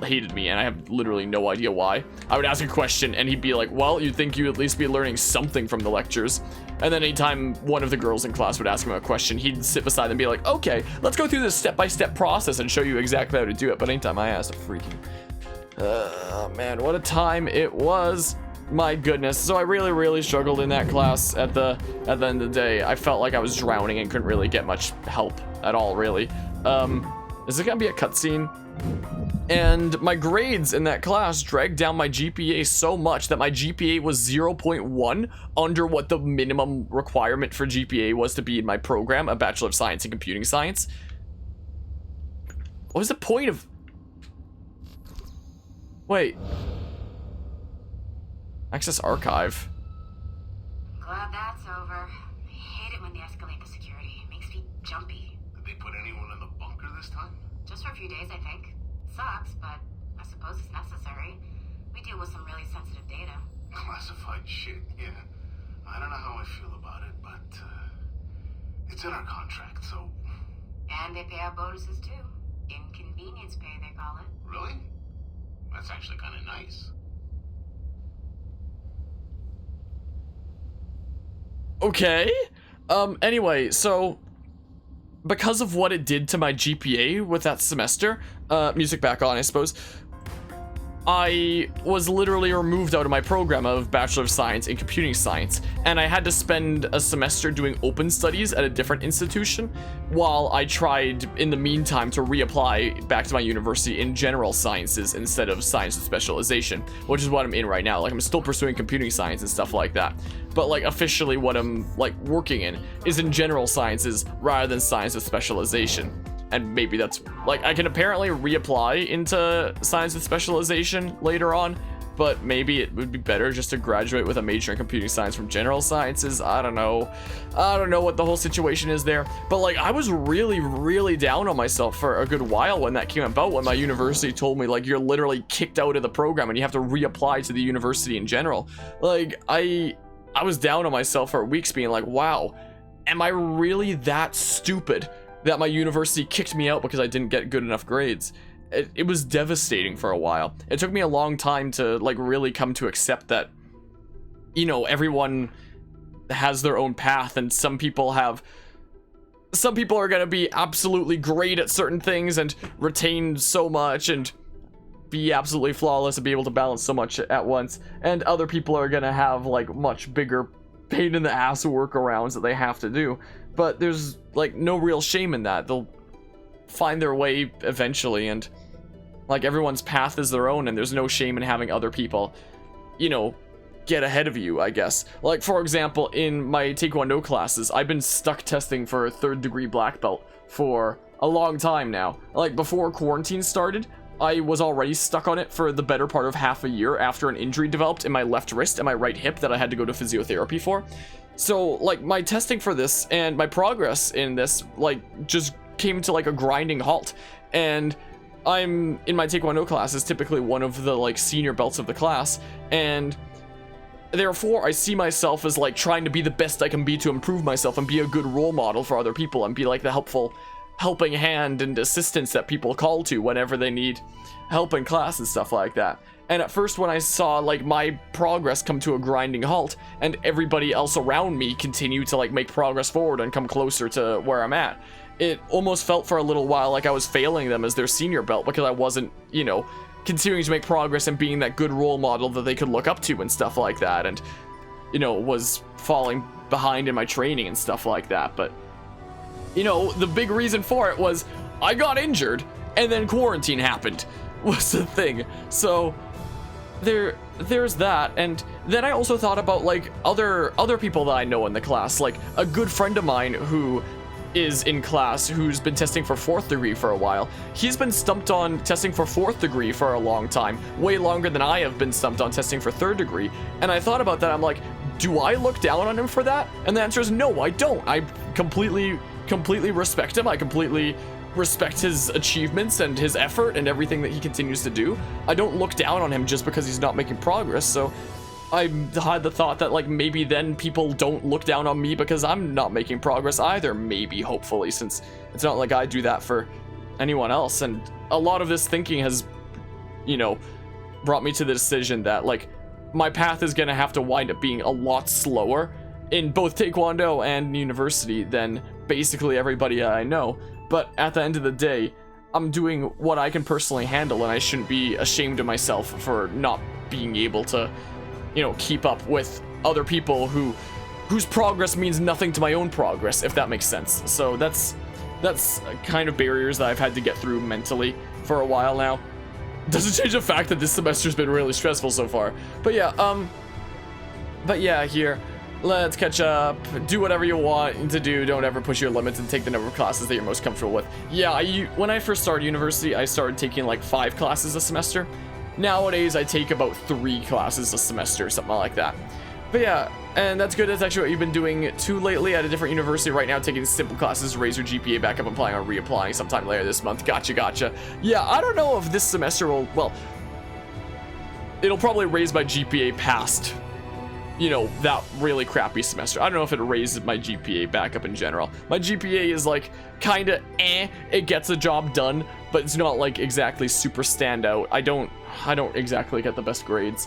hated me, and I have literally no idea why. I would ask a question, and he'd be like, well, you'd think you'd at least be learning something from the lectures. And then anytime one of the girls in class would ask him a question, he'd sit beside them and be like, okay, let's go through this step-by-step process and show you exactly how to do it. But anytime I asked, a freaking... man, what a time it was. My goodness. So I really struggled in that class at the end of the day. I felt like I was drowning and couldn't really get much help at all, really. Is it gonna be a cutscene? And my grades in that class dragged down my GPA so much that my GPA was 0.1 under what the minimum requirement for GPA was to be in my program, a Bachelor of Science in Computing Science. What was the point of... Wait. Access archive. Glad that's over. I hate it when they escalate the security. It makes me jumpy. Did they put anyone in the bunker this time? Just for a few days, I think. Sucks, but I suppose it's necessary. We deal with some really sensitive data. Classified shit, yeah. I don't know how I feel about it, but it's in our contract, so... And they pay out bonuses too. Inconvenience pay, they call it. Really? That's actually kind of nice. Okay. Anyway, so... because of what it did to my GPA with that semester, music back on, I suppose, I was literally removed out of my program of Bachelor of Science in Computing Science, and I had to spend a semester doing open studies at a different institution while I tried, in the meantime, to reapply back to my university in general sciences instead of science with specialization, which is what I'm in right now. Like, I'm still pursuing computing science and stuff like that, but like officially what I'm like working in is in general sciences rather than science with specialization. And maybe that's, like, I can apparently reapply into science with specialization later on, but maybe it would be better just to graduate with a major in computing science from general sciences. I don't know what the whole situation is there, but like, I was really down on myself for a good while when that came about, when my university told me, like, you're literally kicked out of the program and you have to reapply to the university in general. Like, I was down on myself for weeks, being like, wow, am I really that stupid that my university kicked me out because I didn't get good enough grades? It was devastating for a while. It took me a long time to like really come to accept that, you know, everyone has their own path, and some people are going to be absolutely great at certain things and retain so much and be absolutely flawless and be able to balance so much at once, and other people are going to have like much bigger pain in the ass workarounds that they have to do. But there's like no real shame in that. They'll find their way eventually, and Like, everyone's path is their own, and there's no shame in having other people, you know, get ahead of you, I guess. Like, for example, in my Taekwondo classes, I've been stuck testing for a 3rd degree black belt for a long time now. Like, before quarantine started, I was already stuck on it for the better part of half a year after an injury developed in my left wrist and my right hip that I had to go to physiotherapy for. So, like, my testing for this and my progress in this, like, just came to, like, a grinding halt. And I'm, in my Taekwondo classes, typically one of the, like, senior belts of the class, and therefore I see myself as, like, trying to be the best I can be to improve myself and be a good role model for other people and be, like, the helping hand and assistance that people call to whenever they need help in class and stuff like that. And at first, when I saw, like, my progress come to a grinding halt and everybody else around me continue to, like, make progress forward and come closer to where I'm at, it almost felt for a little while like I was failing them as their senior belt because I wasn't, you know, continuing to make progress and being that good role model that they could look up to and stuff like that, and, you know, was falling behind in my training and stuff like that. But, you know, the big reason for it was I got injured and then quarantine happened was the thing. So there's that. And then I also thought about, like, other people that I know in the class. Like, a good friend of mine who is in class who's been testing for 4th degree for a while. He's been stumped on testing for 4th degree for a long time, way longer than I have been stumped on testing for 3rd degree. And I thought about that. I'm like, do I look down on him for that? And the answer is no, I don't. I completely respect him. I completely respect his achievements and his effort and everything that he continues to do. I don't look down on him just because he's not making progress. So I had the thought that, like, maybe then people don't look down on me because I'm not making progress either, maybe, hopefully, since it's not like I do that for anyone else. And a lot of this thinking has, you know, brought me to the decision that, like, my path is gonna have to wind up being a lot slower in both Taekwondo and university than basically everybody I know. But at the end of the day, I'm doing what I can personally handle, and I shouldn't be ashamed of myself for not being able to, you know, keep up with other people whose progress means nothing to my own progress, if that makes sense. So that's kind of barriers that I've had to get through mentally for a while now. Doesn't change the fact that this semester's been really stressful so far. But yeah, here, let's catch up, do whatever you want to do, don't ever push your limits, and take the number of classes that you're most comfortable with. Yeah, when I first started university, I started taking like 5 classes a semester. Nowadays, I take about 3 classes a semester, something like that. But yeah, and that's good. That's actually what you've been doing too lately at a different university right now, taking simple classes to raise your GPA back up and planning on reapplying sometime later this month. Gotcha. Yeah, I don't know if this semester will, well, it'll probably raise my GPA past, you know, that really crappy semester. I don't know if it'll raise my GPA back up in general. My GPA is like kinda it gets a job done, but it's not like exactly super standout. I don't exactly get the best grades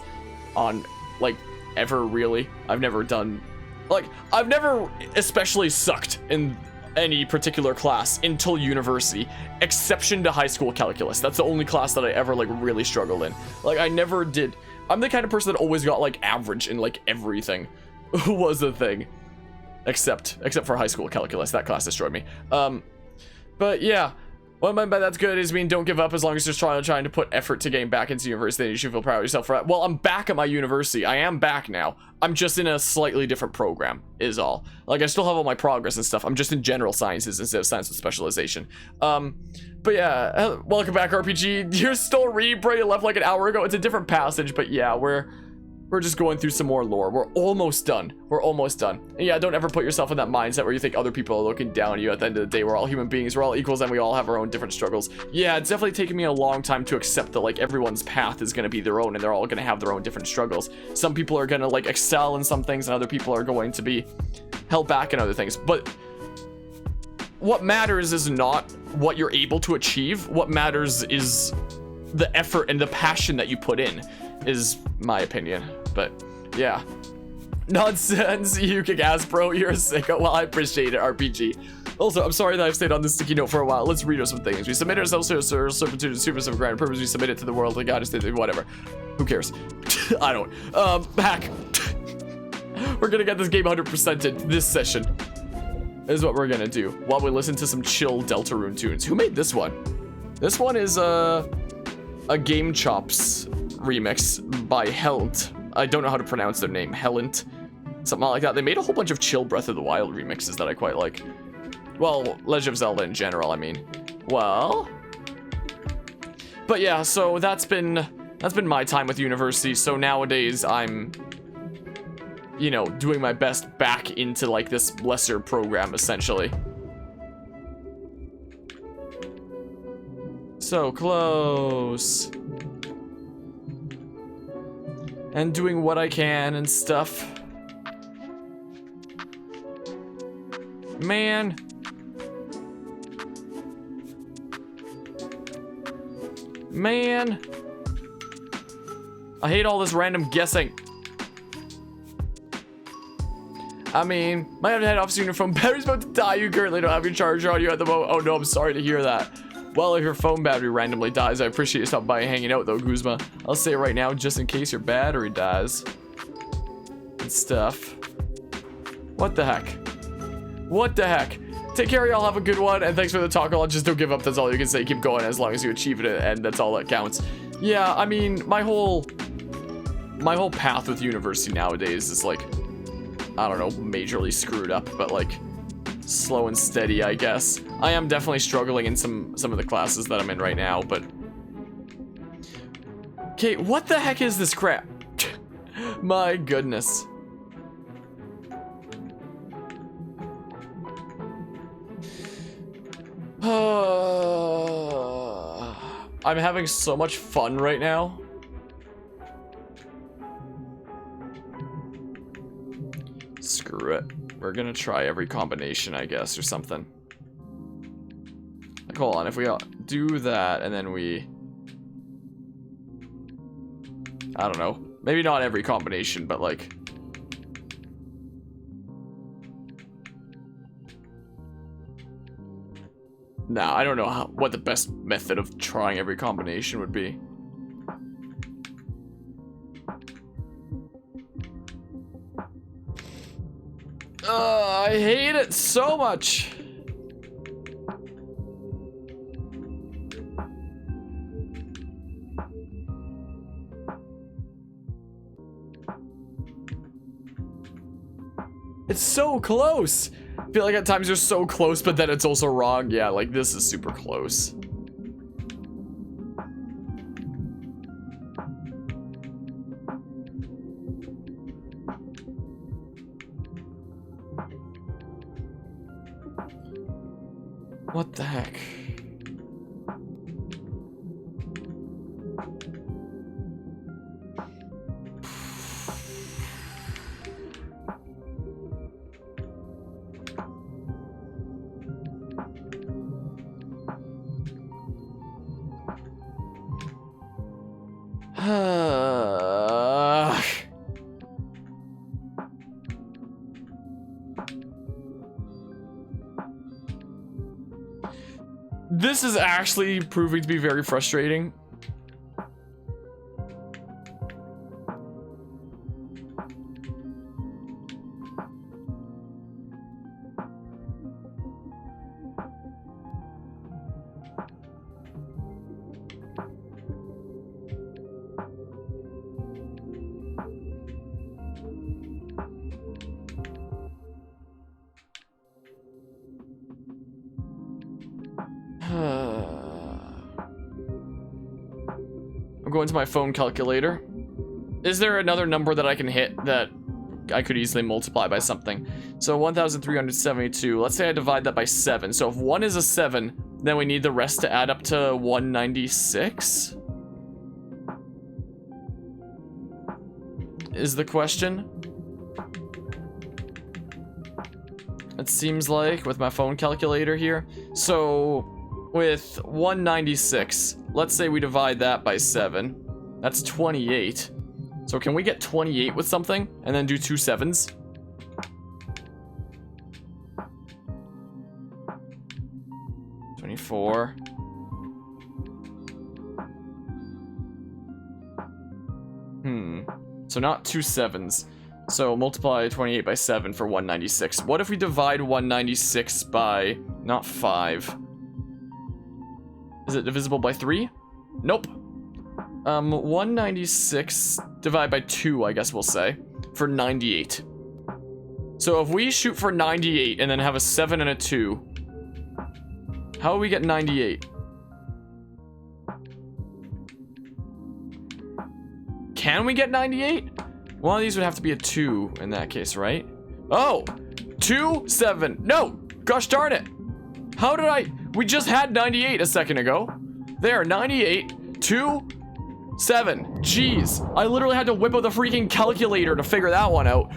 on, like, ever really. I've never especially sucked in any particular class until university, exception to high school calculus. That's the only class that I ever like really struggled in. Like, I never did. I'm the kind of person that always got like average in like everything was the thing, except for high school calculus. That class destroyed me. But yeah, what I meant by that's good is mean don't give up as long as you're trying to put effort to getting back into university. You should feel proud of yourself for that. Well, I'm back at my university. I am back now. I'm just in a slightly different program is all. Like, I still have all my progress and stuff. I'm just in general sciences instead of science with specialization. But yeah, welcome back, RPG. You're still reading, bro. You left like an hour ago. It's a different passage, but yeah, we're just going through some more lore. We're almost done. And yeah, don't ever put yourself in that mindset where you think other people are looking down on you. At the end of the day, we're all human beings. We're all equals, and we all have our own different struggles. Yeah, it's definitely taken me a long time to accept that, like, everyone's path is going to be their own, and they're all going to have their own different struggles. Some people are going to, like, excel in some things, and other people are going to be held back in other things. But what matters is not what you're able to achieve. What matters is the effort and the passion that you put in, is my opinion. But yeah, nonsense. You kick ass, bro. You're a sicko. Well, I appreciate it, RPG. Also, I'm sorry that I've stayed on this sticky note for a while. Let's read some things. We submit ourselves to a servitude and super grand purpose. We submit it to the world. The goddess did whatever. Who cares? I don't. Hack. We're gonna get this game 100%ed this session. Is what we're gonna do while we listen to some chill Deltarune tunes. Who made this one? This one is a Game Chops remix by Helent. I don't know how to pronounce their name. Helent. Something like that. They made a whole bunch of chill Breath of the Wild remixes that I quite like. Well, Legend of Zelda in general, I mean. Well. But yeah, so that's been my time with university. So nowadays I'm, you know, doing my best back into like this lesser program essentially. So close. And doing what I can and stuff. Man. Man. I hate all this random guessing. I mean, might have to head off soon. Your phone battery's about to die. You currently don't have your charger on you at the moment. Oh no, I'm sorry to hear that. Well, if your phone battery randomly dies, I appreciate you stopping by and hanging out though, Guzma. I'll say it right now, just in case your battery dies. And stuff. What the heck? What the heck? Take care, y'all. Have a good one. And thanks for the talk. I'll just don't give up. That's all you can say. Keep going as long as you achieve it. And that's all that counts. Yeah, I mean, my whole path with university nowadays is like, I don't know, majorly screwed up, but like slow and steady, I guess. I am definitely struggling in some of the classes that I'm in right now, but okay, what the heck is this crap? My goodness. I'm having so much fun right now. Screw it. We're gonna try every combination, I guess, or something. Like, hold on, if we do that, and then we... I don't know. Maybe not every combination, but like... Nah, I don't know what the best method of trying every combination would be. I hate it so much. It's so close. I feel like at times you're so close, but then it's also wrong. Yeah, like this is super close. What the heck? This is actually proving to be very frustrating. I'm going to my phone calculator. Is there another number that I can hit that I could easily multiply by something? So 1,372. Let's say I divide that by 7. So if 1 is a 7, then we need the rest to add up to 196? Is the question? It seems like with my phone calculator here. So with 196, let's say we divide that by 7. That's 28. So can we get 28 with something and then do 2 7s? $24. So not 2 7s. So multiply 28 by 7 for 196. What if we divide 196 by not 5? Is it divisible by 3? Nope. 196 divided by 2, I guess we'll say, for 98. So if we shoot for 98 and then have a 7 and a 2, how do we get 98? Can we get 98? One of these would have to be a 2 in that case, right? Oh! 2, 7. No! Gosh darn it! How did I... We just had 98 a second ago. There, 98, 2, 7. Jeez. I literally had to whip out the freaking calculator to figure that one out.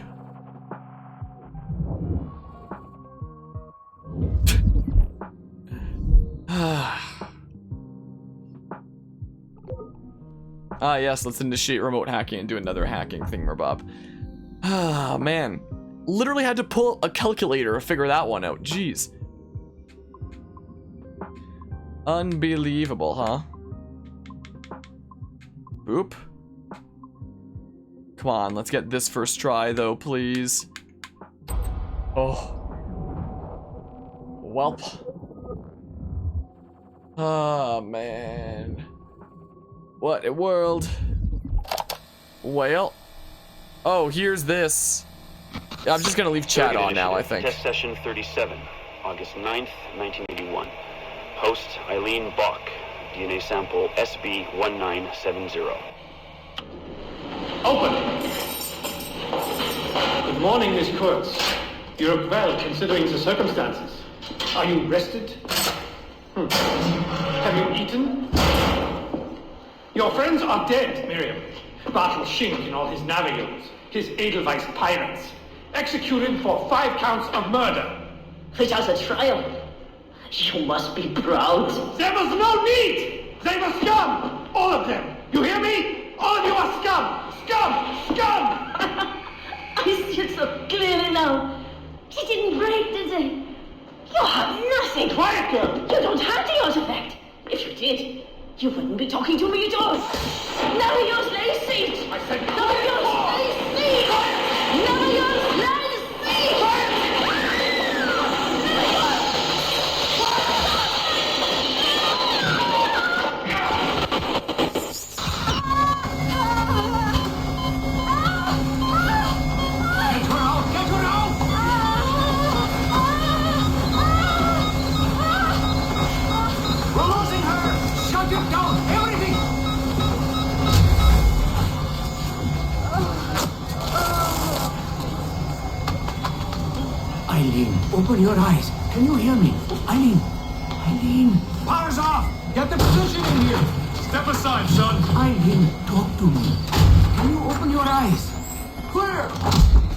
Ah, yes, let's initiate remote hacking and do another hacking thingamabob. Ah, man. Literally had to pull a calculator to figure that one out. Jeez. Unbelievable, huh? Boop. Come on, let's get this first try, though, please. Oh. Welp. Oh, man. What a world. Well. Oh, here's this. I'm just gonna leave chat on now, I think. Test session 37, August 9th, 1981. Host Eileen Bach, DNA sample SB1970. Open! Good morning, Miss Kurtz. You look well, considering the circumstances. Are you rested? Have you eaten? Your friends are dead, Miriam. Bartel Schink and all his navigators, his Edelweiss pirates, executed for 5 counts of murder. Without a trial. You must be proud. There was no need! They were scum! All of them! You hear me? All of you are scum! Scum! Scum! I see it so clearly now. He didn't break, did they? You have nothing. Quiet, girl! You don't have the artifact. If you did, you wouldn't be talking to me at all. Never use Lacey! I said Never use Lacey! Never use Lacey! Eileen, open your eyes. Can you hear me? Eileen! Eileen! Power's off! Get the position in here! Step aside, son! Eileen, talk to me. Can you open your eyes? Clear!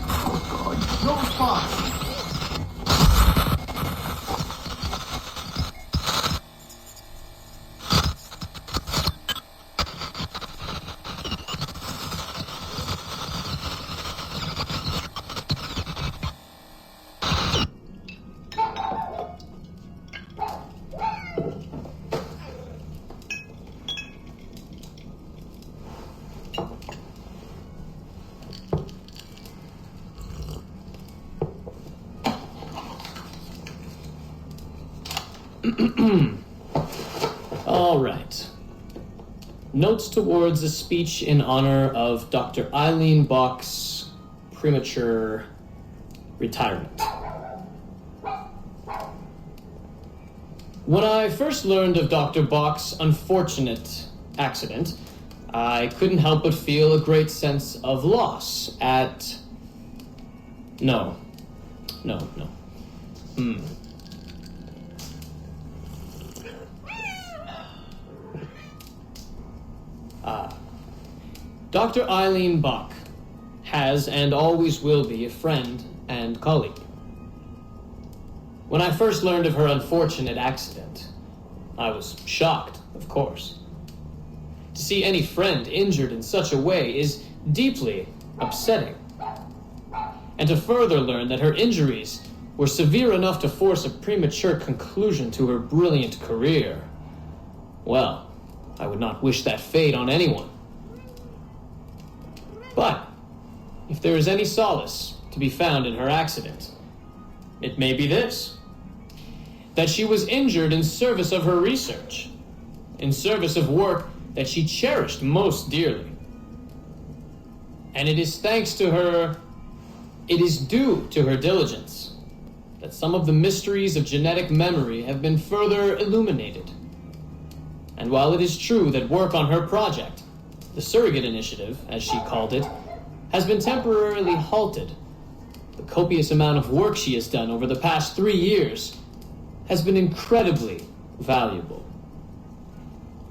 Oh, God. No spots! All right. Notes towards a speech in honor of Dr. Eileen Bach's premature retirement. When I first learned of Dr. Bach's unfortunate accident, I couldn't help but feel a great sense of loss at... No. Dr. Eileen Bach has and always will be a friend and colleague. When I first learned of her unfortunate accident, I was shocked, of course. To see any friend injured in such a way is deeply upsetting. And to further learn that her injuries were severe enough to force a premature conclusion to her brilliant career, well, I would not wish that fate on anyone. But if there is any solace to be found in her accident, it may be this: that she was injured in service of her research, in service of work that she cherished most dearly. And it is thanks to her, it is due to her diligence, that some of the mysteries of genetic memory have been further illuminated. And while it is true that work on her project, the Surrogate Initiative, as she called it, has been temporarily halted, the copious amount of work she has done over the past 3 years has been incredibly valuable.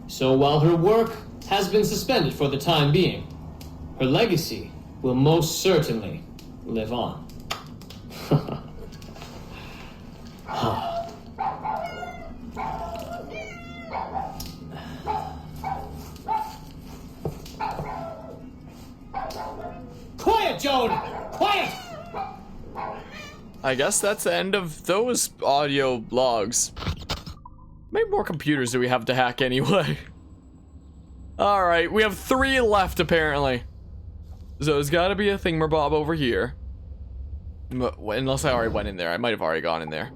So while her work has been suspended for the time being, her legacy will most certainly live on. Quiet, Joan! Quiet! I guess that's the end of those audio logs. How many more computers do we have to hack anyway? Alright, we have 3 left apparently. So there's gotta be a thingamabob over here. Unless I already went in there. I might have already gone in there.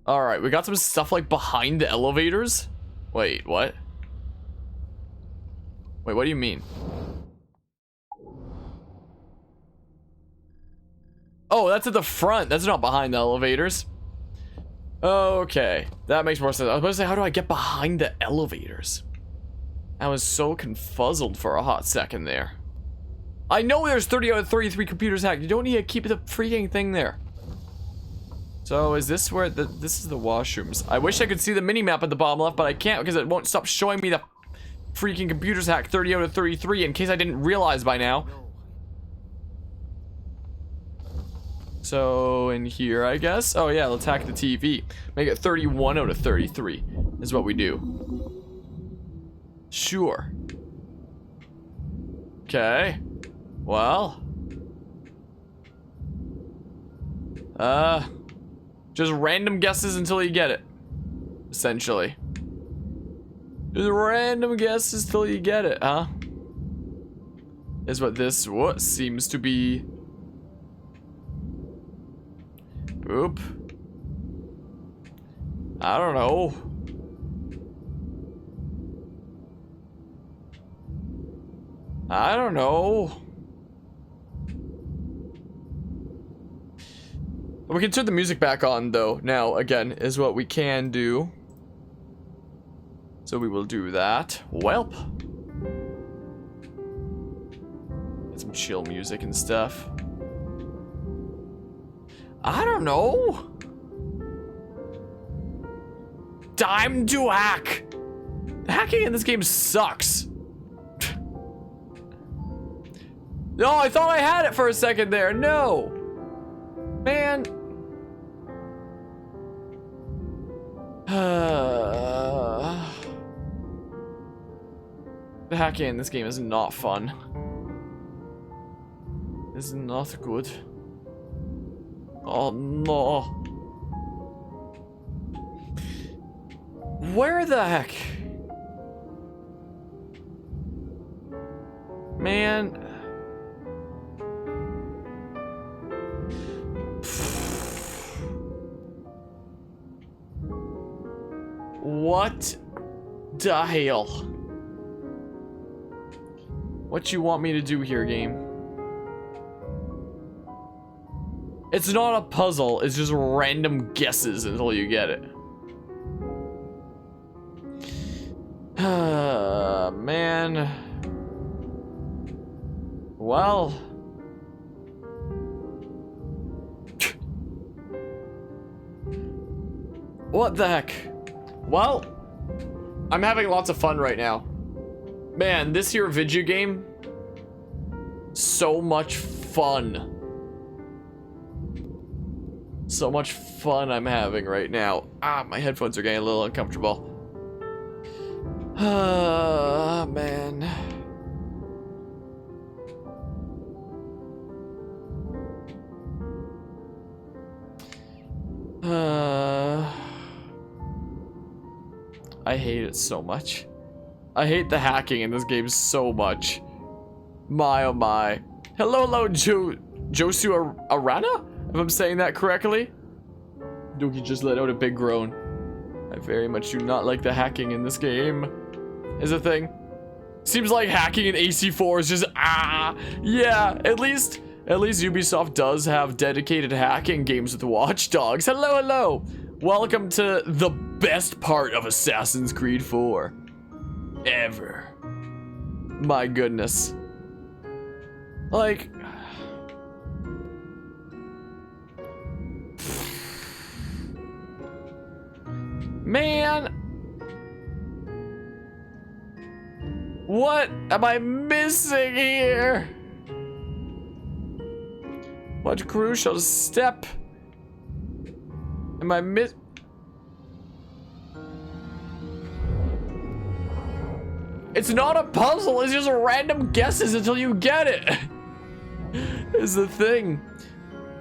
Alright, we got some stuff like behind the elevators. Wait, what? Wait, what do you mean? Oh, that's at the front. That's not behind the elevators. Okay, that makes more sense. I was about to say, how do I get behind the elevators? I was so confuzzled for a hot second there. I know there's 30 out of 33 computers hacked. You don't need to keep the freaking thing there. So is this where this is the washrooms? I wish I could see the mini-map at the bottom left, but I can't because it won't stop showing me the freaking computers hacked 30 out of 33 in case I didn't realize by now. So in here, I guess. Oh yeah, let's hack the TV. Make it 31 out of 33 is what we do. Sure. Okay. Well. Just random guesses until you get it. Essentially. Just random guesses till you get it, huh? Is what this seems to be. Oop. I don't know. I don't know. We can turn the music back on though. Now, again, is what we can do. So we will do that. Welp. Get some chill music and stuff. I don't know. Time to hack. The hacking in this game sucks. No, I thought I had it for a second there. No. Man. The hacking in this game is not fun. It's not good. Oh no. Where the heck? Man. What the hell? What you want me to do here, game? It's not a puzzle, it's just random guesses until you get it. Man. Well. What the heck? Well, I'm having lots of fun right now. Man, this here video game, so much fun. So much fun I'm having right now. Ah, my headphones are getting a little uncomfortable. Ah, man. I hate it so much. I hate the hacking in this game so much. My oh my. Hello, Josu Arana? If I'm saying that correctly. Dookie just let out a big groan. I very much do not like the hacking in this game. is a thing. Seems like hacking in AC4 is just yeah, at least Ubisoft does have dedicated hacking games with Watch Dogs. Hello. Welcome to the best part of Assassin's Creed 4 ever. My goodness. Like, man, what am I missing here? What crucial step am I It's not a puzzle, it's just random guesses until you get it. Is the thing.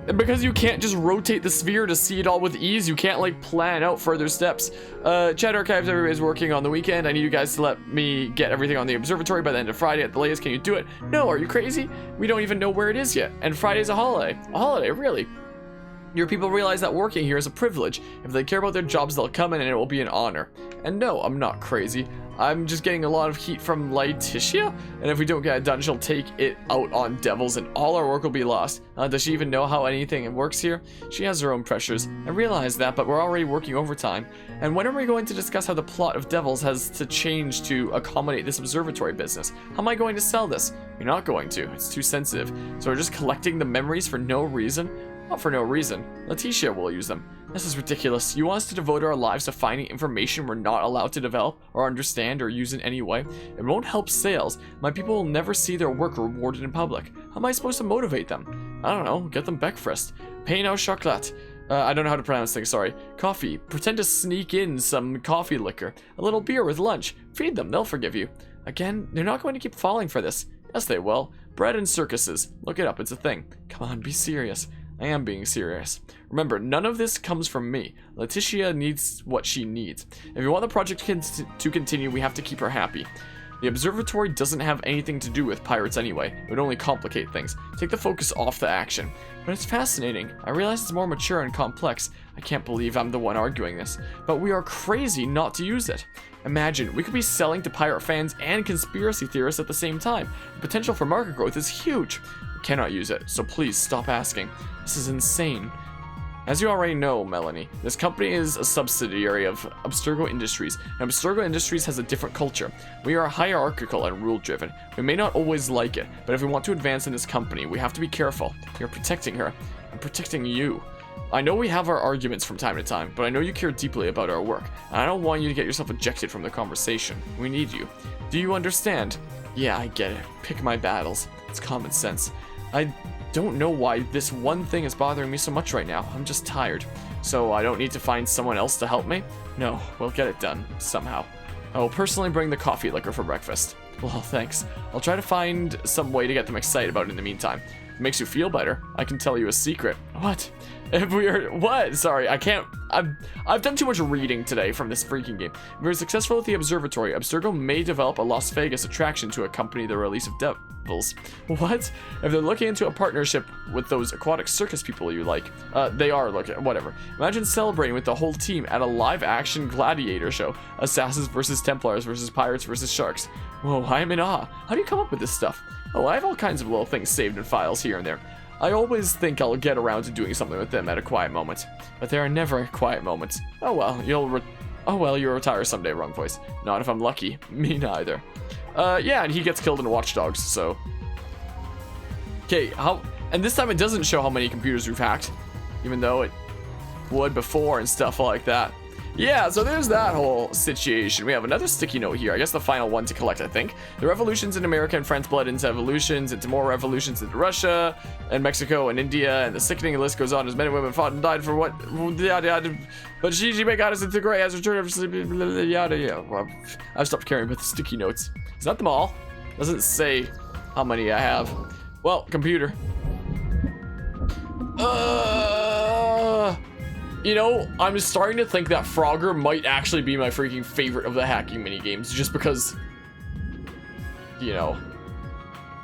And because you can't just rotate the sphere to see it all with ease, you can't like plan out further steps. Chat archives, everybody's working on the weekend. I need you guys to let me get everything on the observatory by the end of Friday at the latest. Can you do it? No, are you crazy? We don't even know where it is yet. And Friday's a holiday. A holiday, really. Your people realize that working here is a privilege. If they care about their jobs, they'll come in and it will be an honor. And no, I'm not crazy. I'm just getting a lot of heat from Laetitia, and if we don't get it done, she'll take it out on devils and all our work will be lost. Does she even know how anything works here? She has her own pressures. I realize that, but we're already working overtime. And when are we going to discuss how the plot of Devils has to change to accommodate this observatory business? How am I going to sell this? You're not going to. It's too sensitive. So we're just collecting the memories for no reason? Not for no reason. Laetitia will use them. This is ridiculous. You want us to devote our lives to finding information we're not allowed to develop or understand or use in any way? It won't help sales. My people will never see their work rewarded in public. How am I supposed to motivate them? I don't know. Get them breakfast. Pain au chocolat. I don't know how to pronounce things, sorry. Coffee. Pretend to sneak in some coffee liquor. A little beer with lunch. Feed them. They'll forgive you. Again, they're not going to keep falling for this. Yes, they will. Bread and circuses. Look it up. It's a thing. Come on, be serious. I am being serious. Remember, none of this comes from me. Laetitia needs what she needs. If you want the project to continue, we have to keep her happy. The observatory doesn't have anything to do with pirates anyway. It would only complicate things. Take the focus off the action. But it's fascinating. I realize it's more mature and complex. I can't believe I'm the one arguing this. But we are crazy not to use it. Imagine, we could be selling to pirate fans and conspiracy theorists at the same time. The potential for market growth is huge. We cannot use it, so please stop asking. This is insane. As you already know, Melanie, this company is a subsidiary of Abstergo Industries, and Abstergo Industries has a different culture. We are hierarchical and rule-driven. We may not always like it, but if we want to advance in this company, we have to be careful. You're protecting her. I'm protecting you. I know we have our arguments from time to time, but I know you care deeply about our work, and I don't want you to get yourself ejected from the conversation. We need you. Do you understand? Yeah, I get it. Pick my battles. It's common sense. I don't know why this one thing is bothering me so much right now. I'm just tired. So I don't need to find someone else to help me? No, we'll get it done, somehow. I will personally bring the coffee liquor for breakfast. Well, thanks. I'll try to find some way to get them excited about it in the meantime. If it makes you feel better, I can tell you a secret. What? If we are... What? Sorry, I can't... I've done too much reading today from this freaking game. If we're successful with the observatory, Abstergo may develop a Las Vegas attraction to accompany the release of Devils. What? If they're looking into a partnership with those aquatic circus people you like. They are looking... Whatever. Imagine celebrating with the whole team at a live-action gladiator show. Assassins versus Templars versus Pirates versus Sharks. Whoa, I am in awe. How do you come up with this stuff? Oh, I have all kinds of little things saved in files here and there. I always think I'll get around to doing something with them at a quiet moment, but there are never quiet moments. Oh well, you'll retire someday, wrong voice. Not if I'm lucky. Me neither. Yeah, and he gets killed in Watch Dogs, so. Okay, and this time it doesn't show how many computers we've hacked, even though it would before and stuff like that. Yeah, so there's that whole situation. We have another sticky note here. I guess the final one to collect, I think. The revolutions in America and France bled into evolutions, into more revolutions into Russia and Mexico and India, and the sickening list goes on as men and women fought and died for what? Yada yada. But she got us into gray as return of yada yada. Well, I've stopped caring about the sticky notes. Is that them all? Doesn't say how many I have. Well, computer. You know, I'm starting to think that Frogger might actually be my freaking favorite of the hacking minigames, just because, you know,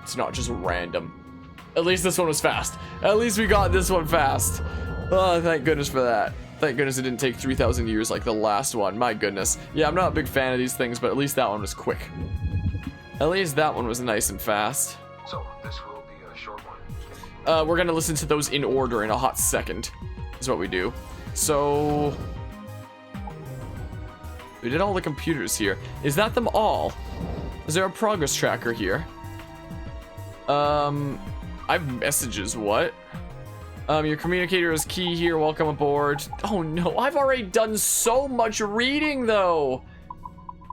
it's not just random. At least this one was fast. At least we got this one fast. Oh, thank goodness for that. Thank goodness it didn't take 3,000 years like the last one. My goodness. Yeah, I'm not a big fan of these things, but at least that one was quick. At least that one was nice and fast. So, this will be a short one. We're gonna listen to those in order in a hot second, is what we do. So... we did all the computers here. Is that them all? Is there a progress tracker here? I have messages, what? Your communicator is key here, welcome aboard. Oh no, I've already done so much reading though.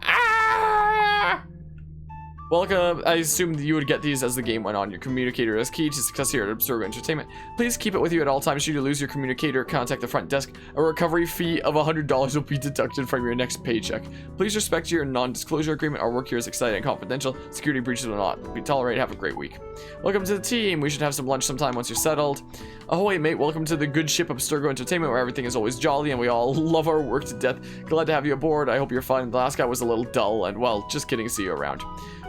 Ah! Welcome, I assumed you would get these as the game went on. Your communicator is key to success here at Abstergo Entertainment. Please keep it with you at all times. Should you lose your communicator, contact the front desk. A recovery fee of $100 will be deducted from your next paycheck. Please respect your non-disclosure agreement. Our work here is exciting and confidential. Security breaches will not be tolerated. Have a great week. Welcome to the team. We should have some lunch sometime once you're settled. Ahoy, mate. Welcome to the good ship Abstergo Entertainment, where everything is always jolly and we all love our work to death. Glad to have you aboard. I hope you're fine. The last guy was a little dull and, well, just kidding. See you around.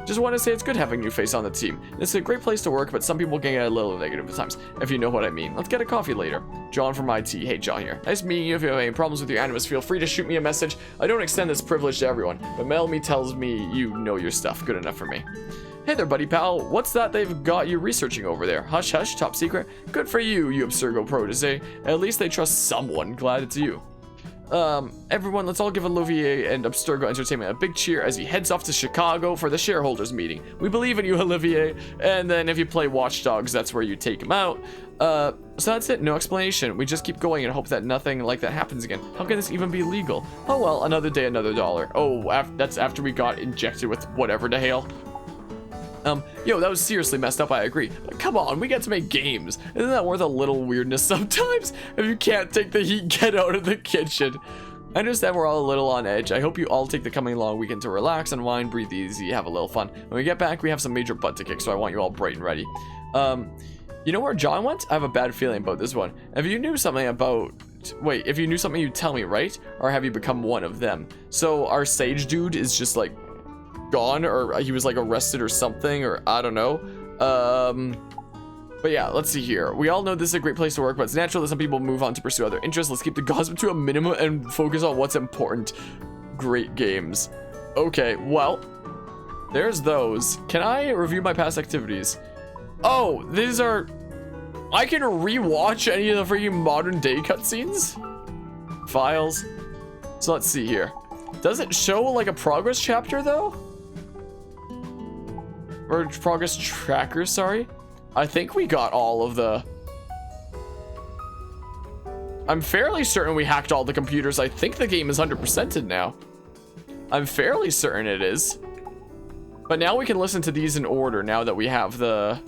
Just want to say it's good having a new face on the team. It's a great place to work, but some people can get a little negative at times, if you know what I mean. Let's get a coffee later. John from IT. Hey, John here. Nice meeting you. If you have any problems with your animus, feel free to shoot me a message. I don't extend this privilege to everyone, but Melanie tells me you know your stuff. Good enough for me. Hey there, buddy pal. What's that they've got you researching over there? Hush hush, top secret? Good for you, you Abstergo protege. At least they trust someone. Glad it's you. Everyone, let's all give Olivier and Abstergo Entertainment a big cheer as he heads off to Chicago for the shareholders meeting. We believe in you, Olivier. And then if you play Watch Dogs, that's where you take him out. So that's it. No explanation. We just keep going and hope that nothing like that happens again. How can this even be legal? Oh well, another day, another dollar. Oh, that's after we got injected with whatever the hell. Yo, that was seriously messed up, I agree. But come on, we get to make games. Isn't that worth a little weirdness sometimes? If you can't take the heat, get out of the kitchen. I understand we're all a little on edge. I hope you all take the coming long weekend to relax, unwind, breathe easy, have a little fun. When we get back, we have some major butt to kick, so I want you all bright and ready. You know where John went? I have a bad feeling about this one. If you knew something about... Wait, if you knew something, you'd tell me, right? Or have you become one of them? So our sage dude is just like... gone, or he was like arrested or something, or I don't know. But yeah, let's see here. We all know this is a great place to work, but it's natural that some people move on to pursue other interests. Let's keep the gossip to a minimum and focus on what's important. Great games. Okay, well, there's those. Can I review my past activities? Oh, these are... I can rewatch any of the freaking modern day cutscenes? Files. So let's see here. Does it show like a progress chapter though? Or progress tracker, sorry. I think we got all of the... I'm fairly certain we hacked all the computers. I think the game is 100%ed now. I'm fairly certain it is. But now we can listen to these in order now that we have the...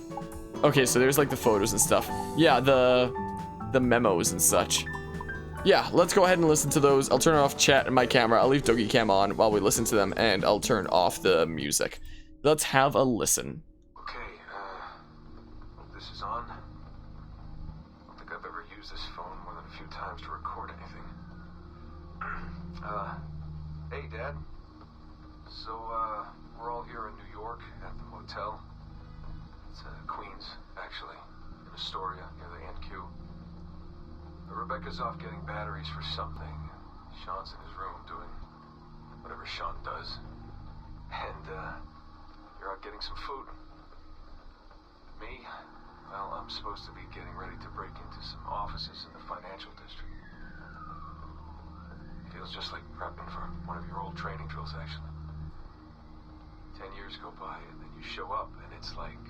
Okay, so there's like the photos and stuff. Yeah, the memos and such. Yeah, let's go ahead and listen to those. I'll turn off chat and my camera. I'll leave Doggy Cam on while we listen to them, and I'll turn off the music. Let's have a listen. Okay, this is on. I don't think I've ever used this phone more than a few times to record anything. Hey, Dad. So, we're all here in New York at the motel. It's Queens, actually, in Astoria, near the NQ. Rebecca's off getting batteries for something. Sean's in his room doing whatever Sean does. And, you're out getting some food. Me? Well, I'm supposed to be getting ready to break into some offices in the financial district. Feels just like prepping for one of your old training drills, actually. 10 years go by, and then you show up, and it's like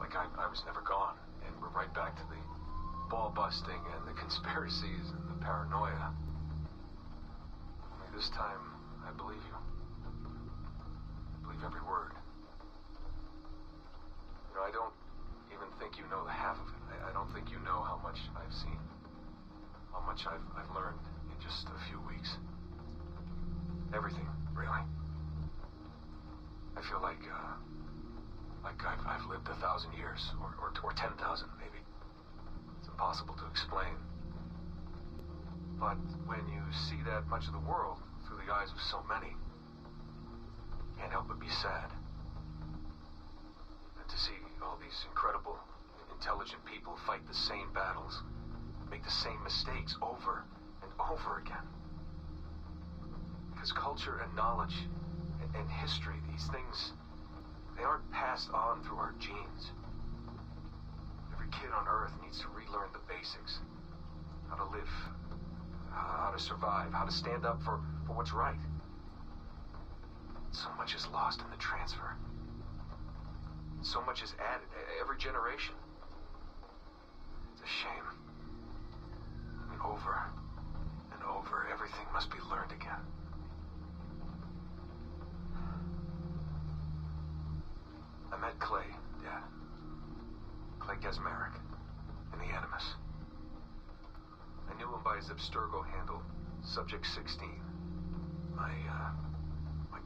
I was never gone. And we're right back to the ball busting and the conspiracies and the paranoia. Only this time, I believe you. I believe every word. You know, I don't even think you know the half of it. I don't think you know how much I've seen. How much I've learned in just a few weeks. Everything, really. I feel like I've lived 1,000 years, or 10,000 maybe. It's impossible to explain. But when you see that much of the world through the eyes of so many, you can't help but be sad. And to see all these incredible, intelligent people fight the same battles make the same mistakes over and over again. Because culture and knowledge and history, these things, they aren't passed on through our genes. Every kid on Earth needs to relearn the basics. How to live, how to survive, how to stand up for what's right. So much is lost in the transfer. So much is added every generation. It's a shame. I mean, over and over, everything must be learned again. I met Clay, Dad. Clay Gesmeric, in the Animus. I knew him by his Abstergo handle, Subject 16, my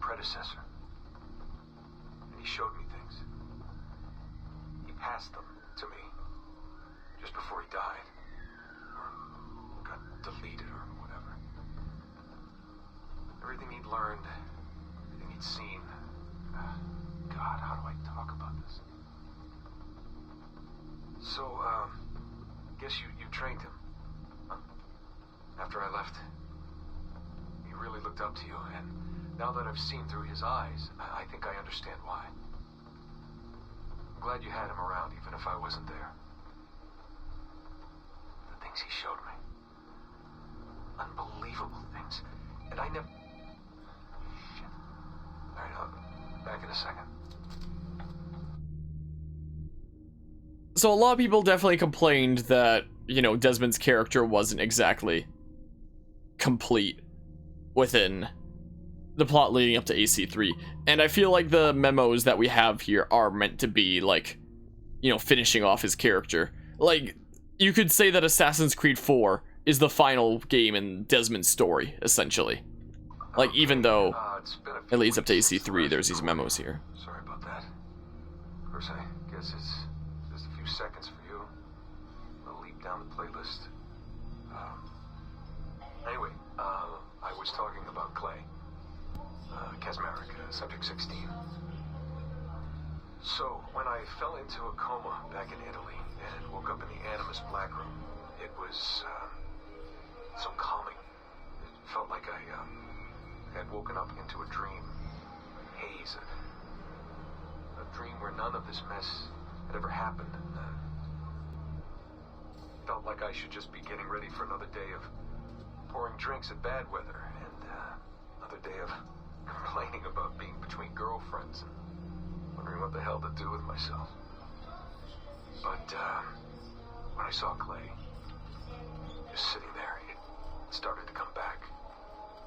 predecessor. And he showed me things. He passed them to me just before he died, or got deleted or whatever. Everything he'd learned, everything he'd seen. God, how do I talk about this? So, guess you trained him. After I left, he really looked up to you, and now that I've seen through his eyes, I think I understand why. I'm glad you had him around, even if I wasn't there. The things he showed me. Unbelievable things. And I never... Shit. Alright, I'll back in a second. So a lot of people definitely complained that, you know, Desmond's character wasn't exactly complete within the plot leading up to AC3. And I feel like the memos that we have here are meant to be, like, you know, finishing off his character. Like, you could say that Assassin's Creed 4 is the final game in Desmond's story, essentially. Like, even though it leads up to AC3, there's these memos here. Sorry about that. Of course, I guess it's just a few seconds for you. I'll leap down the playlist. Anyway, I was talking about Clay. Kesmeric, Subject 16. So, when I fell into a coma back in Italy and woke up in the Animus Black Room, it was so calming. It felt like I had woken up into a dream, a haze, a dream where none of this mess had ever happened. Felt like I should just be getting ready for another day of pouring drinks at bad weather and another day of complaining about being between girlfriends and wondering what the hell to do with myself. But when I saw Clay just sitting there, it started to come back,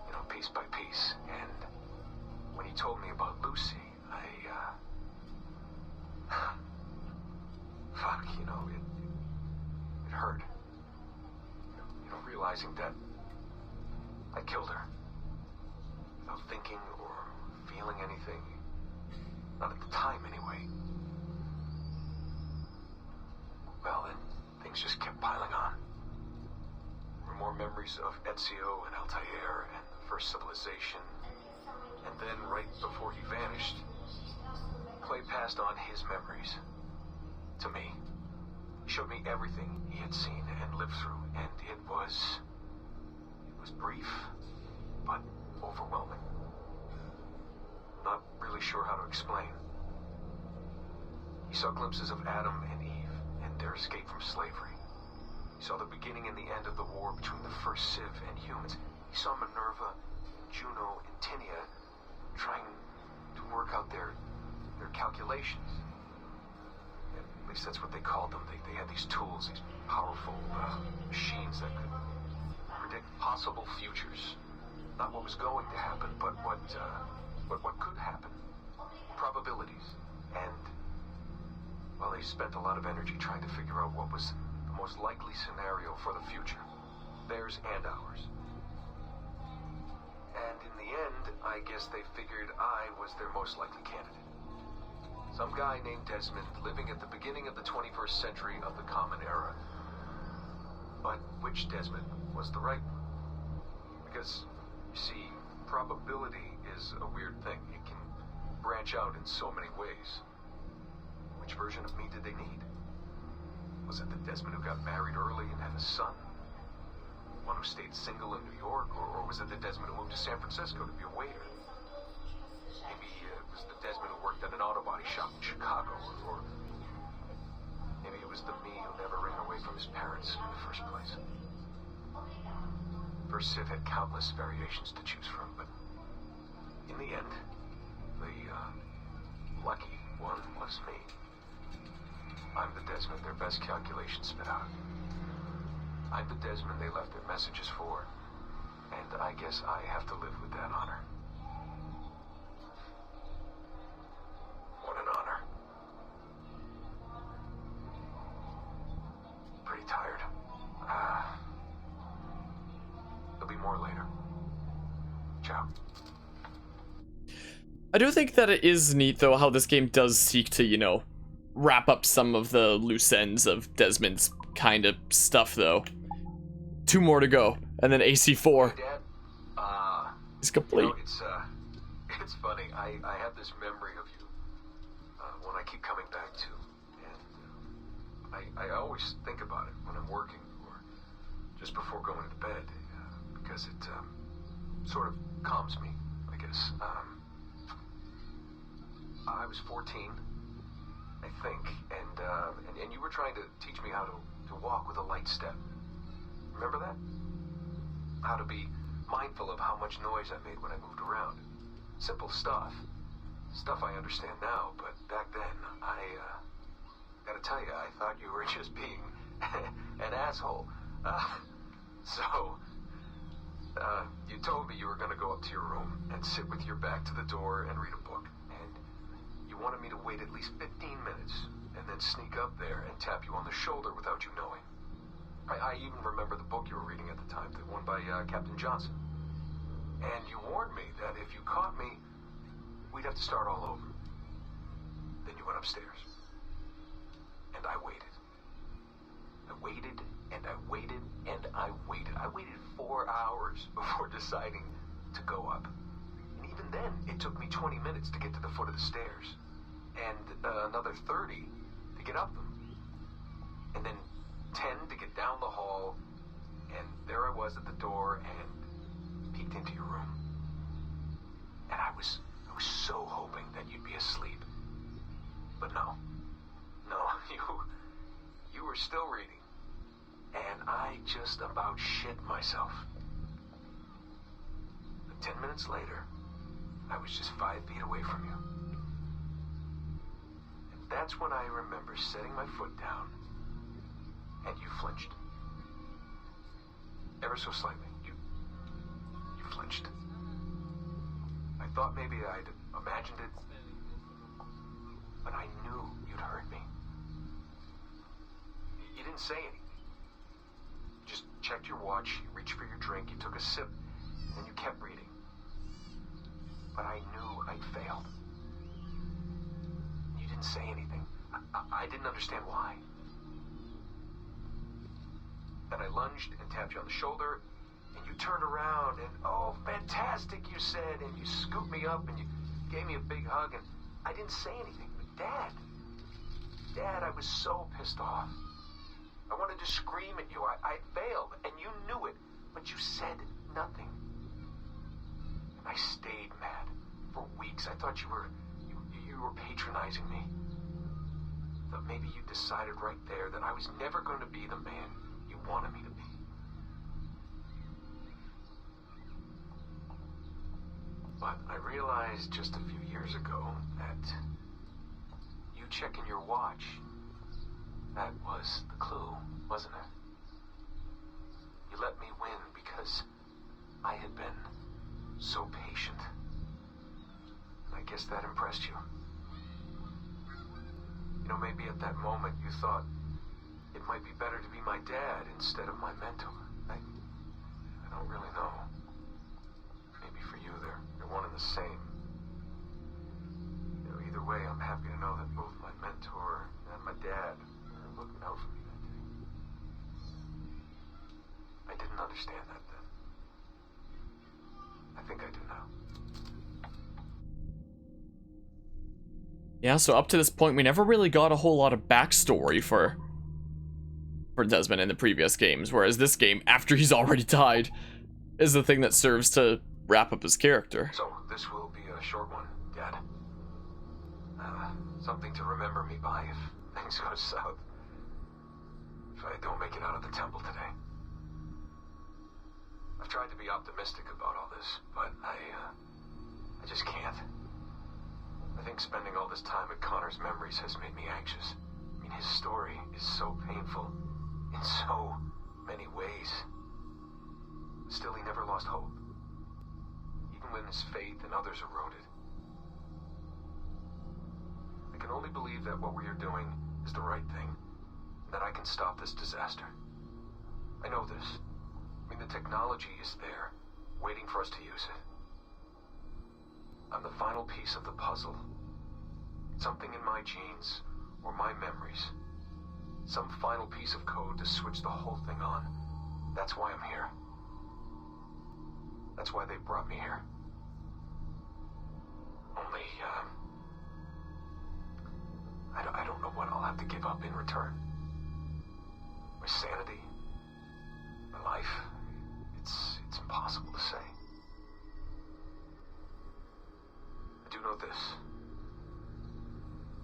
you know, piece by piece. And when he told me about Lucy, fuck, you know, it hurt. You know, realizing that I killed her without thinking or feeling anything. Not at the time, anyway. Well, then, things just kept piling on. There were more memories of Ezio and Altair and the first civilization. And then, right before he vanished, Clay passed on his memories to me. He showed me everything he had seen and lived through, and it was brief, but overwhelming. Not really sure how to explain. He saw glimpses of Adam and Eve and their escape from slavery. He saw the beginning and the end of the war between the first Civ and humans. He saw Minerva, Juno, and Tinia trying to work out their calculations. At least that's what they called them. They had these tools, these powerful machines that could predict possible futures. Not what was going to happen, but what could happen. Probabilities. And, well, they spent a lot of energy trying to figure out what was the most likely scenario for the future. Theirs and ours. And in the end, I guess they figured I was their most likely candidate. Some guy named Desmond living at the beginning of the 21st century of the Common Era. But which Desmond was the right one? Because, you see, probability is a weird thing. It can branch out in so many ways. Which version of me did they need? Was it the Desmond who got married early and had a son? one who stayed single in New York, or was it the Desmond who moved to San Francisco to be a waiter? Maybe it was the Desmond who worked at an auto body shop in Chicago, or maybe it was the me who never ran away from his parents in the first place. First Civ had countless variations to choose from, but in the end, the lucky one was me. I'm the Desmond their best calculations spit out. I'm the Desmond they left their messages for, and I guess I have to live with that honor. What an honor. Pretty tired. There'll be more later. Ciao. I do think that it is neat, though, how this game does seek to, you know, wrap up some of the loose ends of Desmond's kind of stuff, though. 2 more to go, and then AC4 Hey, Dad. is complete. You know, it's funny. I have this memory of you, one I keep coming back to, and I always think about it when I'm working or just before going to bed, because it sort of calms me, I guess. I was 14, I think, and you were trying to teach me how to walk with a light step. Remember that? How to be mindful of how much noise I made when I moved around. Simple stuff. Stuff I understand now, but back then, I gotta tell you, I thought you were just being an asshole. You told me you were gonna go up to your room and sit with your back to the door and read a book. And you wanted me to wait at least 15 minutes and then sneak up there and tap you on the shoulder without you knowing. I even remember the book you were reading at the time, the one by Captain Johnson. And you warned me that if you caught me, we'd have to start all over. Then you went upstairs. And I waited. I waited, and I waited, and I waited. I waited 4 hours before deciding to go up. And even then, it took me 20 minutes to get to the foot of the stairs. And another 30 to get up them. And then 10 to get down the hall, and there I was at the door and peeked into your room. And I was so hoping that you'd be asleep. But no, you were still reading, and I just about shit myself. But 10 minutes later, I was just 5 feet away from you. And that's when I remember setting my foot down. And you flinched. Ever so slightly. You flinched. I thought maybe I'd imagined it, but I knew you'd heard me. You didn't say anything. You just checked your watch, you reached for your drink, you took a sip, and you kept reading. But I knew I'd failed. You didn't say anything. I didn't understand why. Then I lunged and tapped you on the shoulder, and you turned around, and oh, fantastic, you said, and you scooped me up, and you gave me a big hug, and I didn't say anything. But Dad, I was so pissed off. I wanted to scream at you. I failed, and you knew it, but you said nothing. And I stayed mad for weeks. I thought you were patronizing me. I thought maybe you decided right there that I was never going to be the man you wanted me to be. But I realized just a few years ago that you checking your watch, that was the clue, wasn't it? You let me win because I had been so patient. I guess that impressed you. You know, maybe at that moment you thought it might be better to be my dad instead of my mentor. I don't really know. Maybe for you they're one and the same. You know, either way, I'm happy to know that both my mentor and my dad are looking out for me that day. I didn't understand that then. I think I do now. Yeah, so up to this point, we never really got a whole lot of backstory for for Desmond in the previous games, whereas this game, after he's already died, is the thing that serves to wrap up his character. So, this will be a short one, Dad. Something to remember me by if things go south. If I don't make it out of the temple today. I've tried to be optimistic about all this, but I just can't. I think spending all this time at Connor's memories has made me anxious. I mean, his story is so painful in so many ways. Still, he never lost hope, even when his faith in others eroded. I can only believe that what we are doing is the right thing, and that I can stop this disaster. I know this. I mean, the technology is there, waiting for us to use it. I'm the final piece of the puzzle. Something in my genes, or my memories. Some final piece of code to switch the whole thing on. That's why I'm here. That's why they brought me here. Only, I don't know what I'll have to give up in return. My sanity, my life, it's impossible to say. I do know this.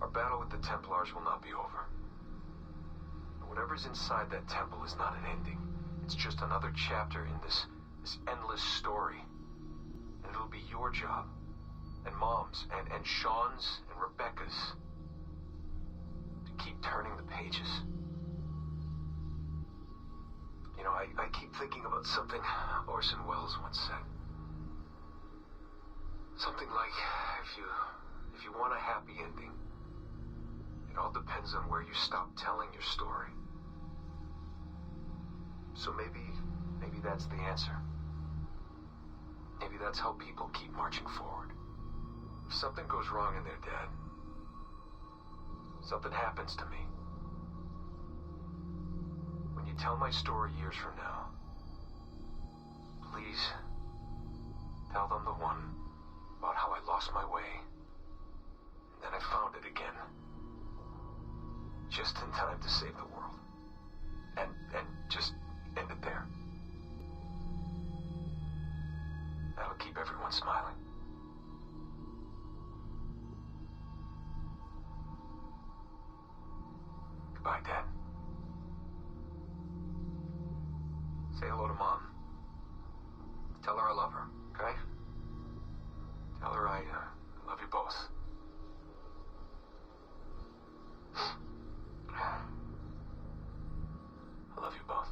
Our battle with the Templars will not be over. Whatever's inside that temple is not an ending. It's just another chapter in this endless story. And it'll be your job, and Mom's, and Sean's, and Rebecca's, to keep turning the pages. You know, I keep thinking about something Orson Welles once said. Something like, if you want a happy ending, it all depends on where you stop telling your story. So maybe that's the answer. Maybe that's how people keep marching forward. If something goes wrong in there, Dad, something happens to me. When you tell my story years from now, please tell them the one about how I lost my way, and then I found it again. Just in time to save the world. And just end it there. That'll keep everyone smiling. Goodbye, Dad. Say hello to Mom. Tell her I love her, okay? Tell her I love you both. I love you both.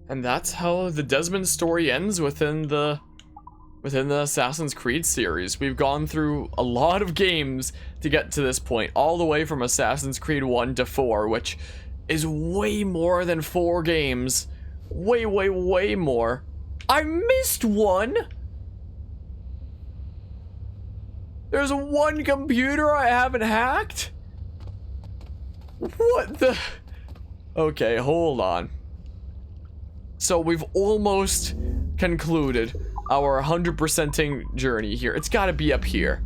And that's how the Desmond story ends within the Assassin's Creed series. We've gone through a lot of games to get to this point, all the way from Assassin's Creed 1 to 4, which is way more than 4 games. Way, way, way more. I missed one! There's one computer I haven't hacked? What the? Okay, hold on. So we've almost concluded our 100%ing journey here. It's gotta be up here.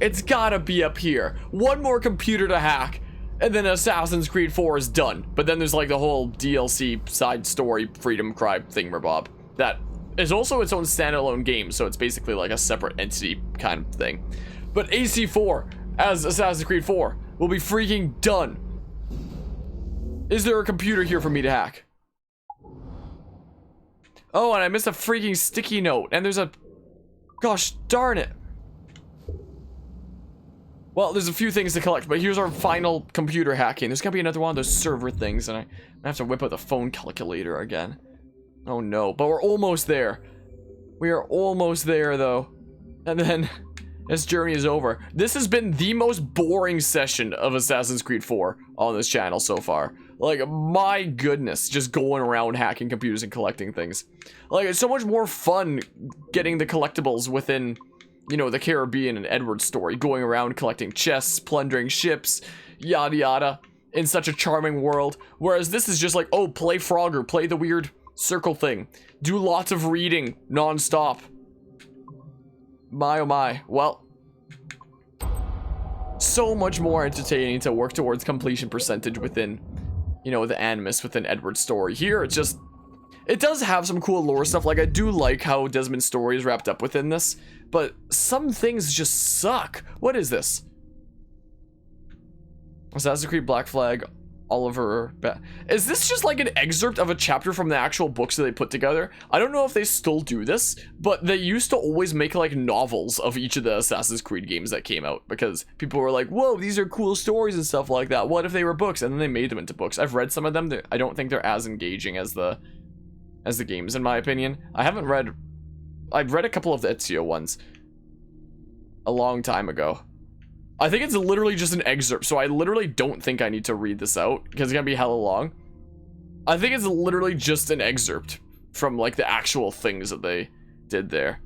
It's gotta be up here. One more computer to hack, and then Assassin's Creed 4 is done. But then there's like the whole DLC side story Freedom Cry thingamabob. That is also its own standalone game, so it's basically like a separate entity kind of thing. But AC4 as Assassin's Creed 4 will be freaking done. Is there a computer here for me to hack? Oh, and I missed a freaking sticky note. And there's a... Gosh darn it. Well, there's a few things to collect, but here's our final computer hacking. There's gonna be another one of those server things, and I have to whip out the phone calculator again. Oh no, but we're almost there. We are almost there, though. And then... this journey is over. This has been the most boring session of Assassin's Creed 4 on this channel so far. Like, my goodness, just going around hacking computers and collecting things. Like, it's so much more fun getting the collectibles within, you know, the Caribbean and Edward's story. Going around collecting chests, plundering ships, yada yada, in such a charming world. Whereas this is just like, oh, play Frogger, play the weird circle thing. Do lots of reading, non-stop. My oh my. Well, so so much more entertaining to work towards completion percentage within, you know, the animus within Edward's story. Here, it's just, it does have some cool lore stuff. Like, I do like how Desmond's story is wrapped up within this, but some things just suck. What is this? Assassin's Creed Black Flag, Oliver. Is this just like an excerpt of a chapter from the actual books that they put together? I don't know if they still do this, but they used to always make like novels of each of the Assassin's Creed games that came out because people were like, whoa, these are cool stories and stuff like that. What if they were books? And then they made them into books. I've read some of them. I don't think they're as engaging as the games, in my opinion. I've read a couple of the Ezio ones a long time ago. I think it's literally just an excerpt, so I literally don't think I need to read this out, because it's gonna be hella long. I think it's literally just an excerpt from, like, the actual things that they did there.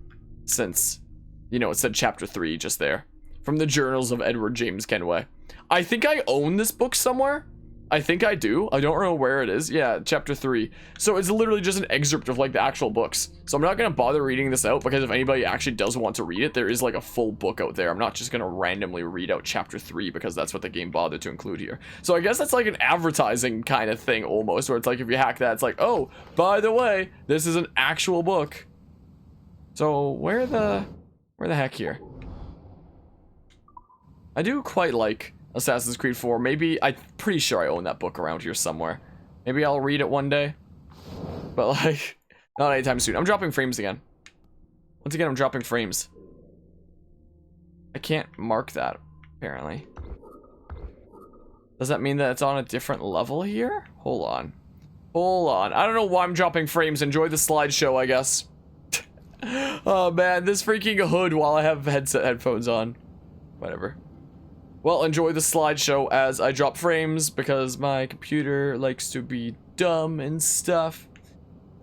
Since, you know, it said chapter 3 just there. From the Journals of Edward James Kenway. I think I own this book somewhere. I think I do. I don't know where it is. Yeah, chapter 3. So it's literally just an excerpt of, like, the actual books. So I'm not going to bother reading this out, because if anybody actually does want to read it, there is, like, a full book out there. I'm not just going to randomly read out chapter 3, because that's what the game bothered to include here. So I guess that's, like, an advertising kind of thing, almost, where it's like, if you hack that, it's like, oh, by the way, this is an actual book. So, where the heck here? I do quite like Assassin's Creed 4. Maybe, I'm pretty sure I own that book around here somewhere. Maybe I'll read it one day. But, like, not anytime soon. I'm dropping frames again. Once again, I'm dropping frames. I can't mark that, apparently. Does that mean that it's on a different level here? Hold on. Hold on. I don't know why I'm dropping frames. Enjoy the slideshow, I guess. Oh, man. This freaking hood while I have headphones on. Whatever. Well, enjoy the slideshow as I drop frames because my computer likes to be dumb and stuff.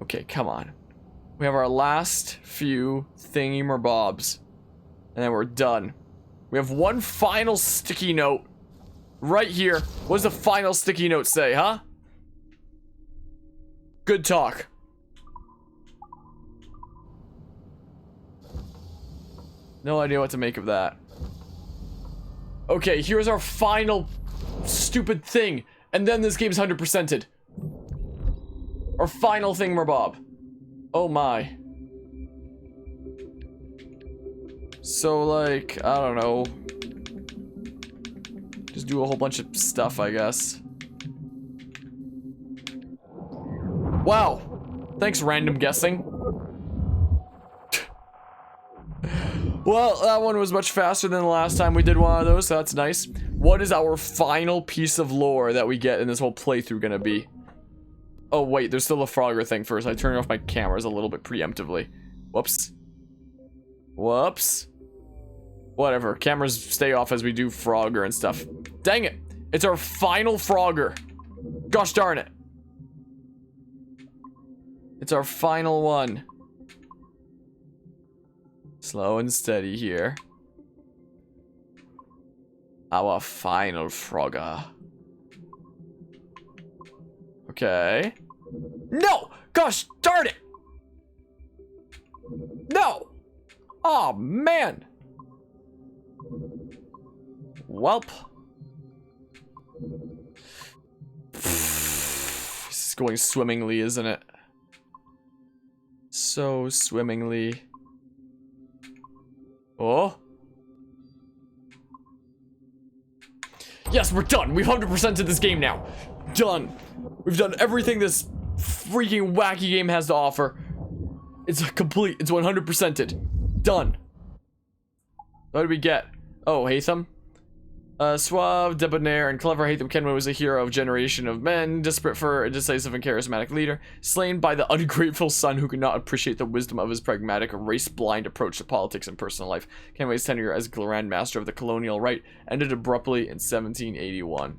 Okay, come on. We have our last few thingy-merbobs. And then we're done. We have one final sticky note. Right here. What does the final sticky note say, huh? Good talk. No idea what to make of that. Okay, here's our final stupid thing. And then this game's 100%ed. Our final thingamabob. Oh my. So, like, I don't know. Just do a whole bunch of stuff, I guess. Wow. Thanks, random guessing. Well, that one was much faster than the last time we did one of those, so that's nice. What is our final piece of lore that we get in this whole playthrough gonna be? Oh, wait, there's still a Frogger thing first. I turned off my cameras a little bit preemptively. Whoops. Whoops. Whatever, cameras stay off as we do Frogger and stuff. Dang it! It's our final Frogger. Gosh darn it. It's our final one. Slow and steady here. Our final Frogger. Okay. No! Gosh darn it! No! Oh man! Welp. This is going swimmingly, isn't it? So swimmingly. Oh. Yes, we're done. We've 100%ed this game now. Done. We've done everything this freaking wacky game has to offer. It's complete. It's 100%ed. Done. What did we get? Oh, Hatham. Suave, debonair, and clever Hatham Kenway was a hero of a generation of men, desperate for a decisive and charismatic leader, slain by the ungrateful son who could not appreciate the wisdom of his pragmatic, race-blind approach to politics and personal life. Kenway's tenure as Grand Master of the Colonial Rite ended abruptly in 1781.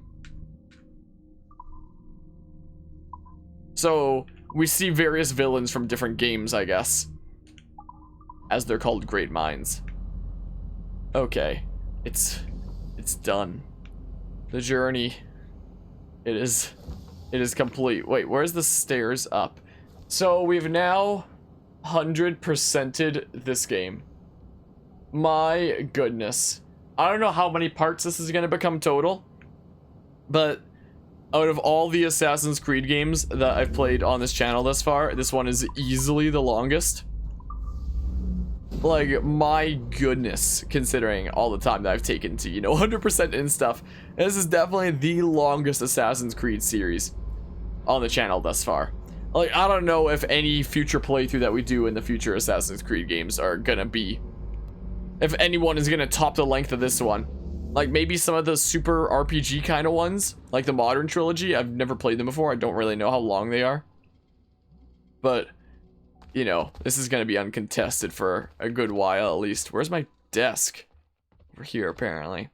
So, we see various villains from different games, I guess. As they're called great minds. Okay. It's done. The journey. It is complete. Wait, where's the stairs up? So we've now 100%ed this game. My goodness. I don't know how many parts this is going to become total, but out of all the Assassin's Creed games that I've played on this channel thus far, this one is easily the longest. Like, my goodness, considering all the time that I've taken to, you know, 100% and stuff. This is definitely the longest Assassin's Creed series on the channel thus far. Like, I don't know if any future playthrough that we do in the future Assassin's Creed games are gonna be, if anyone is gonna top the length of this one. Like, maybe some of the super RPG kind of ones, like the modern trilogy. I've never played them before. I don't really know how long they are. But, you know, this is gonna be uncontested for a good while at least. Where's my desk? Over here, apparently.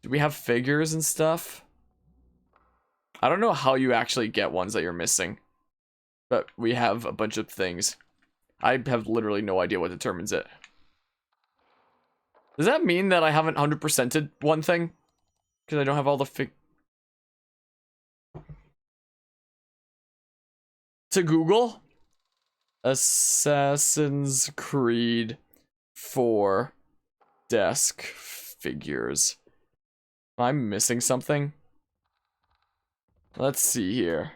Do we have figures and stuff? I don't know how you actually get ones that you're missing. But we have a bunch of things. I have literally no idea what determines it. Does that mean that I haven't 100%ed one thing? Because I don't have all the to Google? Assassin's Creed 4 desk figures. I'm missing something. Let's see here.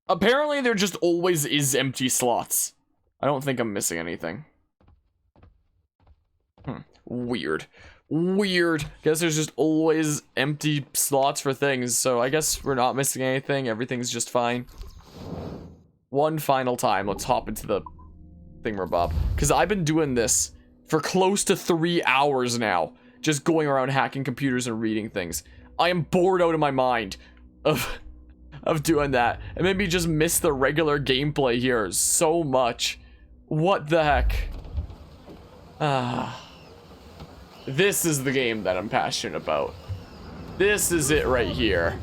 Apparently there just always is empty slots. I don't think I'm missing anything. Weird. Weird. Guess there's just always empty slots for things, so I guess we're not missing anything. Everything's just fine. One final time, let's hop into the thingamabob. Because I've been doing this for close to 3 hours now. Just going around hacking computers and reading things. I am bored out of my mind of doing that. And maybe just miss the regular gameplay here so much. What the heck? This is the game that I'm passionate about. This is it right here.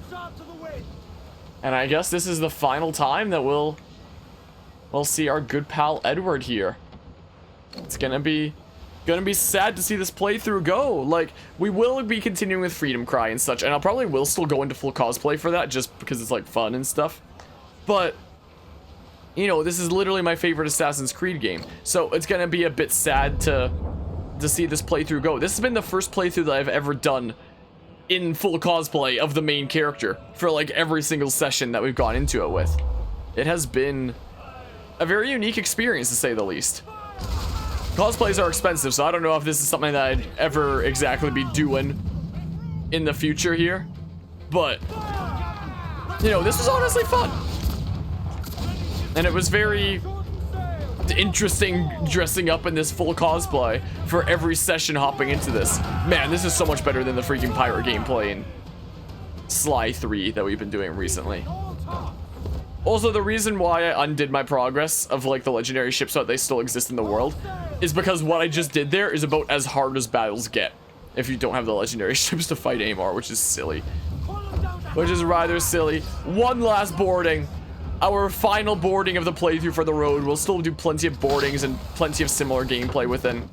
And I guess this is the final time that we'll see our good pal Edward here. It's gonna be sad to see this playthrough go. Like, we will be continuing with Freedom Cry and such, and I'll probably will still go into full cosplay for that just because it's like fun and stuff. But, you know, this is literally my favorite Assassin's Creed game, so it's gonna be a bit sad to see this playthrough go. This has been the first playthrough that I've ever done in full cosplay of the main character for like every single session that we've gone into it with. It has been a very unique experience, to say the least. Cosplays are expensive, so I don't know if this is something that I'd ever exactly be doing in the future here. But, you know, this was honestly fun. And it was very interesting dressing up in this full cosplay for every session hopping into this. Man, this is so much better than the freaking pirate gameplay in Sly 3 that we've been doing recently. Also, the reason why I undid my progress of like the legendary ships so that they still exist in the world is because what I just did there is about as hard as battles get if you don't have the legendary ships to fight anymore, which is silly. Which is rather silly. One last boarding. Our final boarding of the playthrough for the road. We'll still do plenty of boardings and plenty of similar gameplay within.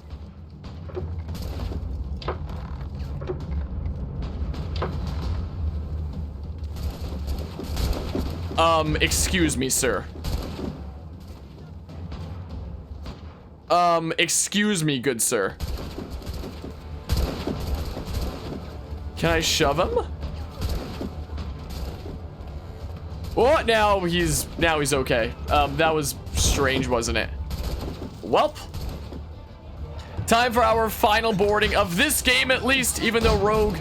Excuse me, sir. Excuse me, good sir. Can I shove him? What? Now he's okay. That was strange, wasn't it? Welp. Time for our final boarding of this game, at least, even though Rogue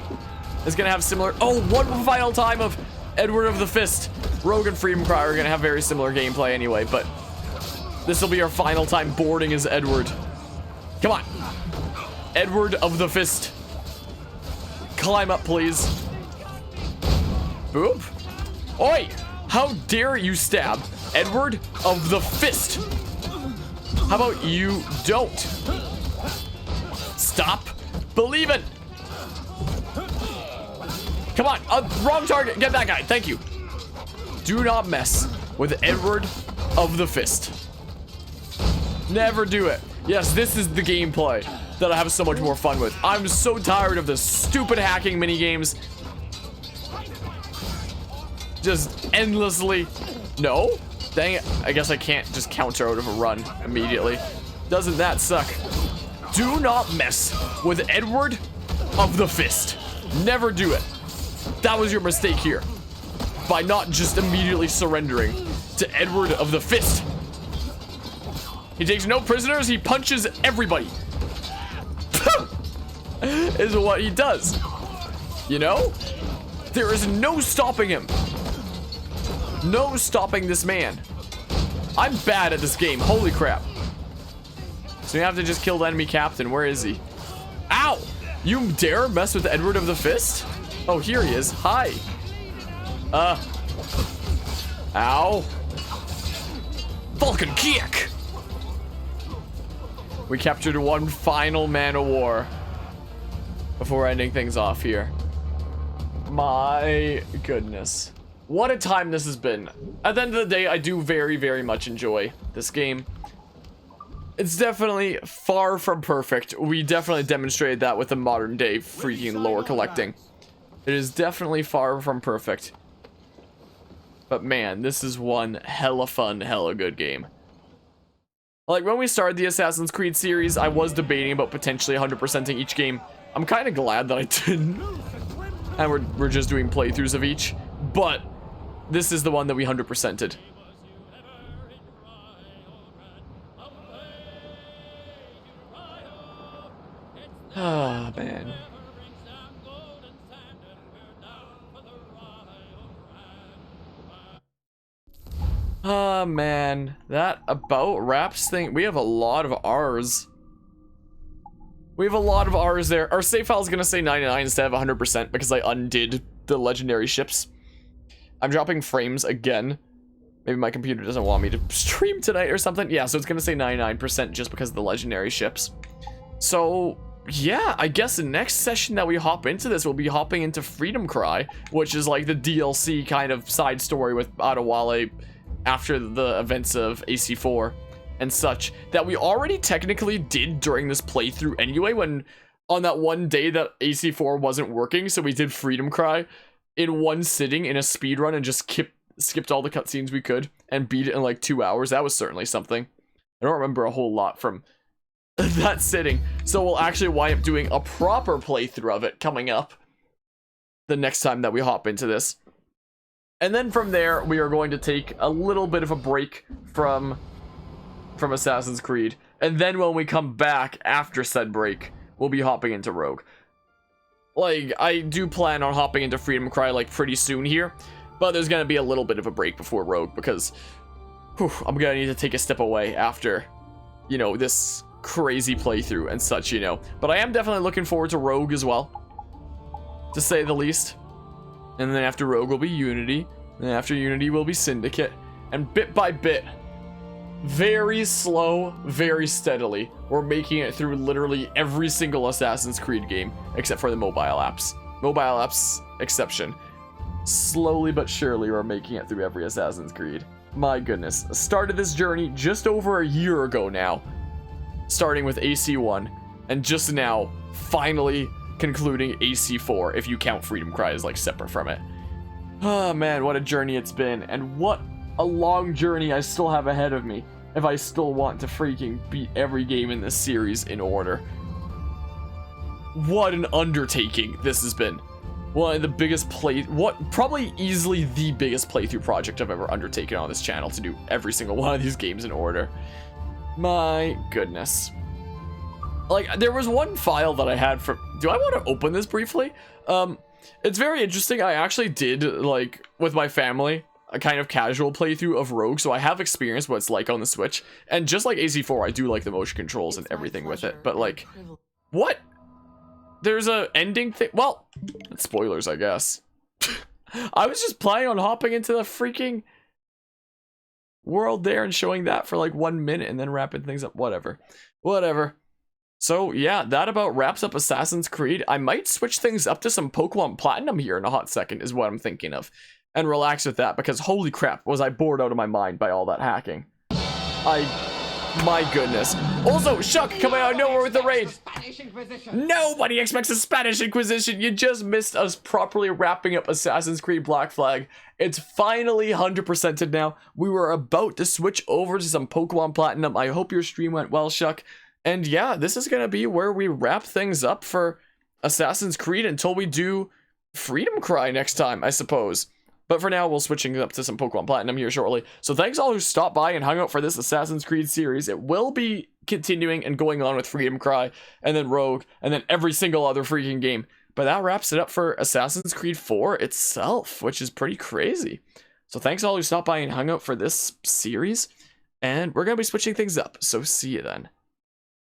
is gonna have similar. Oh, one final time of Edward of the Fist. Rogue and Freedom Cry are gonna have very similar gameplay anyway, but this will be our final time boarding as Edward. Come on. Edward of the Fist. Climb up, please. Boop. Oi! How dare you stab Edward of the Fist? How about you don't? Stop believing. Come on. Wrong target. Get that guy. Thank you. Do not mess with Edward of the Fist. Never do it. Yes, this is the gameplay that I have so much more fun with. I'm so tired of the stupid hacking minigames. Just endlessly. No. Dang it, I guess I can't just counter out of a run immediately. Doesn't that suck? Do not mess with Edward of the Fist. Never do it. That was your mistake here. By not just immediately surrendering to Edward of the Fist. He takes no prisoners, he punches everybody. Is what he does. You know? There is no stopping him. No stopping this man. I'm bad at this game. Holy crap. So you have to just kill the enemy captain. Where is he? Ow! You dare mess with Edward of the Fist? Oh, here he is. Hi. Ow. Vulcan kick! We captured one final man of war before ending things off here. My goodness. What a time this has been. At the end of the day, I do very, very much enjoy this game. It's definitely far from perfect. We definitely demonstrated that with the modern day freaking lore collecting. It is definitely far from perfect. But man, this is one hella fun, hella good game. Like, when we started the Assassin's Creed series, I was debating about potentially 100%ing each game. I'm kind of glad that I didn't. And we're just doing playthroughs of each. But this is the one that we 100%ed. Ah, man. Ah, man. That about wraps thing. We have a lot of R's. We have a lot of R's there. Our save file is going to say 99 instead of 100% because I undid the legendary ships. I'm dropping frames again. Maybe my computer doesn't want me to stream tonight or something. Yeah, so it's going to say 99% just because of the legendary ships. So, yeah, I guess the next session that we hop into this, we'll be hopping into Freedom Cry, which is like the DLC kind of side story with Adewale after the events of AC4 and such, that we already technically did during this playthrough anyway, when on that one day that AC4 wasn't working, so we did Freedom Cry in one sitting in a speedrun and just skipped all the cutscenes we could and beat it in like 2 hours. That was certainly something. I don't remember a whole lot from that sitting, so we'll actually wind up doing a proper playthrough of it coming up the next time that we hop into this. And then from there, we are going to take a little bit of a break from Assassin's Creed. And then when we come back after said break, we'll be hopping into Rogue. Like, I do plan on hopping into Freedom Cry, like, pretty soon here. But there's going to be a little bit of a break before Rogue, because I'm going to need to take a step away after, you know, this crazy playthrough and such, you know. But I am definitely looking forward to Rogue as well, to say the least. And then after Rogue will be Unity. And after Unity will be Syndicate. And bit by bit, very slow, very steadily, we're making it through literally every single Assassin's Creed game, except for the mobile apps. Mobile apps exception. Slowly but surely, we're making it through every Assassin's Creed. My goodness. Started this journey just over a year ago now. Starting with AC1. And just now, finally concluding AC4, if you count Freedom Cry as like separate from it. Oh man, what a journey it's been, and what a long journey I still have ahead of me if I still want to freaking beat every game in this series in order. What an undertaking this has been. One of the biggest probably easily the biggest playthrough project I've ever undertaken on this channel, to do every single one of these games in order. My goodness. Like, there was one file that I had for... Do I want to open this briefly? It's very interesting. I actually did, like, with my family, a kind of casual playthrough of Rogue, so I have experienced what it's like on the Switch. And just like AC4, I do like the motion controls and everything with it. But, like, what? There's a ending thing? Well, it's spoilers, I guess. I was just planning on hopping into the freaking world there and showing that for, like, 1 minute and then wrapping things up. Whatever. So, yeah, that about wraps up Assassin's Creed. I might switch things up to some Pokemon Platinum here in a hot second, is what I'm thinking of. And relax with that, because holy crap, was I bored out of my mind by all that hacking. I My goodness. Also, Shuck coming out of nowhere with the raid. Nobody expects a Spanish Inquisition. You just missed us properly wrapping up Assassin's Creed Black Flag. It's finally 100%ed now. We were about to switch over to some Pokemon Platinum. I hope your stream went well, Shuck. And yeah, this is going to be where we wrap things up for Assassin's Creed until we do Freedom Cry next time, I suppose. But for now, we'll switching up to some Pokemon Platinum here shortly. So thanks all who stopped by and hung out for this Assassin's Creed series. It will be continuing and going on with Freedom Cry, and then Rogue, and then every single other freaking game. But that wraps it up for Assassin's Creed 4 itself, which is pretty crazy. So thanks all who stopped by and hung out for this series. And we're going to be switching things up. So see you then.